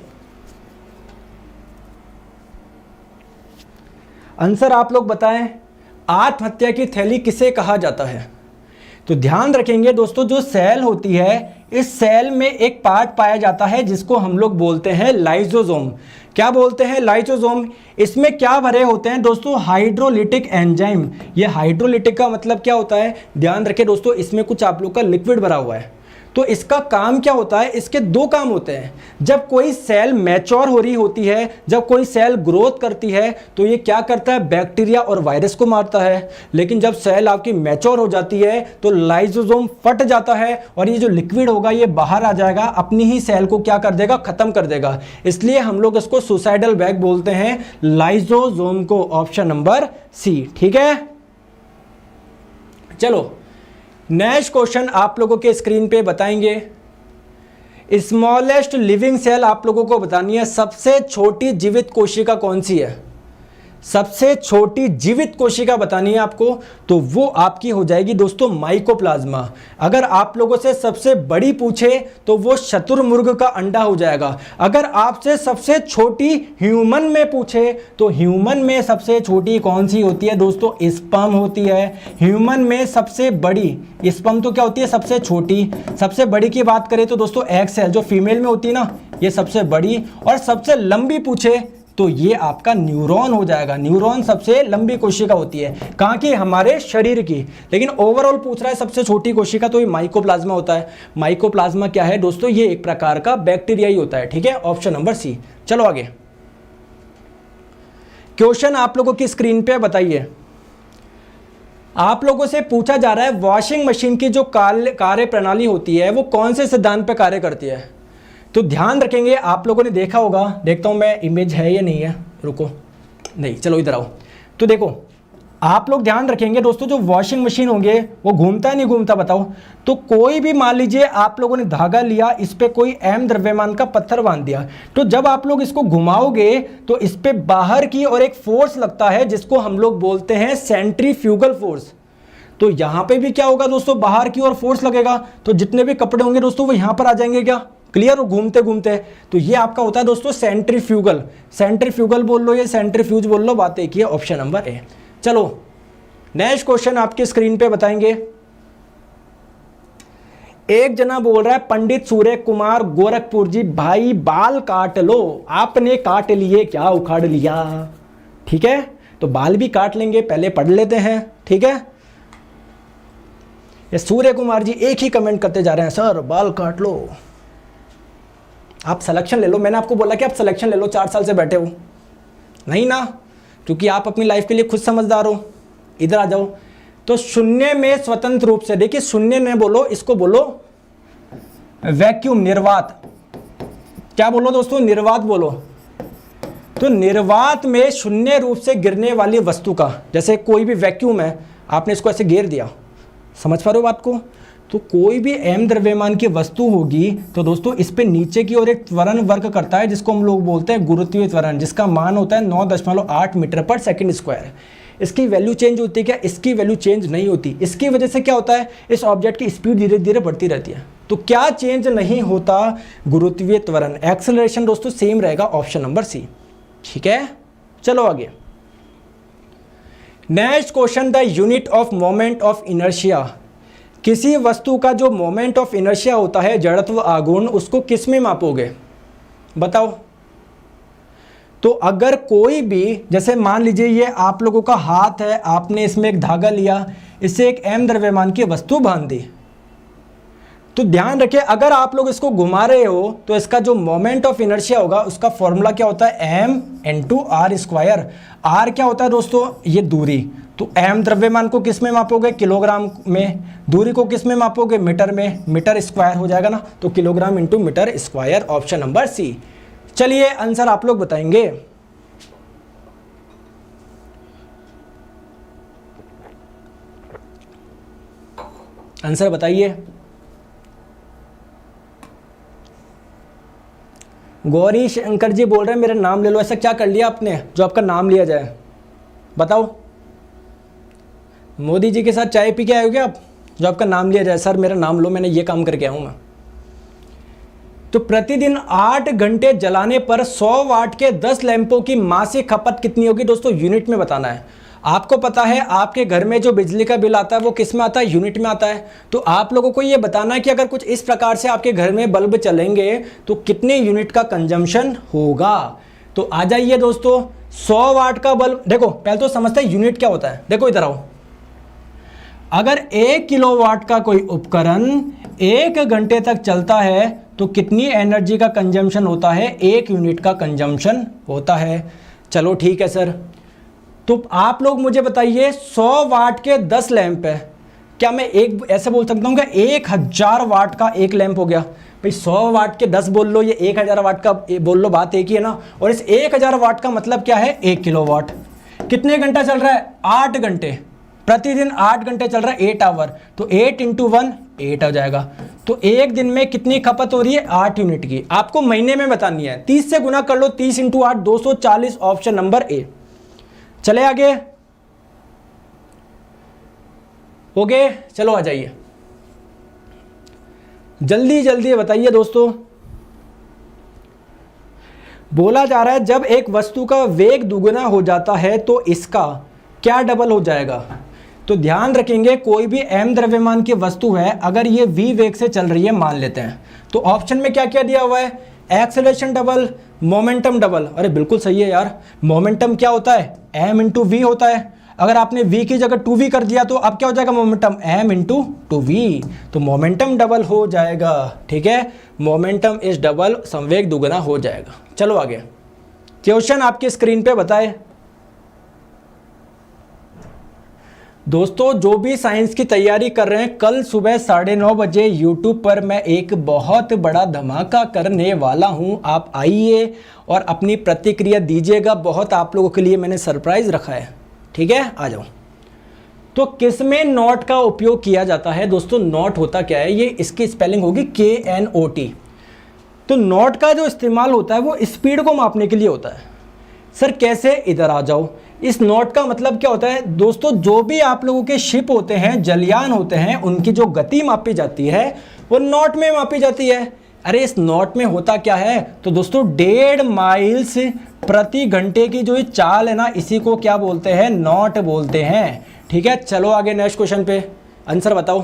आंसर आप लोग बताएं। आत्महत्या की थैली किसे कहा जाता है? तो ध्यान रखेंगे दोस्तों, जो सेल होती है इस सेल में एक पार्ट पाया जाता है जिसको हम लोग बोलते हैं लाइसोसोम। क्या बोलते हैं? लाइसोसोम। इसमें क्या भरे होते हैं दोस्तों? Hydrolytic enzyme. ये हाइड्रोलिटिक का मतलब क्या होता है? ध्यान रखें दोस्तों, इसमें कुछ आप लोग का लिक्विड भरा हुआ है। तो इसका काम क्या होता है? इसके 2 काम होते हैं। जब कोई सेल मैच्योर हो रही होती है, जब कोई सेल ग्रोथ करती है तो ये क्या करता है? बैक्टीरिया और वायरस को मारता है। लेकिन जब सेल आपकी मैच्योर हो जाती है तो लाइसोसोम फट जाता है और ये जो लिक्विड होगा ये बाहर आ जाएगा, अपनी ही सेल को क्या कर देगा? खत्म कर देगा। इसलिए हम लोग इसको सुसाइडल बैग बोलते हैं, लाइसोसोम को, ऑप्शन नंबर सी, ठीक है। चलो नेक्स्ट क्वेश्चन आप लोगों के स्क्रीन पे बताएंगे। स्मॉलेस्ट लिविंग सेल आप लोगों को बतानी है, सबसे छोटी जीवित कोशिका कौन सी है, सबसे छोटी जीवित कोशिका बतानी है आपको, तो वो आपकी हो जाएगी दोस्तों माइकोप्लाज्मा। अगर आप लोगों से सबसे बड़ी पूछे तो वो शतुरमुर्ग का अंडा हो जाएगा। अगर आपसे सबसे छोटी ह्यूमन में पूछे तो ह्यूमन में सबसे छोटी कौन सी होती है दोस्तों, स्पर्म होती है। ह्यूमन में सबसे बड़ी स्पर्म तो क्या होती है, सबसे छोटी। सबसे बड़ी की बात करें तो दोस्तों एग सेल जो फीमेल में होती है ना, ये सबसे बड़ी। और सबसे लंबी पूछे तो ये आपका न्यूरॉन हो जाएगा। न्यूरॉन सबसे लंबी कोशिका होती है, कहाँ की, हमारे शरीर की। लेकिन ओवरऑल पूछ रहा है सबसे छोटी कोशिका, तो ये माइकोप्लाज्मा होता है। माइकोप्लाज्मा क्या है दोस्तों, ये एक प्रकार का बैक्टीरिया ही होता है। ठीक है, ऑप्शन नंबर सी। चलो आगे, क्वेश्चन आप लोगों की स्क्रीन पे बताइए। आप लोगों से पूछा जा रहा है वॉशिंग मशीन की जो कार्य प्रणाली होती है वो कौन से सिद्धांत पे कार्य करती है। तो ध्यान रखेंगे, आप लोगों ने देखा होगा, देखता हूं मैं इमेज है या नहीं है, रुको, नहीं, चलो इधर आओ। तो देखो आप लोग ध्यान रखेंगे दोस्तों, जो वॉशिंग मशीन होंगे वो घूमता है नहीं घूमता, बताओ। तो कोई भी मान लीजिए आप लोगों ने धागा लिया, इस पे कोई m द्रव्यमान का पत्थर बांध दिया, तो जब आप लोग इसको घुमाओगे तो इस पे बाहर की और एक फोर्स लगता है जिसको हम लोग बोलते हैं सेंट्रीफ्यूगल फोर्स। तो यहां पे भी क्या होगा दोस्तों, बाहर की ओर फोर्स लगेगा, तो जितने भी कपड़े होंगे दोस्तों वो यहां पर आ जाएंगे, क्या क्लियर, घूमते घूमते। तो ये आपका होता है दोस्तों सेंट्रीफ्यूगल। सेंट्रीफ्यूगल बोल लो या सेंट्रीफ्यूज बोल लो, बात एक ही है, ऑप्शन नंबर ए। चलो नेक्स्ट क्वेश्चन आपके स्क्रीन पे बताएंगे। एक जना बोल रहा है पंडित सूर्य कुमार गोरखपुर जी, भाई बाल काट लो। आपने काट लिए क्या उखाड़ लिया, ठीक है, तो बाल भी काट लेंगे, पहले पढ़ लेते हैं। ठीक है, ये सूर्य कुमार जी एक ही कमेंट करते जा रहे हैं, सर बाल काट लो। आप सिलेक्शन ले लो, मैंने आपको बोला कि आप सिलेक्शन ले लो, 4 साल से बैठे हो नहीं ना, क्योंकि आप अपनी लाइफ के लिए खुद समझदार हो। इधर आ जाओ। तो शून्य में स्वतंत्र रूप से, देखिए शून्य में बोलो, इसको बोलो वैक्यूम, निर्वात। क्या बोलो दोस्तों, निर्वात बोलो। तो निर्वात में शून्य रूप से गिरने वाली वस्तु का, जैसे कोई भी वैक्यूम है, आपने इसको ऐसे घेर दिया, समझ पा रहे हो बात को। तो कोई भी m द्रव्यमान की वस्तु होगी तो दोस्तों इस पे नीचे की ओर एक त्वरण वर्क करता है जिसको हम लोग बोलते हैं गुरुत्वीय त्वरण, जिसका मान होता है 9.8 मीटर पर सेकंड स्क्वायर। इसकी वैल्यू चेंज होती है क्या, इसकी वैल्यू चेंज नहीं होती। इसकी वजह से क्या होता है, इस ऑब्जेक्ट की स्पीड धीरे धीरे बढ़ती रहती है। तो क्या चेंज नहीं होता, गुरुत्वीय त्वरण। एक्सेलरेशन दोस्तों सेम रहेगा, ऑप्शन नंबर सी। ठीक है, चलो आगे। Next question, the unit of moment of inertia. किसी वस्तु का जो मोमेंट ऑफ इनर्शिया होता है, जड़त्व आघूर्ण, उसको किस में मापोगे, बताओ। तो अगर कोई भी, जैसे मान लीजिए ये आप लोगों का हाथ है, आपने इसमें एक धागा लिया, इससे एक m द्रव्यमान की वस्तु बांध दी, तो ध्यान रखिए अगर आप लोग इसको घुमा रहे हो तो इसका जो मोमेंट ऑफ इनर्शिया होगा उसका फॉर्मूला क्या होता है, m × r²। r क्या होता है दोस्तों, ये दूरी। तो m द्रव्यमान को किस में मापोगे, किलोग्राम में। दूरी को किस में मापोगे, मीटर में। मीटर स्क्वायर हो जाएगा ना, तो kilogram × metre square, option number C. चलिए आंसर आप लोग बताएंगे। आंसर बताइए। गौरी शंकर जी बोल रहे हैं मेरा नाम ले लो। ऐसा क्या कर लिया आपने जो आपका नाम लिया जाए, बताओ। मोदी जी के साथ चाय पी के आए हो क्या आप, जो आपका नाम लिया जाए, सर मेरा नाम लो, मैंने ये काम करके आया हूं मैं। तो प्रतिदिन 8 घंटे जलाने पर 100 वाट के 10 लैंपों की मासिक खपत कितनी होगी दोस्तों, यूनिट में बताना है। आपको पता है आपके घर में जो बिजली का बिल आता है वो किस में आता है, यूनिट में आता है। तो आप लोगों को ये बताना है कि अगर कुछ इस प्रकार से आपके घर में बल्ब चलेंगे तो कितने यूनिट का कंजम्पशन होगा। तो आ जाइए दोस्तों, 100 वाट का बल्ब, देखो पहले तो समझते हैं यूनिट क्या होता है। देखो इधर आओ, अगर 1 किलोवाट का कोई उपकरण 1 घंटे तक चलता है तो कितनी एनर्जी का कंजम्पशन होता है, 1 यूनिट का कंजम्पशन होता है। चलो ठीक है सर, तो आप लोग मुझे बताइए 100 वाट के 10 लैंप है, क्या मैं एक ऐसे बोल सकता हूँ कि 1000 वाट का एक लैंप हो गया। भाई 100 वाट के 10 बोल लो, ये 1000 वाट का बोल लो, बात एक ही है ना। और इस 1000 वाट का मतलब क्या है, 1 किलोवाट। कितने घंटा चल रहा है, 8 घंटे, प्रतिदिन 8 घंटे चल रहा है, 8 आवर। तो 8 × 1 8 आ जाएगा। तो एक दिन में कितनी खपत हो रही है? 8 यूनिट की। आपको महीने में बतानी है, 30 से गुना कर लो, 30 × 8 240, ऑप्शन नंबर ए। चले आगे, हो गए? चलो आ जाइए, जल्दी जल्दी बताइए दोस्तों। बोला जा रहा है जब एक वस्तु का वेग दुगुना हो जाता है तो इसका क्या डबल हो जाएगा? तो ध्यान रखेंगे, कोई भी m द्रव्यमान की वस्तु है, अगर ये v वेग से चल रही है मान लेते हैं, तो ऑप्शन में क्या क्या दिया हुआ है? Acceleration double, momentum double. अरे बिल्कुल सही है यार, मोमेंटम क्या होता है? m × v होता है। अगर आपने v की जगह 2v कर दिया तो अब क्या हो जाएगा? मोमेंटम m × 2v, तो मोमेंटम डबल हो जाएगा। ठीक है, मोमेंटम इज डबल, संवेग दुगना हो जाएगा। चलो आगे, क्वेश्चन आपकी स्क्रीन पे बताए। दोस्तों जो भी साइंस की तैयारी कर रहे हैं, कल सुबह 9:30 बजे YouTube पर मैं एक बहुत बड़ा धमाका करने वाला हूं। आप आइए और अपनी प्रतिक्रिया दीजिएगा, बहुत आप लोगों के लिए मैंने सरप्राइज रखा है। ठीक है, आ जाओ। तो किस में नॉट का उपयोग किया जाता है? दोस्तों नॉट होता क्या है? ये इसकी स्पेलिंग होगी KNOT। तो नॉट का जो इस्तेमाल होता है वो स्पीड को मापने के लिए होता है। सर कैसे? इधर आ जाओ। इस नॉट का मतलब क्या होता है दोस्तों? जो भी आप लोगों के शिप होते हैं, जलयान होते हैं, उनकी जो गति मापी जाती है वो नॉट में मापी जाती है। अरे इस नॉट में होता क्या है? तो दोस्तों 1.5 माइल्स प्रति घंटे की जो ये चाल है ना, इसी को क्या बोलते हैं? नॉट बोलते हैं। ठीक है, चलो आगे नेक्स्ट क्वेश्चन पे आंसर बताओ।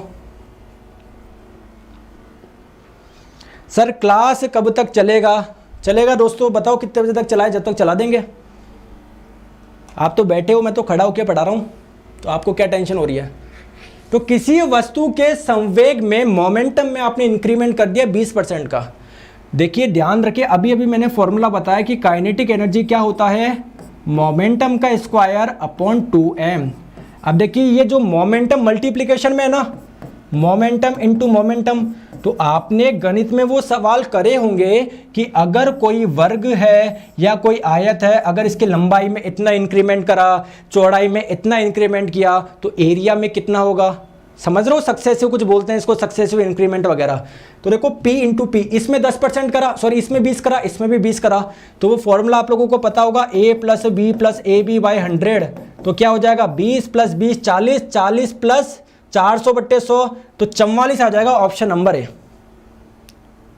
सर क्लास कब तक चलेगा दोस्तों बताओ, कितने बजे तक चलाए? जब तक चला देंगे। आप तो बैठे हो, मैं तो खड़ा होकर पढ़ा रहा हूँ, तो आपको क्या टेंशन हो रही है? तो किसी वस्तु के संवेग में, मोमेंटम में आपने इंक्रीमेंट कर दिया 20% का। देखिए ध्यान रखिए, अभी अभी मैंने फॉर्मूला बताया कि काइनेटिक एनर्जी क्या होता है? मोमेंटम का स्क्वायर अपॉन 2m। अब देखिए ये जो मोमेंटम मल्टीप्लिकेशन में है ना, मोमेंटम इनटू मोमेंटम, तो आपने गणित में वो सवाल करे होंगे कि अगर कोई वर्ग है या कोई आयत है, अगर इसकी लंबाई में इतना इंक्रीमेंट करा, चौड़ाई में इतना इंक्रीमेंट किया, तो एरिया में कितना होगा? समझ रहे हो? सक्सेसिव कुछ बोलते हैं इसको, सक्सेसिव इंक्रीमेंट वगैरह। तो देखो P × P, इसमें 10% करा, सॉरी इसमें 20 करा, इसमें भी 20 करा, तो वो फॉर्मूला आप लोगों को पता होगा, A + B + AB/100। तो क्या हो जाएगा? 20 + 20 40, 40 + 400/100, तो 44 आ जाएगा, ऑप्शन नंबर ए।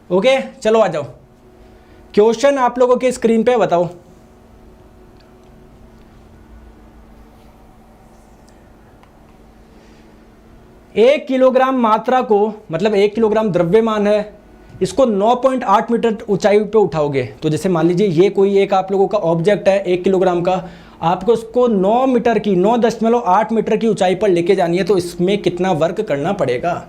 ओके, चलो आ जाओ, क्वेश्चन आप लोगों के स्क्रीन पे बताओ। एक किलोग्राम मात्रा को, मतलब 1 किलोग्राम द्रव्यमान है, इसको 9.8 मीटर ऊंचाई पे उठाओगे, तो जैसे मान लीजिए ये कोई एक आप लोगों का ऑब्जेक्ट है 1 किलोग्राम का, आपको उसको 9.8 मीटर की ऊंचाई पर लेके जानी है, तो इसमें कितना वर्क करना पड़ेगा?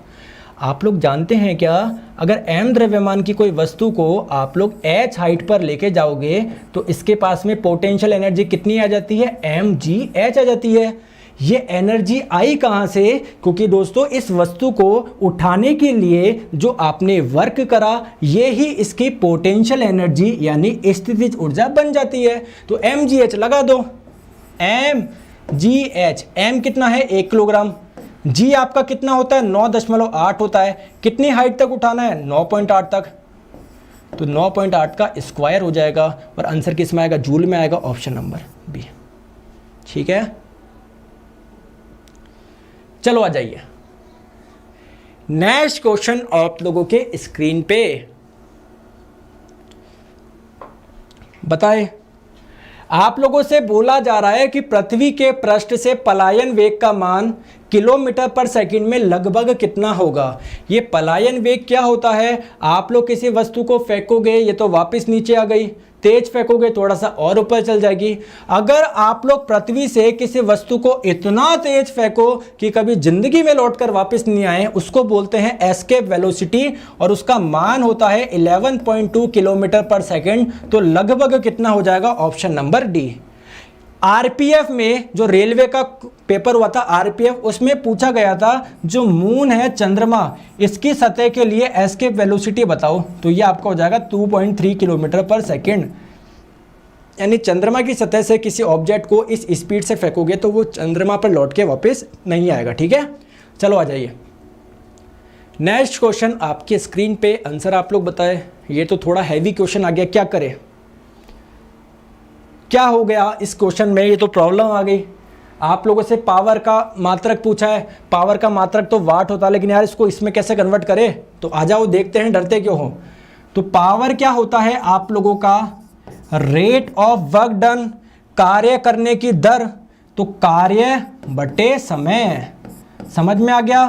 आप लोग जानते हैं क्या? अगर m द्रव्यमान की कोई वस्तु को आप लोग h हाइट पर लेके जाओगे तो इसके पास में पोटेंशियल एनर्जी कितनी आ जाती है? mgh आ जाती है। ये एनर्जी आई कहाँ से? क्योंकि दोस्तों इस वस्तु को उठाने के लिए जो आपने वर्क करा, ये ही इसकी पोटेंशियल एनर्जी यानी स्थितिज ऊर्जा बन जाती है। तो mgh लगा दो, mgh, m कितना है? 1 किलोग्राम। g आपका कितना होता है? 9.8 होता है। कितनी हाइट तक उठाना है? 9.8 तक। तो 9.8 का स्क्वायर हो जाएगा और आंसर किस में आएगा? जूल में आएगा, ऑप्शन नंबर बी। ठीक है, चलो आ जाइए, नेक्स्ट क्वेश्चन आप लोगों के स्क्रीन पे बताए। आप लोगों से बोला जा रहा है कि पृथ्वी के पृष्ठ से पलायन वेग का मान किलोमीटर पर सेकंड में लगभग कितना होगा? ये पलायन वेग क्या होता है? आप लोग किसी वस्तु को फेंकोगे, ये तो वापस नीचे आ गई, तेज फेंकोगे थोड़ा सा और ऊपर चल जाएगी। अगर आप लोग पृथ्वी से किसी वस्तु को इतना तेज फेंको कि कभी जिंदगी में लौटकर वापस नहीं आए, उसको बोलते हैं एस्केप वेलोसिटी, और उसका मान होता है 11.2 किलोमीटर पर सेकंड। तो लगभग कितना हो जाएगा? Option number D. आरपीएफ में जो रेलवे का पेपर हुआ था आरपीएफ, उसमें पूछा गया था जो मून है, चंद्रमा, इसकी सतह के लिए एस्केप वेलोसिटी बताओ, तो ये आपका हो जाएगा 2.3 किलोमीटर पर सेकंड। यानी चंद्रमा की सतह से किसी ऑब्जेक्ट को इस स्पीड से फेंकोगे तो वो चंद्रमा पर लौट के वापस नहीं आएगा। ठीक है, चलो आ जाइए, नेक्स्ट क्वेश्चन आपके स्क्रीन पे, आंसर आप लोग बताएं। ये तो थोड़ा हैवी क्वेश्चन आ गया, क्या करें, क्या हो गया इस क्वेश्चन में, ये तो प्रॉब्लम आ गई। आप लोगों से पावर का मात्रक पूछा है, पावर का मात्रक तो वाट होता है, लेकिन यार इसको इसमें कैसे कन्वर्ट करें, तो आ जाओ देखते हैं, डरते क्यों हो। तो पावर क्या होता है आप लोगों का, रेट ऑफ वर्क डन, कार्य करने की दर, तो कार्य बटे समय, समझ में आ गया।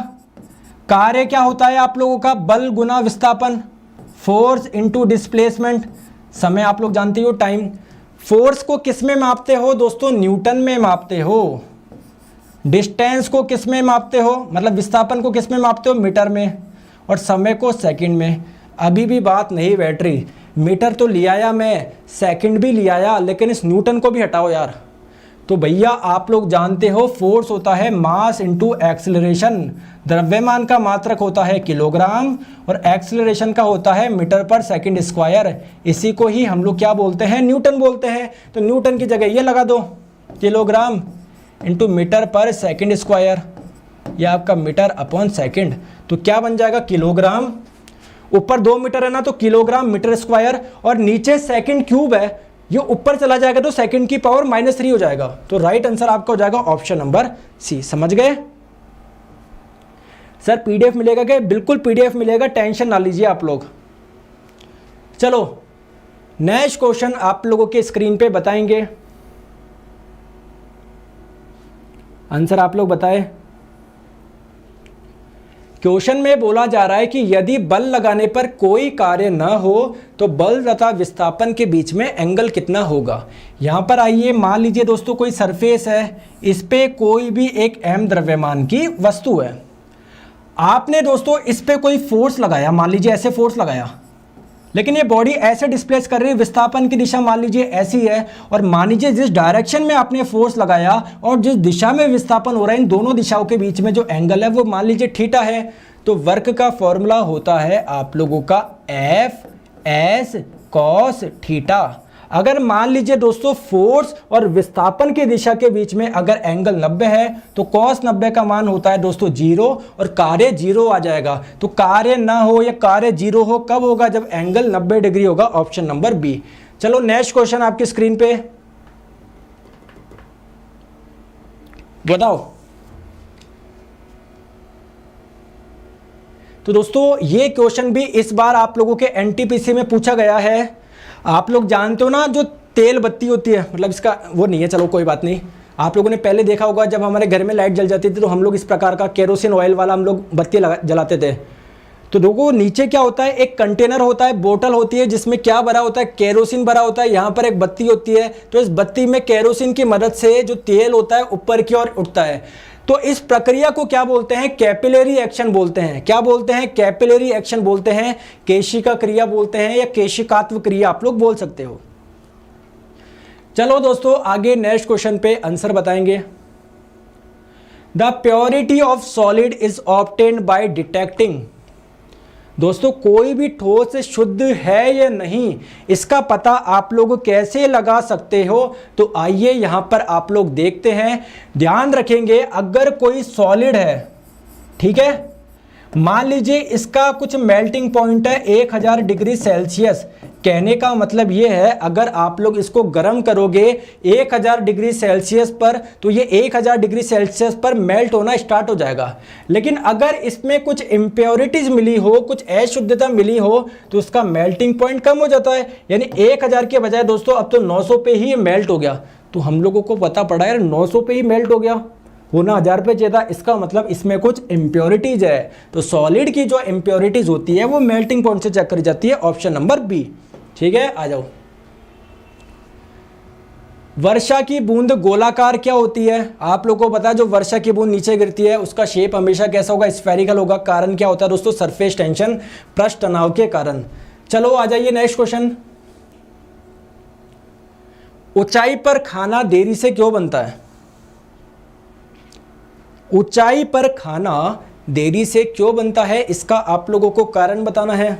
कार्य क्या होता है आप लोगों का, बल गुना विस्थापन, फोर्स इनटू डिस्प्लेसमेंट, समय आप लोग जानते हो टाइम। फोर्स को किस में मापते हो दोस्तों, न्यूटन में मापते हो। डिस्टेंस को किस में मापते हो, मतलब विस्थापन को किस में मापते हो, मीटर में। और समय को सेकंड में। अभी भी बात नहीं बैठ रही, मीटर तो ले आया मैं, सेकंड भी ले आया, लेकिन इस न्यूटन को भी हटाओ यार। तो भैया आप लोग जानते हो फोर्स होता है मास इनटू एक्सेलरेशन, द्रव्यमान का मात्रक होता है किलोग्राम और एक्सेलरेशन का होता है मीटर पर सेकंड स्क्वायर। इसी को ही हम लोग क्या बोलते हैं, न्यूटन बोलते हैं। तो न्यूटन की जगह ये लगा दो, kilogram into metre per second square, यह आपका मीटर अपॉन सेकंड। तो क्या बन जाएगा, किलोग्राम, ऊपर 2 मीटर है ना तो किलोग्राम मीटर स्क्वायर, और नीचे सेकंड क्यूब है, ये ऊपर चला जाएगा तो सेकंड की पावर -3 हो जाएगा। तो राइट आंसर आपका हो जाएगा ऑप्शन नंबर सी। समझ गए सर, पीडीएफ मिलेगा क्या, बिल्कुल पीडीएफ मिलेगा, टेंशन ना लीजिए आप लोग। चलो नेक्स्ट क्वेश्चन आप लोगों के स्क्रीन पे बताएंगे, आंसर आप लोग बताएं। क्वेश्चन में बोला जा रहा है कि यदि बल लगाने पर कोई कार्य न हो तो बल तथा विस्थापन के बीच में एंगल कितना होगा। यहां पर आइए, मान लीजिए दोस्तों कोई सरफेस है, इस पे कोई भी एक m द्रव्यमान की वस्तु है, आपने दोस्तों इस पे कोई फोर्स लगाया, मान लीजिए ऐसे फोर्स लगाया, लेकिन ये बॉडी ऐसे डिस्प्लेस कर रही है, विस्थापन की दिशा मान लीजिए ऐसी है, और मान लीजिए जिस डायरेक्शन में आपने फोर्स लगाया और जिस दिशा में विस्थापन हो रहा है, इन दोनों दिशाओं के बीच में जो एंगल है वो मान लीजिए थीटा है। तो वर्क का फॉर्मूला होता है आप लोगों का एफ एस कॉस थीटा। अगर मान लीजिए दोस्तों फोर्स और विस्थापन की दिशा के बीच में अगर एंगल 90 है तो कॉस 90 का मान होता है दोस्तों 0 और कार्य 0 आ जाएगा। तो कार्य ना हो या कार्य 0 हो, कब होगा, जब एंगल 90 डिग्री होगा, ऑप्शन नंबर बी। चलो नेक्स्ट क्वेश्चन आपकी स्क्रीन पे बताओ। तो दोस्तों ये क्वेश्चन भी इस बार आप लोगों के एनटीपीसी में पूछा गया है। आप लोग जानते हो ना जो तेल बत्ती होती है, मतलब इसका वो नहीं है, चलो कोई बात नहीं। आप लोगों ने पहले देखा होगा जब हमारे घर में लाइट जल जाती थी तो हम लोग इस प्रकार का केरोसिन ऑयल वाला हम लोग बत्ती जलाते थे। तो देखो नीचे क्या होता है, एक कंटेनर होता है, बोतल होती है जिसमें क्या भरा होता है, केरोसिन भरा होता है। यहाँ पर एक बत्ती होती है, तो इस बत्ती में केरोसिन की मदद से जो तेल होता है ऊपर की ओर उठता है। तो इस प्रक्रिया को क्या बोलते हैं, कैपिलरी एक्शन बोलते हैं। क्या बोलते हैं, कैपिलरी एक्शन बोलते हैं, केशिका क्रिया बोलते हैं, या केशिकात्व क्रिया आप लोग बोल सकते हो। चलो दोस्तों आगे नेक्स्ट क्वेश्चन पे आंसर बताएंगे। The purity of solid is obtained by detecting. दोस्तों कोई भी ठोस शुद्ध है या नहीं, इसका पता आप लोग कैसे लगा सकते हो। तो आइए यहां पर आप लोग देखते हैं, ध्यान रखेंगे अगर कोई सॉलिड है, ठीक है, मान लीजिए इसका कुछ मेल्टिंग पॉइंट है 1000 डिग्री सेल्सियस। कहने का मतलब ये है अगर आप लोग इसको गर्म करोगे 1000 डिग्री सेल्सियस पर तो ये 1000 डिग्री सेल्सियस पर मेल्ट होना स्टार्ट हो जाएगा। लेकिन अगर इसमें कुछ इम्प्योरिटीज मिली हो, कुछ अशुद्धता मिली हो तो उसका मेल्टिंग पॉइंट कम हो जाता है। यानी 1000 के बजाय दोस्तों अब तो 900 पे ही मेल्ट हो गया। तो हम लोगों को पता पड़ा यार 900 पे ही मेल्ट हो गया, होना 1000 पे चाहिए था, इसका मतलब इसमें कुछ इम्प्योरिटीज है। तो सॉलिड की जो इम्प्योरिटीज होती है वो मेल्टिंग पॉइंट से चेक करी जाती है, ऑप्शन नंबर बी। ठीक है, आ जाओ। वर्षा की बूंद गोलाकार क्या होती है, आप लोगों को पता है जो वर्षा की बूंद नीचे गिरती है उसका शेप हमेशा कैसा होगा, स्फेरिकल होगा। कारण क्या होता है दोस्तों, सरफेस टेंशन, पृष्ठ तनाव के कारण। चलो आ जाइए नेक्स्ट क्वेश्चन। ऊंचाई पर खाना देरी से क्यों बनता है। ऊंचाई पर खाना देरी से क्यों बनता है, इसका आप लोगों को कारण बताना है।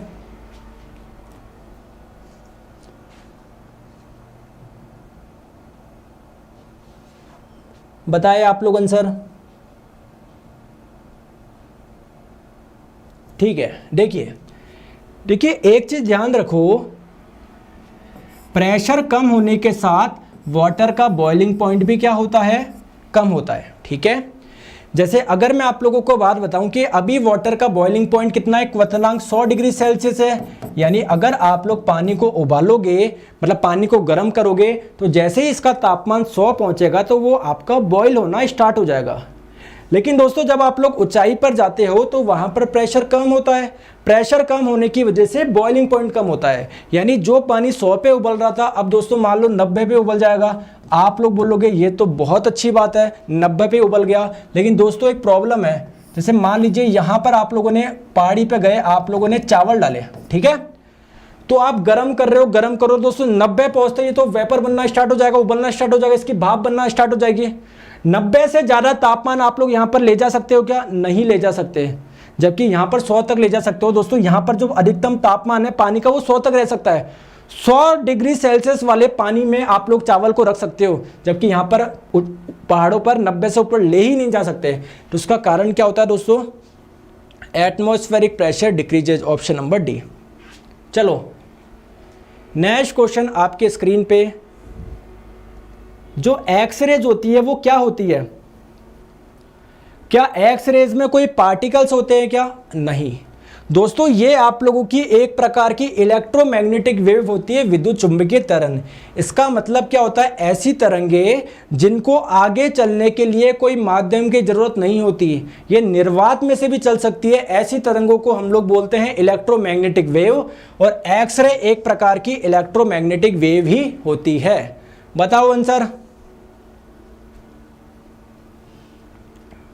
बताएं आप लोग आंसर। ठीक है, देखिए एक चीज़ ध्यान रखो, प्रेशर कम होने के साथ वाटर का बॉइलिंग पॉइंट भी क्या होता है, कम होता है। ठीक है, जैसे अगर मैं आप लोगों को बात बताऊं कि अभी वाटर का बॉइलिंग पॉइंट कितना है, क्वथनांक 100 डिग्री सेल्सियस है। यानी अगर आप लोग पानी को उबालोगे, मतलब पानी को गर्म करोगे, तो जैसे ही इसका तापमान 100 पहुंचेगा तो वो आपका बॉयल होना स्टार्ट हो जाएगा। लेकिन दोस्तों जब आप लोग ऊंचाई पर जाते हो तो वहां पर प्रेशर कम होता है, प्रेशर कम होने की वजह से बॉइलिंग पॉइंट कम होता है। यानी जो पानी 100 पे उबल रहा था, अब दोस्तों मान लो 90 पे उबल जाएगा। आप लोग बोलोगे ये तो बहुत अच्छी बात है, 90 पे उबल गया। लेकिन दोस्तों एक प्रॉब्लम है, जैसे मान लीजिए यहाँ पर आप लोगों ने पहाड़ी पे गए, आप लोगों ने चावल डाले, ठीक है, तो आप गर्म कर रहे हो, गर्म करो दोस्तों, 90 पहुंचते ही तो वेपर बनना स्टार्ट हो जाएगा, उबलना स्टार्ट हो जाएगा, इसकी भाप बनना स्टार्ट हो जाएगी। 90 से ज़्यादा तापमान आप लोग यहाँ पर ले जा सकते हो क्या? नहीं ले जा सकते। जबकि यहाँ पर 100 तक ले जा सकते हो दोस्तों। यहाँ पर जो अधिकतम तापमान है पानी का वो 100 तक रह सकता है। 100 डिग्री सेल्सियस वाले पानी में आप लोग चावल को रख सकते हो, जबकि यहाँ पर पहाड़ों पर 90 से ऊपर ले ही नहीं जा सकते। तो उसका कारण क्या होता है दोस्तों? Atmospheric pressure decreases, option number D. चलो नेक्स्ट क्वेश्चन आपके स्क्रीन पे, जो एक्सरेज होती है वो क्या होती है? क्या एक्सरेज में कोई पार्टिकल्स होते हैं क्या? नहीं दोस्तों, ये आप लोगों की एक प्रकार की इलेक्ट्रोमैग्नेटिक वेव होती है, विद्युत चुंबकीय तरंग। इसका मतलब क्या होता है? ऐसी तरंगे जिनको आगे चलने के लिए कोई माध्यम की जरूरत नहीं होती, ये निर्वात में से भी चल सकती है। ऐसी तरंगों को हम लोग बोलते हैं इलेक्ट्रोमैग्नेटिक वेव, और एक्सरे एक प्रकार की इलेक्ट्रोमैग्नेटिक वेव ही होती है। बताओ आंसर,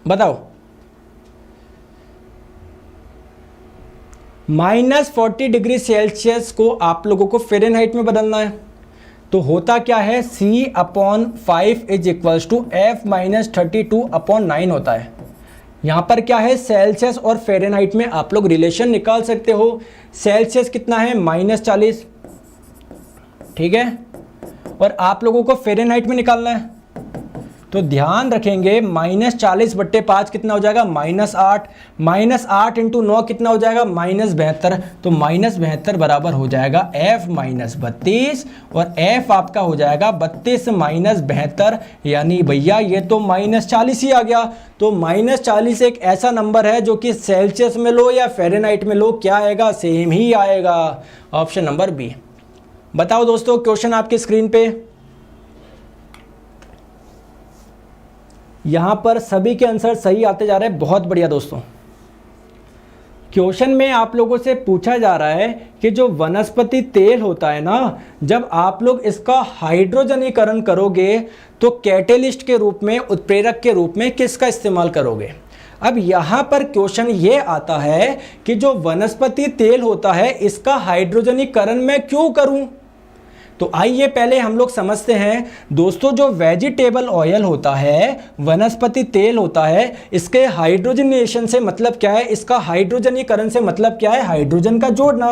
बताओ। -40 डिग्री सेल्सियस को आप लोगों को फ़ारेनहाइट में बदलना है, तो होता क्या है? C/5 is equals to F-32/9 होता है। यहाँ पर क्या है? सेल्सियस और फ़ारेनहाइट में आप लोग रिलेशन निकाल सकते हो। सेल्सियस कितना है? -40, ठीक है, और आप लोगों को फ़ारेनहाइट में निकालना है। तो ध्यान रखेंगे, -40/5 कितना हो जाएगा? -8, -8 इंटू 9 कितना हो जाएगा? -72। तो -72 बराबर हो जाएगा F-32, और F आपका हो जाएगा 32 -72, यानी भैया ये तो -40 ही आ गया। तो -40 एक ऐसा नंबर है जो कि सेल्सियस में लो या फ़ारेनहाइट में लो, क्या आएगा? सेम ही आएगा, ऑप्शन नंबर बी। बताओ दोस्तों, क्वेश्चन आपके स्क्रीन पे, यहाँ पर सभी के आंसर सही आते जा रहे हैं, बहुत बढ़िया दोस्तों। क्वेश्चन में आप लोगों से पूछा जा रहा है कि जो वनस्पति तेल होता है ना, जब आप लोग इसका हाइड्रोजनीकरण करोगे तो कैटेलिस्ट के रूप में, उत्प्रेरक के रूप में किसका इस्तेमाल करोगे? अब यहाँ पर क्वेश्चन ये आता है कि जो वनस्पति तेल होता है इसका हाइड्रोजनीकरण मैं क्यों करूँ? तो आइए पहले हम लोग समझते हैं दोस्तों, जो वेजिटेबल ऑयल होता है, वनस्पति तेल होता है, इसके हाइड्रोजनेशन से मतलब क्या है? इसका हाइड्रोजनीकरण से मतलब क्या है? हाइड्रोजन का जोड़ना।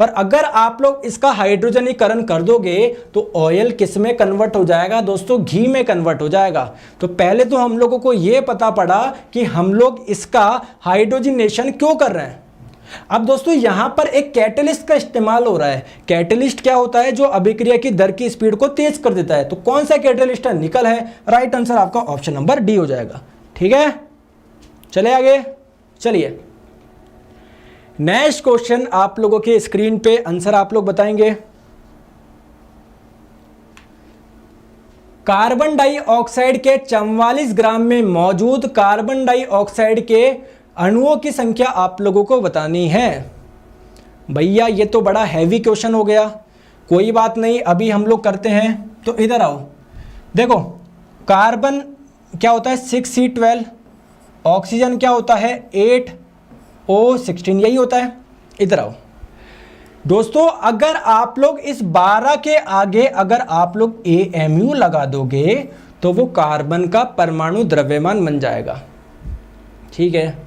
और अगर आप लोग इसका हाइड्रोजनीकरण कर दोगे तो ऑयल किस में कन्वर्ट हो जाएगा दोस्तों? घी में कन्वर्ट हो जाएगा। तो पहले तो हम लोगों को यह पता पड़ा कि हम लोग इसका हाइड्रोजनेशन क्यों कर रहे हैं। अब दोस्तों यहां पर एक कैटलिस्ट का इस्तेमाल हो रहा है। कैटलिस्ट क्या होता है? जो अभिक्रिया की दर की स्पीड को तेज कर देता है। तो कौन सा कैटलिस्ट है? निकल है। राइट आंसर आपका ऑप्शन नंबर डी हो जाएगा। ठीक है, चले आगे। चलिए नेक्स्ट क्वेश्चन आप लोगों के स्क्रीन पे, आंसर आप लोग बताएंगे। कार्बन डाइऑक्साइड के 44 ग्राम में मौजूद कार्बन डाइऑक्साइड के अणुओं की संख्या आप लोगों को बतानी है। भैया ये तो बड़ा हैवी क्वेश्चन हो गया, कोई बात नहीं, अभी हम लोग करते हैं। तो इधर आओ, देखो कार्बन क्या होता है? 6C12, ऑक्सीजन क्या होता है? 8O16, यही होता है। इधर आओ दोस्तों, अगर आप लोग इस 12 के आगे अगर आप लोग AMU लगा दोगे तो वो कार्बन का परमाणु द्रव्यमान बन जाएगा, ठीक है।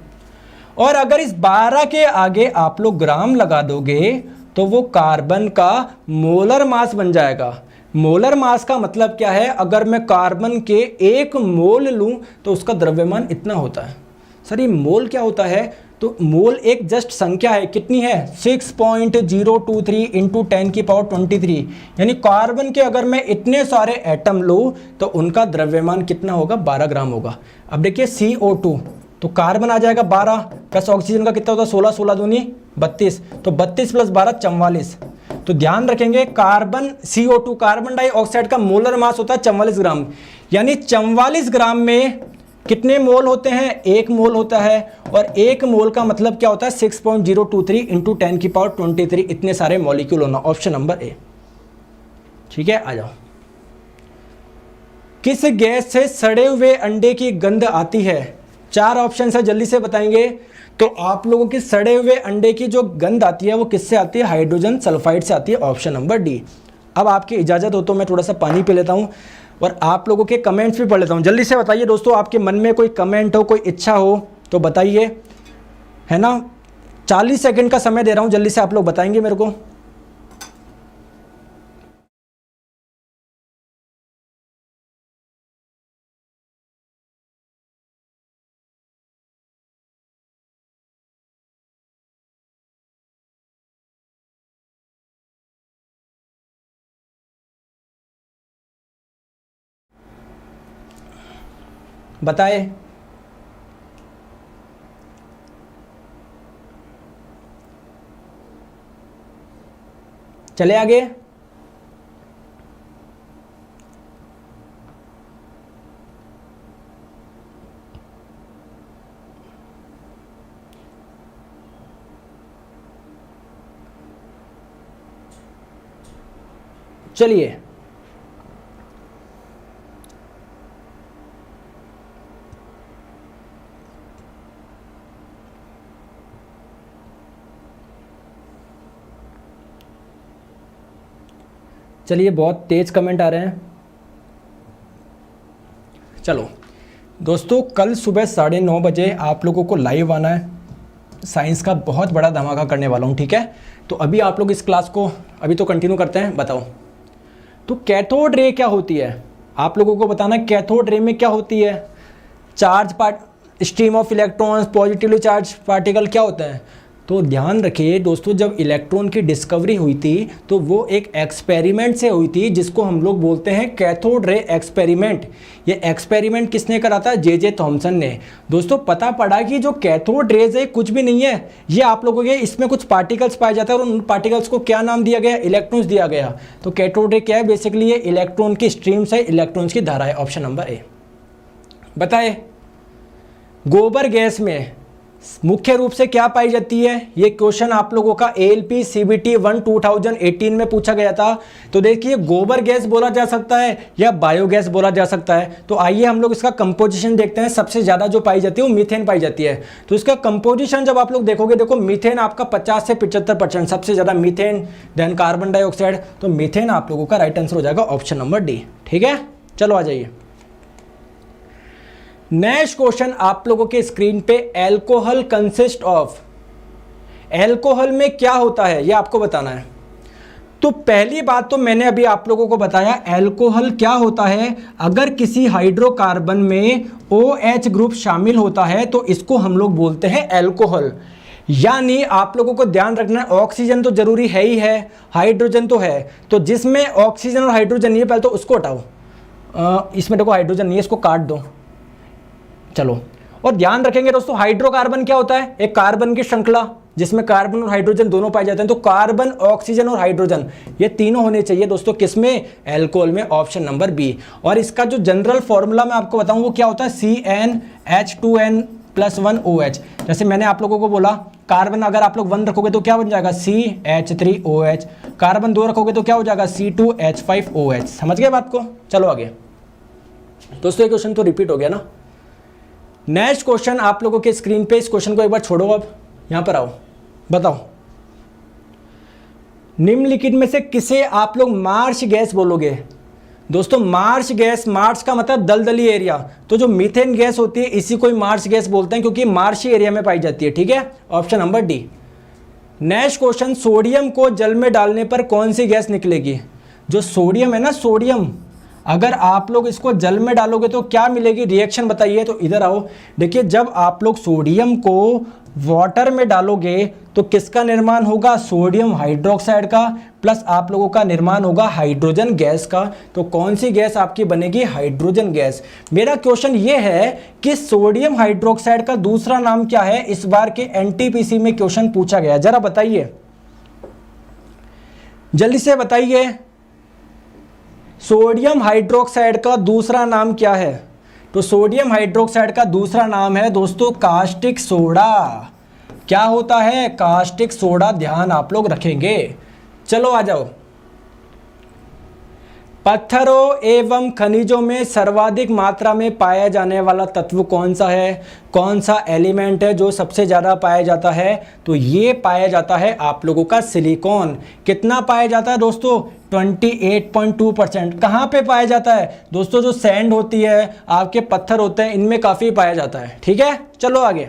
और अगर इस 12 के आगे आप लोग ग्राम लगा दोगे तो वो कार्बन का मोलर मास बन जाएगा। मोलर मास का मतलब क्या है? अगर मैं कार्बन के 1 मोल लूं तो उसका द्रव्यमान इतना होता है। सर ये मोल क्या होता है? तो मोल एक जस्ट संख्या है, कितनी है 6.023 इंटू 10 की पावर 23, यानी कार्बन के अगर मैं इतने सारे एटम लूँ तो उनका द्रव्यमान कितना होगा 12 ग्राम होगा। अब देखिए CO2, तो कार्बन आ जाएगा 12 प्लस ऑक्सीजन का कितना होता है 16, 16 दूनी 32, तो 32 प्लस 12 44। तो ध्यान रखेंगे कार्बन CO2 कार्बन डाइऑक्साइड का मोलर मास होता है 44 ग्राम, यानी 44 ग्राम में कितने मोल होते हैं, 1 मोल होता है। और 1 मोल का मतलब क्या होता है 6.023 इंटू 10 की पावर 23, इतने सारे मॉलिक्यूल होना, ऑप्शन नंबर ए। ठीक है, आ जाओ। किस गैस से सड़े हुए अंडे की गंध आती है? 4 ऑप्शन है, जल्दी से बताएंगे। तो आप लोगों की सड़े हुए अंडे की जो गंध आती है वो किससे आती है? हाइड्रोजन सल्फाइड से आती है, ऑप्शन नंबर डी। अब आपकी इजाज़त हो तो मैं थोड़ा सा पानी पी लेता हूँ और आप लोगों के कमेंट्स भी पढ़ लेता हूँ। जल्दी से बताइए दोस्तों, आपके मन में कोई कमेंट हो, कोई इच्छा हो तो बताइए, है ना। 40 सेकंड का समय दे रहा हूँ, जल्दी से आप लोग बताएंगे मेरे को। बताए। चले आगे। चलिए, चलिए बहुत तेज कमेंट आ रहे हैं। चलो दोस्तों, कल सुबह 9:30 बजे आप लोगों को लाइव आना है, साइंस का बहुत बड़ा धमाका करने वाला हूँ, ठीक है। तो अभी आप लोग इस क्लास को अभी तो कंटिन्यू करते हैं। बताओ तो कैथोड रे क्या होती है, आप लोगों को बताना कैथोड रे में क्या होती है। Charge part stream of electrons, positively charge particle क्या होते हैं। तो ध्यान रखिए दोस्तों, जब इलेक्ट्रॉन की डिस्कवरी हुई थी तो वो एक एक्सपेरिमेंट से हुई थी जिसको हम लोग बोलते हैं कैथोड रे एक्सपेरिमेंट। ये एक्सपेरिमेंट किसने करा था? जे थॉमसन ने। दोस्तों पता पड़ा कि जो कैथोड रेज है कुछ भी नहीं है, ये आप लोगों के इसमें कुछ पार्टिकल्स पाए जाते हैं और उन पार्टिकल्स को क्या नाम दिया गया? इलेक्ट्रॉन्स दिया गया। तो कैथोड रे क्या है? बेसिकली ये इलेक्ट्रॉन की स्ट्रीम्स है, इलेक्ट्रॉन्स की धारा है, ऑप्शन नंबर ए। बताए गोबर गैस में मुख्य रूप से क्या पाई जाती है? ये क्वेश्चन आप लोगों का ALP CBT 1 2018 में पूछा गया था। तो देखिए गोबर गैस बोला जा सकता है या बायोगैस बोला जा सकता है। तो आइए हम लोग इसका कंपोजिशन देखते हैं। सबसे ज़्यादा जो पाई जाती है वो मीथेन पाई जाती है। तो इसका कंपोजिशन जब आप लोग देखोगे, देखो मीथेन आपका 50 से 75%, सबसे ज़्यादा मीथेन, देन कार्बन डाइऑक्साइड। तो मीथेन आप लोगों का राइट आंसर हो जाएगा ऑप्शन नंबर डी, ठीक है। चलो आ जाइए नेक्स्ट क्वेश्चन आप लोगों के स्क्रीन पे। एल्कोहल कंसिस्ट ऑफ, एल्कोहल में क्या होता है ये आपको बताना है। तो पहली बात तो मैंने अभी आप लोगों को बताया एल्कोहल क्या होता है। अगर किसी हाइड्रोकार्बन में OH ग्रुप शामिल होता है तो इसको हम लोग बोलते हैं एल्कोहल। यानी आप लोगों को ध्यान रखना है, ऑक्सीजन तो जरूरी है ही है, हाइड्रोजन तो है। तो जिसमें ऑक्सीजन और हाइड्रोजन नहीं है पहले तो उसको हटाओ। इसमें देखो हाइड्रोजन नहीं है, इसको काट दो। चलो, और ध्यान रखेंगे दोस्तों हाइड्रोकार्बन क्या होता है? एक कार्बन की श्रृंखला जिसमें कार्बन और हाइड्रोजन दोनों पाए जाते हैं। तो कार्बन, ऑक्सीजन और हाइड्रोजन ये तीनों होने चाहिए दोस्तों किसमें? एल्कोहल में, ऑप्शन नंबर बी। और इसका जो जनरल फॉर्मूला मैं आपको बताऊं वो क्या होता है? CnH2n+1OH। जैसे मैंने आप लोगों को बोला कार्बन अगर आप लोग 1 रखोगे तो क्या बन जाएगा? CH3OH। कार्बन 2 रखोगे तो क्या हो जाएगा? C2H5OH। समझ गए बात को? चलो आगे दोस्तों, ये क्वेश्चन तो रिपीट हो गया ना। नेक्स्ट क्वेश्चन आप लोगों के स्क्रीन पे, इस क्वेश्चन को एक बार छोड़ो, अब यहां पर आओ। बताओ निम्नलिखित में से किसे आप लोग मार्श गैस बोलोगे? दोस्तों मार्श गैस, मार्श का मतलब दलदली एरिया। तो जो मीथेन गैस होती है इसी को मार्श गैस बोलते हैं क्योंकि मार्शी एरिया में पाई जाती है, ठीक है। Option number D. Next question, sodium को जल में डालने पर कौन सी गैस निकलेगी? जो सोडियम है ना, सोडियम अगर आप लोग इसको जल में डालोगे तो क्या मिलेगी, रिएक्शन बताइए। तो इधर आओ, देखिए जब आप लोग सोडियम को वाटर में डालोगे तो किसका निर्माण होगा, सोडियम हाइड्रोक्साइड का, प्लस आप लोगों का निर्माण होगा हाइड्रोजन गैस का। तो कौन सी गैस आपकी बनेगी, हाइड्रोजन गैस। मेरा क्वेश्चन ये है कि सोडियम हाइड्रोक्साइड का दूसरा नाम क्या है, इस बार के एनटीपीसी में क्वेश्चन पूछा गया, जरा बताइए, जल्दी से बताइए। सोडियम हाइड्रोक्साइड का दूसरा नाम क्या है। तो सोडियम हाइड्रोक्साइड का दूसरा नाम है दोस्तों कास्टिक सोडा। क्या होता है, कास्टिक सोडा, ध्यान आप लोग रखेंगे। चलो आ जाओ। पत्थरों एवं खनिजों में सर्वाधिक मात्रा में पाया जाने वाला तत्व कौन सा है, कौन सा एलिमेंट है जो सबसे ज़्यादा पाया जाता है। तो ये पाया जाता है आप लोगों का सिलिकॉन। कितना पाया जाता है दोस्तों, 28.2%। कहाँ पे पाया जाता है दोस्तों, जो सैंड होती है, आपके पत्थर होते हैं, इनमें काफ़ी पाया जाता है। ठीक है, चलो आगे।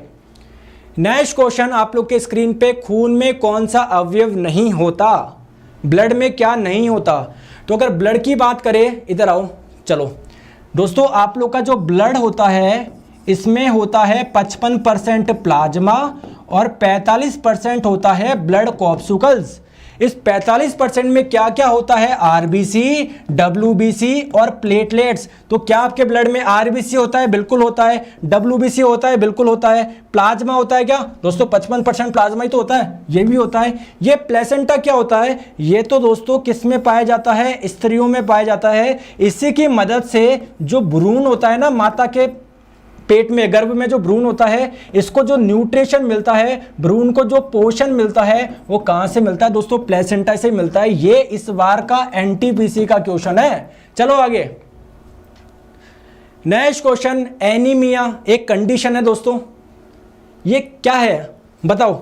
नेक्स्ट क्वेश्चन आप लोग के स्क्रीन पे, खून में कौन सा अवयव नहीं होता, ब्लड में क्या नहीं होता। तो अगर ब्लड की बात करें, इधर आओ, चलो दोस्तों, आप लोग का जो ब्लड होता है इसमें होता है 55% प्लाज्मा और 45% होता है ब्लड कॉर्पसूकल्स। इस 45% में क्या क्या होता है, आरबीसी, डब्ल्यूबीसी और प्लेटलेट्स। तो क्या आपके ब्लड में आरबीसी होता है, बिल्कुल होता है। डब्ल्यूबीसी होता है, बिल्कुल होता है। प्लाज्मा होता है क्या दोस्तों, 55% प्लाज्मा ही तो होता है, ये भी होता है। ये प्लेसेंटा क्या होता है, ये तो दोस्तों किस में पाया जाता है, स्त्रियों में पाया जाता है। इसी की मदद से जो भ्रूण होता है ना, माता के पेट में, गर्भ में जो भ्रूण होता है, इसको जो न्यूट्रिशन मिलता है, भ्रूण को जो पोषण मिलता है, वो कहां से मिलता है दोस्तों, प्लेसेंटा से मिलता है। ये इस बार का एनटीपीसी का क्वेश्चन है। चलो आगे। नेक्स्ट क्वेश्चन, एनीमिया एक कंडीशन है दोस्तों, ये क्या है बताओ।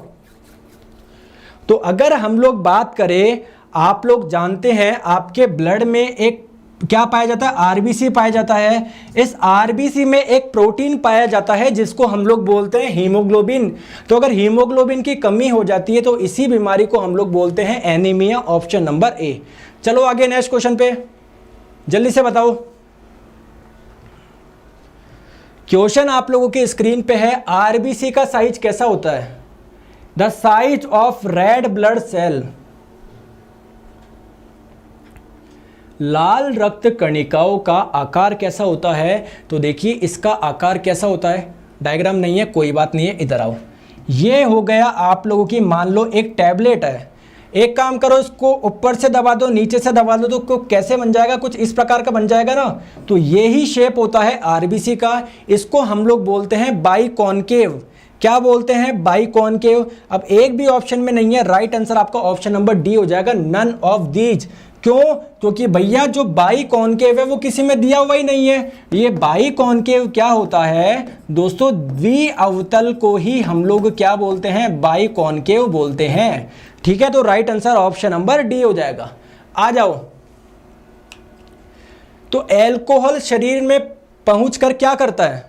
तो अगर हम लोग बात करें, आप लोग जानते हैं आपके ब्लड में एक क्या पाया जाता है, आरबीसी पाया जाता है। इस आरबीसी में एक प्रोटीन पाया जाता है जिसको हम लोग बोलते हैं हीमोग्लोबिन। तो अगर हीमोग्लोबिन की कमी हो जाती है तो इसी बीमारी को हम लोग बोलते हैं एनीमिया, ऑप्शन नंबर ए। चलो आगे नेक्स्ट क्वेश्चन पे, जल्दी से बताओ। क्वेश्चन आप लोगों के स्क्रीन पे है, आरबीसी का साइज कैसा होता है, the size of red blood cell. लाल रक्त कणिकाओं का आकार कैसा होता है। तो देखिए इसका आकार कैसा होता है, डायग्राम नहीं है, कोई बात नहीं है, इधर आओ। ये हो गया आप लोगों की, मान लो एक टैबलेट है, एक काम करो, इसको ऊपर से दबा दो, नीचे से दबा दो, तो कैसे बन जाएगा, कुछ इस प्रकार का बन जाएगा ना। तो ये ही शेप होता है आरबीसी का। इसको हम लोग बोलते हैं बाइकॉनकेव। क्या बोलते हैं, बाइकॉनकेव। अब एक भी ऑप्शन में नहीं है, राइट आंसर आपका ऑप्शन नंबर डी हो जाएगा, नन ऑफ दीज। क्यों, क्योंकि भैया जो बाइकॉनकेव है वो किसी में दिया हुआ ही नहीं है। ये बाइकॉनकेव क्या होता है दोस्तों, द्विअवतल को ही हम लोग क्या बोलते हैं, बाइकॉनकेव बोलते हैं। ठीक है, तो right answer option number D हो जाएगा। आ जाओ। तो एल्कोहल शरीर में पहुंचकर क्या करता है,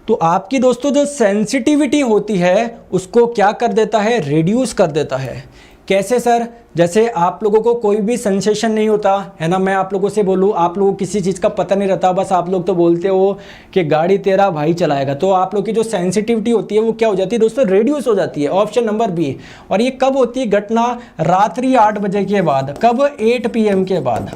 तो आपकी दोस्तों जो सेंसिटिविटी होती है उसको क्या कर देता है, रिड्यूस कर देता है। कैसे सर, जैसे आप लोगों को कोई भी सेंसेशन नहीं होता है ना, मैं आप लोगों से बोलूँ, आप लोगों को किसी चीज़ का पता नहीं रहता, बस आप लोग तो बोलते हो कि गाड़ी तेरा भाई चलाएगा, तो आप लोग की जो सेंसिटिविटी होती है वो क्या हो जाती है दोस्तों, रिड्यूस हो जाती है। Option number B. और ये कब होती है घटना, रात्रि 8 बजे के बाद। कब, 8 PM के बाद।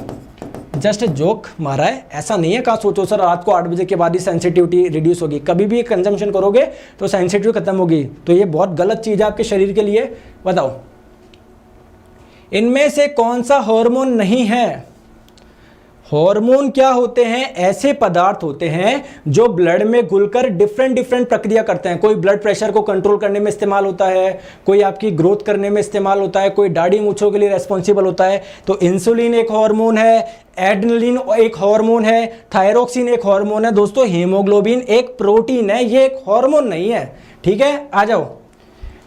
जस्ट जोक मारा है, ऐसा नहीं है कहा सोचो सर रात को 8 बजे के बाद ही सेंसिटिविटी रिड्यूस होगी। कभी भी कंजम्पशन करोगे तो सेंसिटिविटी खत्म होगी, तो ये बहुत गलत चीज़ है आपके शरीर के लिए। बताओ इनमें से कौन सा हार्मोन नहीं है। हार्मोन क्या होते हैं, ऐसे पदार्थ होते हैं जो ब्लड में घुलकर डिफरेंट प्रक्रिया करते हैं। कोई ब्लड प्रेशर को कंट्रोल करने में इस्तेमाल होता है, कोई आपकी ग्रोथ करने में इस्तेमाल होता है, कोई दाढ़ी मूंछों के लिए रेस्पॉन्सिबल होता है। तो इंसुलिन एक हार्मोन है, एड्रेनलिन एक हार्मोन है, थायरोक्सिन एक हार्मोन है। दोस्तों हीमोग्लोबिन एक प्रोटीन है, ये एक हार्मोन नहीं है। ठीक है, आ जाओ।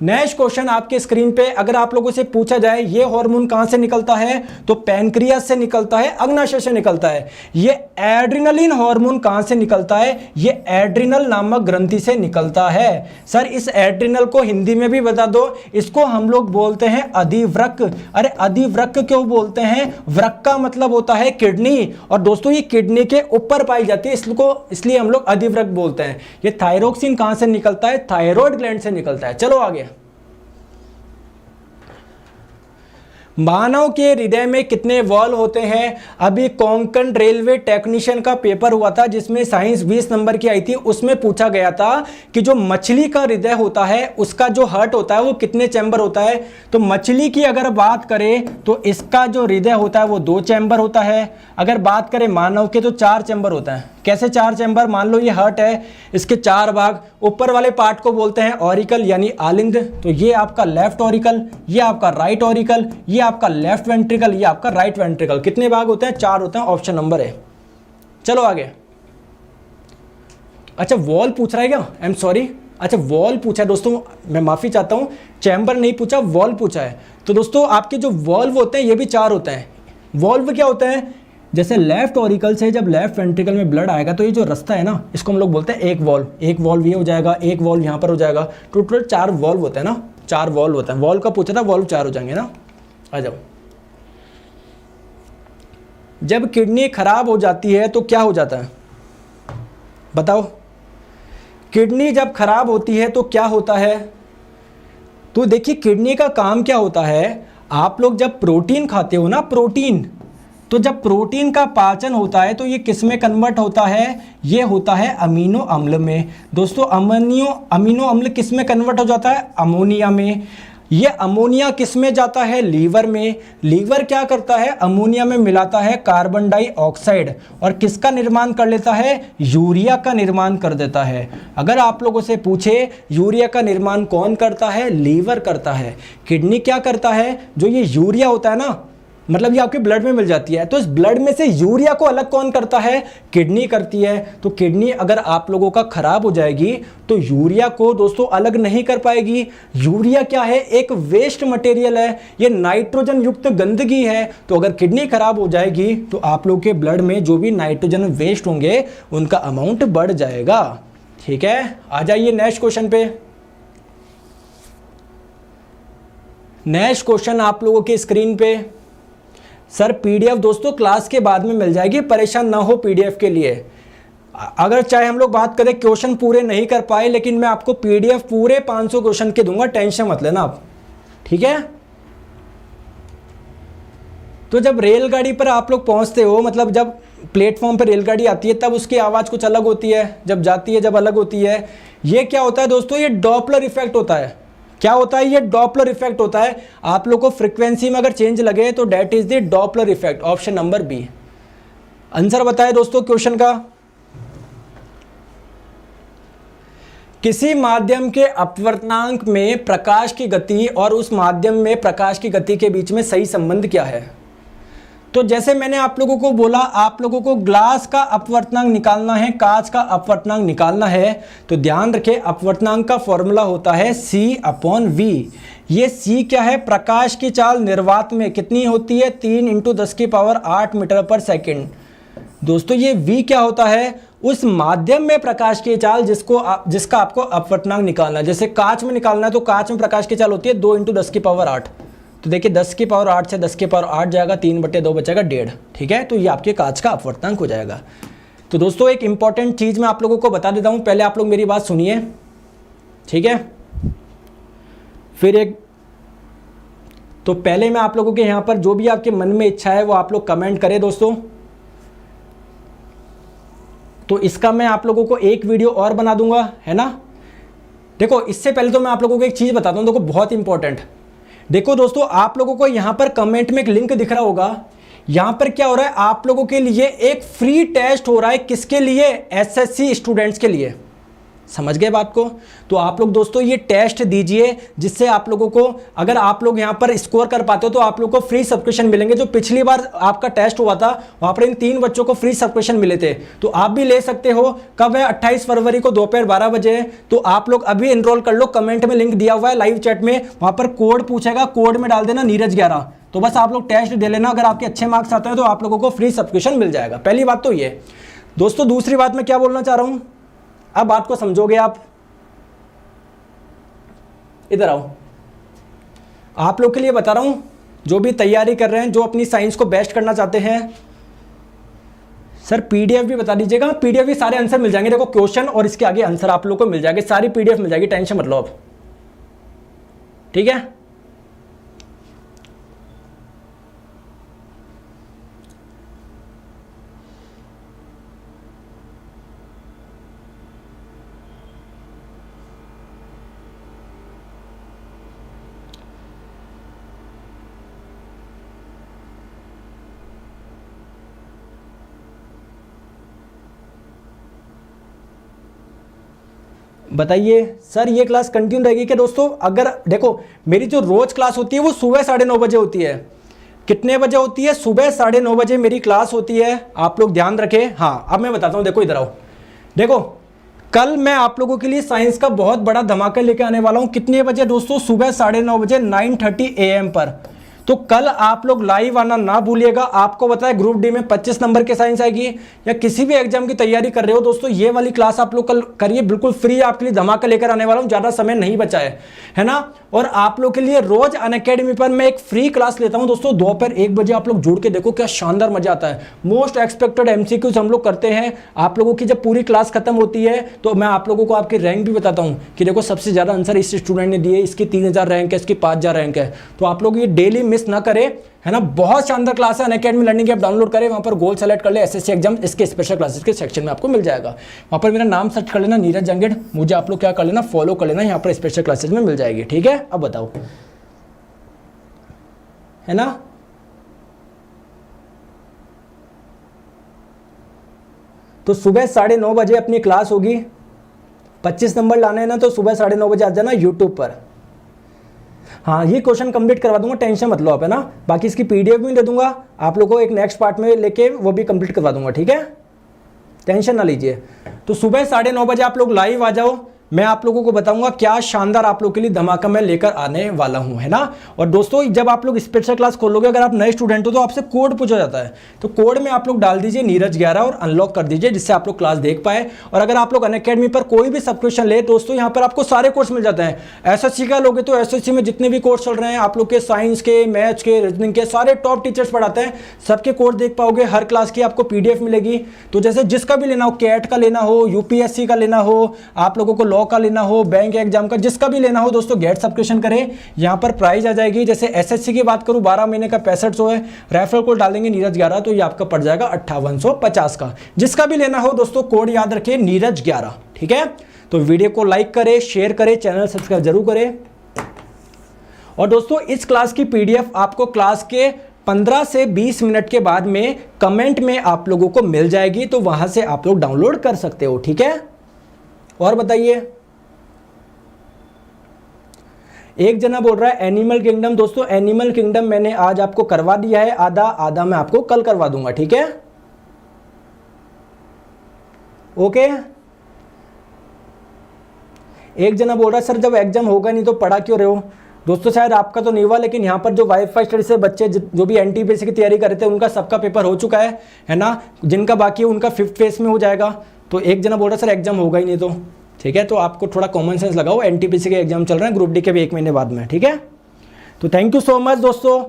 नेक्स्ट क्वेश्चन आपके स्क्रीन पे, अगर आप लोगों से पूछा जाए ये हार्मोन कहां से निकलता है, तो पैनक्रियास से निकलता है, अग्नाशय से निकलता है। ये एड्रिनलिन हार्मोन कहां से निकलता है, ये एड्रिनल नामक ग्रंथि से निकलता है। सर इस एड्रिनल को हिंदी में भी बता दो, इसको हम लोग बोलते हैं अधिवृक्क। अरे अधिवृक्क क्यों बोलते हैं, वृक्क का मतलब होता है किडनी, और दोस्तों ये किडनी के ऊपर पाई जाती है, इसलिए हम लोग अधिवृक्क बोलते हैं। ये थायरोक्सिन कहां से निकलता है, थायराइड ग्लैंड से निकलता है। चलो आगे। मानव के हृदय में कितने वॉल्व होते हैं। अभी कोंकण रेलवे टेक्नीशियन का पेपर हुआ था जिसमें साइंस 20 नंबर की आई थी, उसमें पूछा गया था कि जो मछली का हृदय होता है उसका जो हार्ट होता है वो कितने चैम्बर होता है। तो मछली की अगर बात करें तो इसका जो हृदय होता है वो 2 चैम्बर होता है। अगर बात करें मानव के तो 4 चैम्बर होता है। कैसे 4 चैम्बर, मान लो ये हार्ट है, इसके 4 भाग, ऊपर वाले पार्ट को बोलते हैं ऑरिकल यानी आलिंद। तो ये आपका लेफ्ट ऑरिकल, ये आपका राइट ऑरिकल, ये आपका लेफ्ट वेंट्रिकल, ये आपका राइट वेंट्रिकल। कितने भाग होते हैं, 4 होते हैं, ऑप्शन नंबर है। चलो आगे। अच्छा वॉल पूछ रहा है क्या, आई एम सॉरी, अच्छा वॉल पूछा है दोस्तों, मैं माफी चाहता हूं, चैम्बर नहीं पूछा, वॉल पूछा है। तो दोस्तों आपके जो वॉल्व होते हैं ये भी 4 होते हैं। वॉल्व क्या होते हैं, जैसे लेफ्ट ऑरिकल से जब लेफ्ट वेंट्रिकल में ब्लड आएगा तो ये जो रास्ता है ना, इसको हम लोग बोलते हैं एक वॉल्व। एक वॉल्व ये हो जाएगा, एक वॉल्व यहाँ पर हो जाएगा, टोटल 4 वॉल्व होते हैं ना, 4 वॉल्व होते हैं। वॉल्व का पूछा था, वॉल्व 4 हो जाएंगे ना। आ जाओ। जब किडनी खराब हो जाती है तो क्या हो जाता है, बताओ। किडनी जब खराब होती है तो क्या होता है। तो देखिए किडनी का काम क्या होता है, आप लोग जब प्रोटीन खाते हो ना, प्रोटीन, तो जब प्रोटीन का पाचन होता है तो ये किस में कन्वर्ट होता है, ये होता है अमीनो अम्ल में। दोस्तों अमीनो अम्ल किस में कन्वर्ट हो जाता है, अमोनिया में। ये अमोनिया किस में जाता है, लीवर में। लीवर क्या करता है, अमोनिया में मिलाता है कार्बन डाइऑक्साइड और किसका निर्माण कर लेता है, यूरिया का निर्माण कर देता है। अगर आप लोगों से पूछे यूरिया का निर्माण कौन करता है, लीवर करता है। किडनी क्या करता है, जो ये यूरिया होता है ना, मतलब ये आपके ब्लड में मिल जाती है, तो इस ब्लड में से यूरिया को अलग कौन करता है, किडनी करती है। तो किडनी अगर आप लोगों का खराब हो जाएगी तो यूरिया को दोस्तों अलग नहीं कर पाएगी। यूरिया क्या है, एक वेस्ट मटेरियल है, ये नाइट्रोजन युक्त गंदगी है। तो अगर किडनी खराब हो जाएगी तो आप लोग के ब्लड में जो भी नाइट्रोजन वेस्ट होंगे उनका अमाउंट बढ़ जाएगा। ठीक है, आ जाइए नेक्स्ट क्वेश्चन पे। नेक्स्ट क्वेश्चन आप लोगों के स्क्रीन पे। सर पीडीएफ दोस्तों क्लास के बाद में मिल जाएगी, परेशान ना हो पीडीएफ के लिए। अगर चाहे हम लोग बात करें क्वेश्चन पूरे नहीं कर पाए, लेकिन मैं आपको पीडीएफ पूरे 500 क्वेश्चन के दूंगा, टेंशन मत लेना आप, ठीक है। तो जब रेलगाड़ी पर आप लोग पहुंचते हो, मतलब जब प्लेटफॉर्म पर रेलगाड़ी आती है तब उसकी आवाज़ कुछ अलग होती है, जब जाती है जब अलग होती है। ये क्या होता है दोस्तों, ये डॉपलर इफेक्ट होता है। क्या होता है, ये डॉपलर इफेक्ट होता है। आप लोग को फ्रीक्वेंसी में अगर चेंज लगे तो that is the Doppler effect, option number B. Answer बताए दोस्तों क्वेश्चन का। किसी माध्यम के अपवर्तनांक में प्रकाश की गति और उस माध्यम में प्रकाश की गति के बीच में सही संबंध क्या है। तो जैसे मैंने आप लोगों को बोला, आप लोगों को ग्लास का अपवर्तनांक निकालना है, कांच का अपवर्तनांक निकालना है, तो ध्यान रखें अपवर्तनांक का फॉर्मूला होता है C/V। ये C क्या है, प्रकाश की चाल निर्वात में कितनी होती है, 3 × 10⁸ मीटर पर सेकेंड। दोस्तों ये V क्या होता है, उस माध्यम में प्रकाश की चाल जिसका आपको अपवर्तनांक निकालना है। जैसे कांच में निकालना है तो कांच में प्रकाश की चाल होती है 2 × 10⁸। तो देखिए 10⁸ से 10⁸ जाएगा, 3/2 बचेगा 1.5। ठीक है, तो ये आपके कांच का अपवर्तनांक हो जाएगा। तो दोस्तों एक इंपॉर्टेंट चीज़ मैं आप लोगों को बता देता हूँ, पहले आप लोग मेरी बात सुनिए, ठीक है। फिर एक तो पहले मैं आप लोगों के यहाँ पर जो भी आपके मन में इच्छा है वो आप लोग कमेंट करें दोस्तों। तो इसका मैं आप लोगों को एक वीडियो और बना दूंगा, है ना। देखो इससे पहले तो मैं आप लोगों को एक चीज़ बताता हूँ, देखो बहुत इंपॉर्टेंट। देखो दोस्तों आप लोगों को यहाँ पर कमेंट में एक लिंक दिख रहा होगा, यहाँ पर क्या हो रहा है, आप लोगों के लिए एक फ्री टेस्ट हो रहा है। किसके लिए, एसएससी स्टूडेंट्स के लिए। समझ गए बात को। तो आप लोग दोस्तों ये टेस्ट दीजिए, जिससे आप लोगों को, अगर आप लोग यहाँ पर स्कोर कर पाते हो तो आप लोग को फ्री सब्सक्रिप्शन मिलेंगे। जो पिछली बार आपका टेस्ट हुआ था वहाँ पर इन 3 बच्चों को फ्री सब्सक्रिप्शन मिले थे, तो आप भी ले सकते हो। कब है? 28 फरवरी को दोपहर 12 बजे है। तो आप लोग अभी एनरोल कर लो, कमेंट में लिंक दिया हुआ है लाइव चैट में, वहाँ पर कोड पूछेगा, कोड में डाल देना नीरज 11। तो बस आप लोग टेस्ट दे लेना, अगर आपके अच्छे मार्क्स आते हैं तो आप लोगों को फ्री सब्सक्रिप्शन मिल जाएगा। पहली बात तो ये। दोस्तों दूसरी बात मैं क्या बोलना चाह रहा हूँ, अब बात को समझोगे आप। इधर आओ, आप लोग के लिए बता रहा हूं, जो भी तैयारी कर रहे हैं, जो अपनी साइंस को बेस्ट करना चाहते हैं। सर पीडीएफ भी बता दीजिएगा। पीडीएफ भी सारे आंसर मिल जाएंगे, देखो क्वेश्चन और इसके आगे आंसर आप लोग को मिल जाएंगे, सारी पीडीएफ मिल जाएगी, टेंशन मत लो अब, ठीक है। बताइए सर ये क्लास कंटिन्यू रहेगी क्या? दोस्तों अगर देखो, मेरी जो रोज क्लास होती है वो सुबह 9:30 बजे होती है। कितने बजे होती है? सुबह 9:30 बजे मेरी क्लास होती है, आप लोग ध्यान रखें। हाँ अब मैं बताता हूँ, देखो इधर आओ। देखो कल मैं आप लोगों के लिए साइंस का बहुत बड़ा धमाका लेके आने वाला हूँ। कितने बजे दोस्तों? सुबह 9:30 बजे 9:30 AM पर। तो कल आप लोग लाइव आना ना भूलिएगा। आपको बताया ग्रुप डी में 25 नंबर के साइंस आएगी, या किसी भी एग्जाम की तैयारी कर रहे हो दोस्तों, ये वाली क्लास आप लोग कल करिए, बिल्कुल फ्री आपके लिए धमाका लेकर आने वाला हूं। ज्यादा समय नहीं बचा है ना। और आप लोग के लिए रोज अनअकैडमी पर मैं एक फ्री क्लास लेता हूं दोस्तों, दोपहर 1 बजे। आप लोग जुड़ के देखो क्या शानदार मजा आता है। मोस्ट एक्सपेक्टेड MCQs हम लोग करते हैं। आप लोगों की जब पूरी क्लास खत्म होती है तो मैं आप लोगों को आपकी रैंक भी बताता हूं कि देखो सबसे ज्यादा आंसर इस स्टूडेंट ने दिए, इसकी 3000 रैंक है, इसकी 5000 रैंक है। तो आप लोग ये डेली मिस ना करें, है ना। बहुत शानदार क्लास है। अनअकैडमी लर्निंग ऐप डाउनलोड करें, वहां पर गोल सेलेक्ट कर ले, SSC एग्जाम इसके स्पेशल क्लासेस के सेक्शन में आपको मिल जाएगा। वहां पर मेरा नाम सर्च कर लेना, नीरज जंगेड़। मुझे आप लोग क्या कर लेना, फॉलो कर लेना, यहाँ पर स्पेशल क्लासेस में मिल जाएगी, ठीक है। अब बताओ, है ना। तो सुबह 9:30 बजे अपनी क्लास होगी। 25 नंबर लाने हैं ना, तो सुबह 9:30 बजे आ जाना यूट्यूब पर। हाँ ये क्वेश्चन कंप्लीट करवा दूंगा, टेंशन मत लो आप, है ना। बाकी इसकी पीडीएफ भी दे दूंगा आप लोगों को, एक नेक्स्ट पार्ट में लेके वो भी कंप्लीट करवा दूंगा, ठीक है। टेंशन ना लीजिए। तो सुबह 9:30 बजे आप लोग लाइव आ जाओ। मैं आप लोगों को बताऊंगा क्या शानदार आप लोग के लिए धमाका मैं लेकर आने वाला हूं, है ना। और दोस्तों जब आप लोग स्पेशल क्लास खोलोगे, अगर आप नए स्टूडेंट हो तो आपसे कोड पूछा जाता है। तो कोड में आप लोग डाल दीजिए नीरज 11 और अनलॉक कर दीजिए, जिससे आप लोग क्लास देख पाए। और अगर आप लोग अनअकैडमी पर कोई भी सब्सक्रिप्शन ले दोस्तों, यहाँ पर आपको सारे कोर्स मिल जाते हैं। SSC का लोगे तो SSC में जितने भी कोर्स चल रहे हैं आप लोग के, साइंस के, मैथ्स के, रीजनिंग के, सारे टॉप टीचर्स पढ़ाते हैं, सबके कोर्स देख पाओगे। हर क्लास की आपको PDF मिलेगी। तो जैसे जिसका भी लेना हो, कैट का लेना हो, UPSC का लेना हो, आप लोगों को लॉ का लेना हो, बैंक एग्जाम का, जिसका भी लेना हो दोस्तों, गेट सब्सक्रिप्शन करें। यहां पर प्राइस आ जाएगी। जैसे SSC की बात करूं, 12 महीने का 6500 है। रेफरल कोड डालेंगे नीरज 11, तो ये आपका पड़ जाएगा 5850 का। जिसका भी लेना हो दोस्तों, कोड याद रखिए नीरज 11, ठीक है। तो वीडियो को लाइक करें, शेयर करें, चैनल सब्सक्राइब जरूर करें। और दोस्तों इस क्लास की PDF आपको क्लास के 15 से 20 मिनट के बाद में कमेंट में आप लोगों को मिल जाएगी, तो वहां से आप लोग डाउनलोड कर सकते हो, ठीक है। और बताइए, एक जना बोल रहा है एनिमल किंगडम। दोस्तों एनिमल किंगडम मैंने आज आपको करवा दिया है, आधा आधा मैं आपको कल करवा दूंगा, ठीक है। ओके। एक जना बोल रहा है सर जब एग्जाम होगा नहीं तो पढ़ा क्यों रहे हो? दोस्तों शायद आपका तो नहीं हुआ, लेकिन यहाँ पर जो वाईफाई स्टडी से बच्चे जो भी NTPC की तैयारी कर रहे थे, उनका सबका पेपर हो चुका है ना। जिनका बाकी है उनका 5th फेज में हो जाएगा। तो एक जना बोल रहा है सर एग्जाम होगा ही नहीं तो, ठीक है। तो आपको थोड़ा कॉमन सेंस लगाओ, NTPC के एग्जाम चल रहे हैं, ग्रुप डी के भी 1 महीने बाद में, ठीक है। तो थैंक यू सो मच दोस्तों,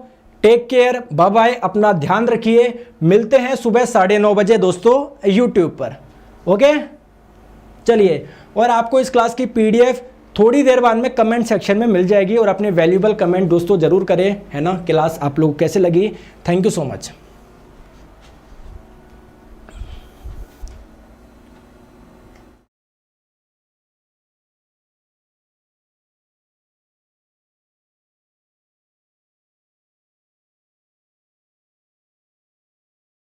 टेक केयर, बाय बाय, अपना ध्यान रखिए। मिलते हैं सुबह 9:30 बजे दोस्तों यूट्यूब पर, ओके। चलिए, और आपको इस क्लास की PDF थोड़ी देर बाद में कमेंट सेक्शन में मिल जाएगी, और अपने वैल्यूएबल कमेंट दोस्तों जरूर करें, है ना। क्लास आप लोग कैसे लगी? Thank you so much.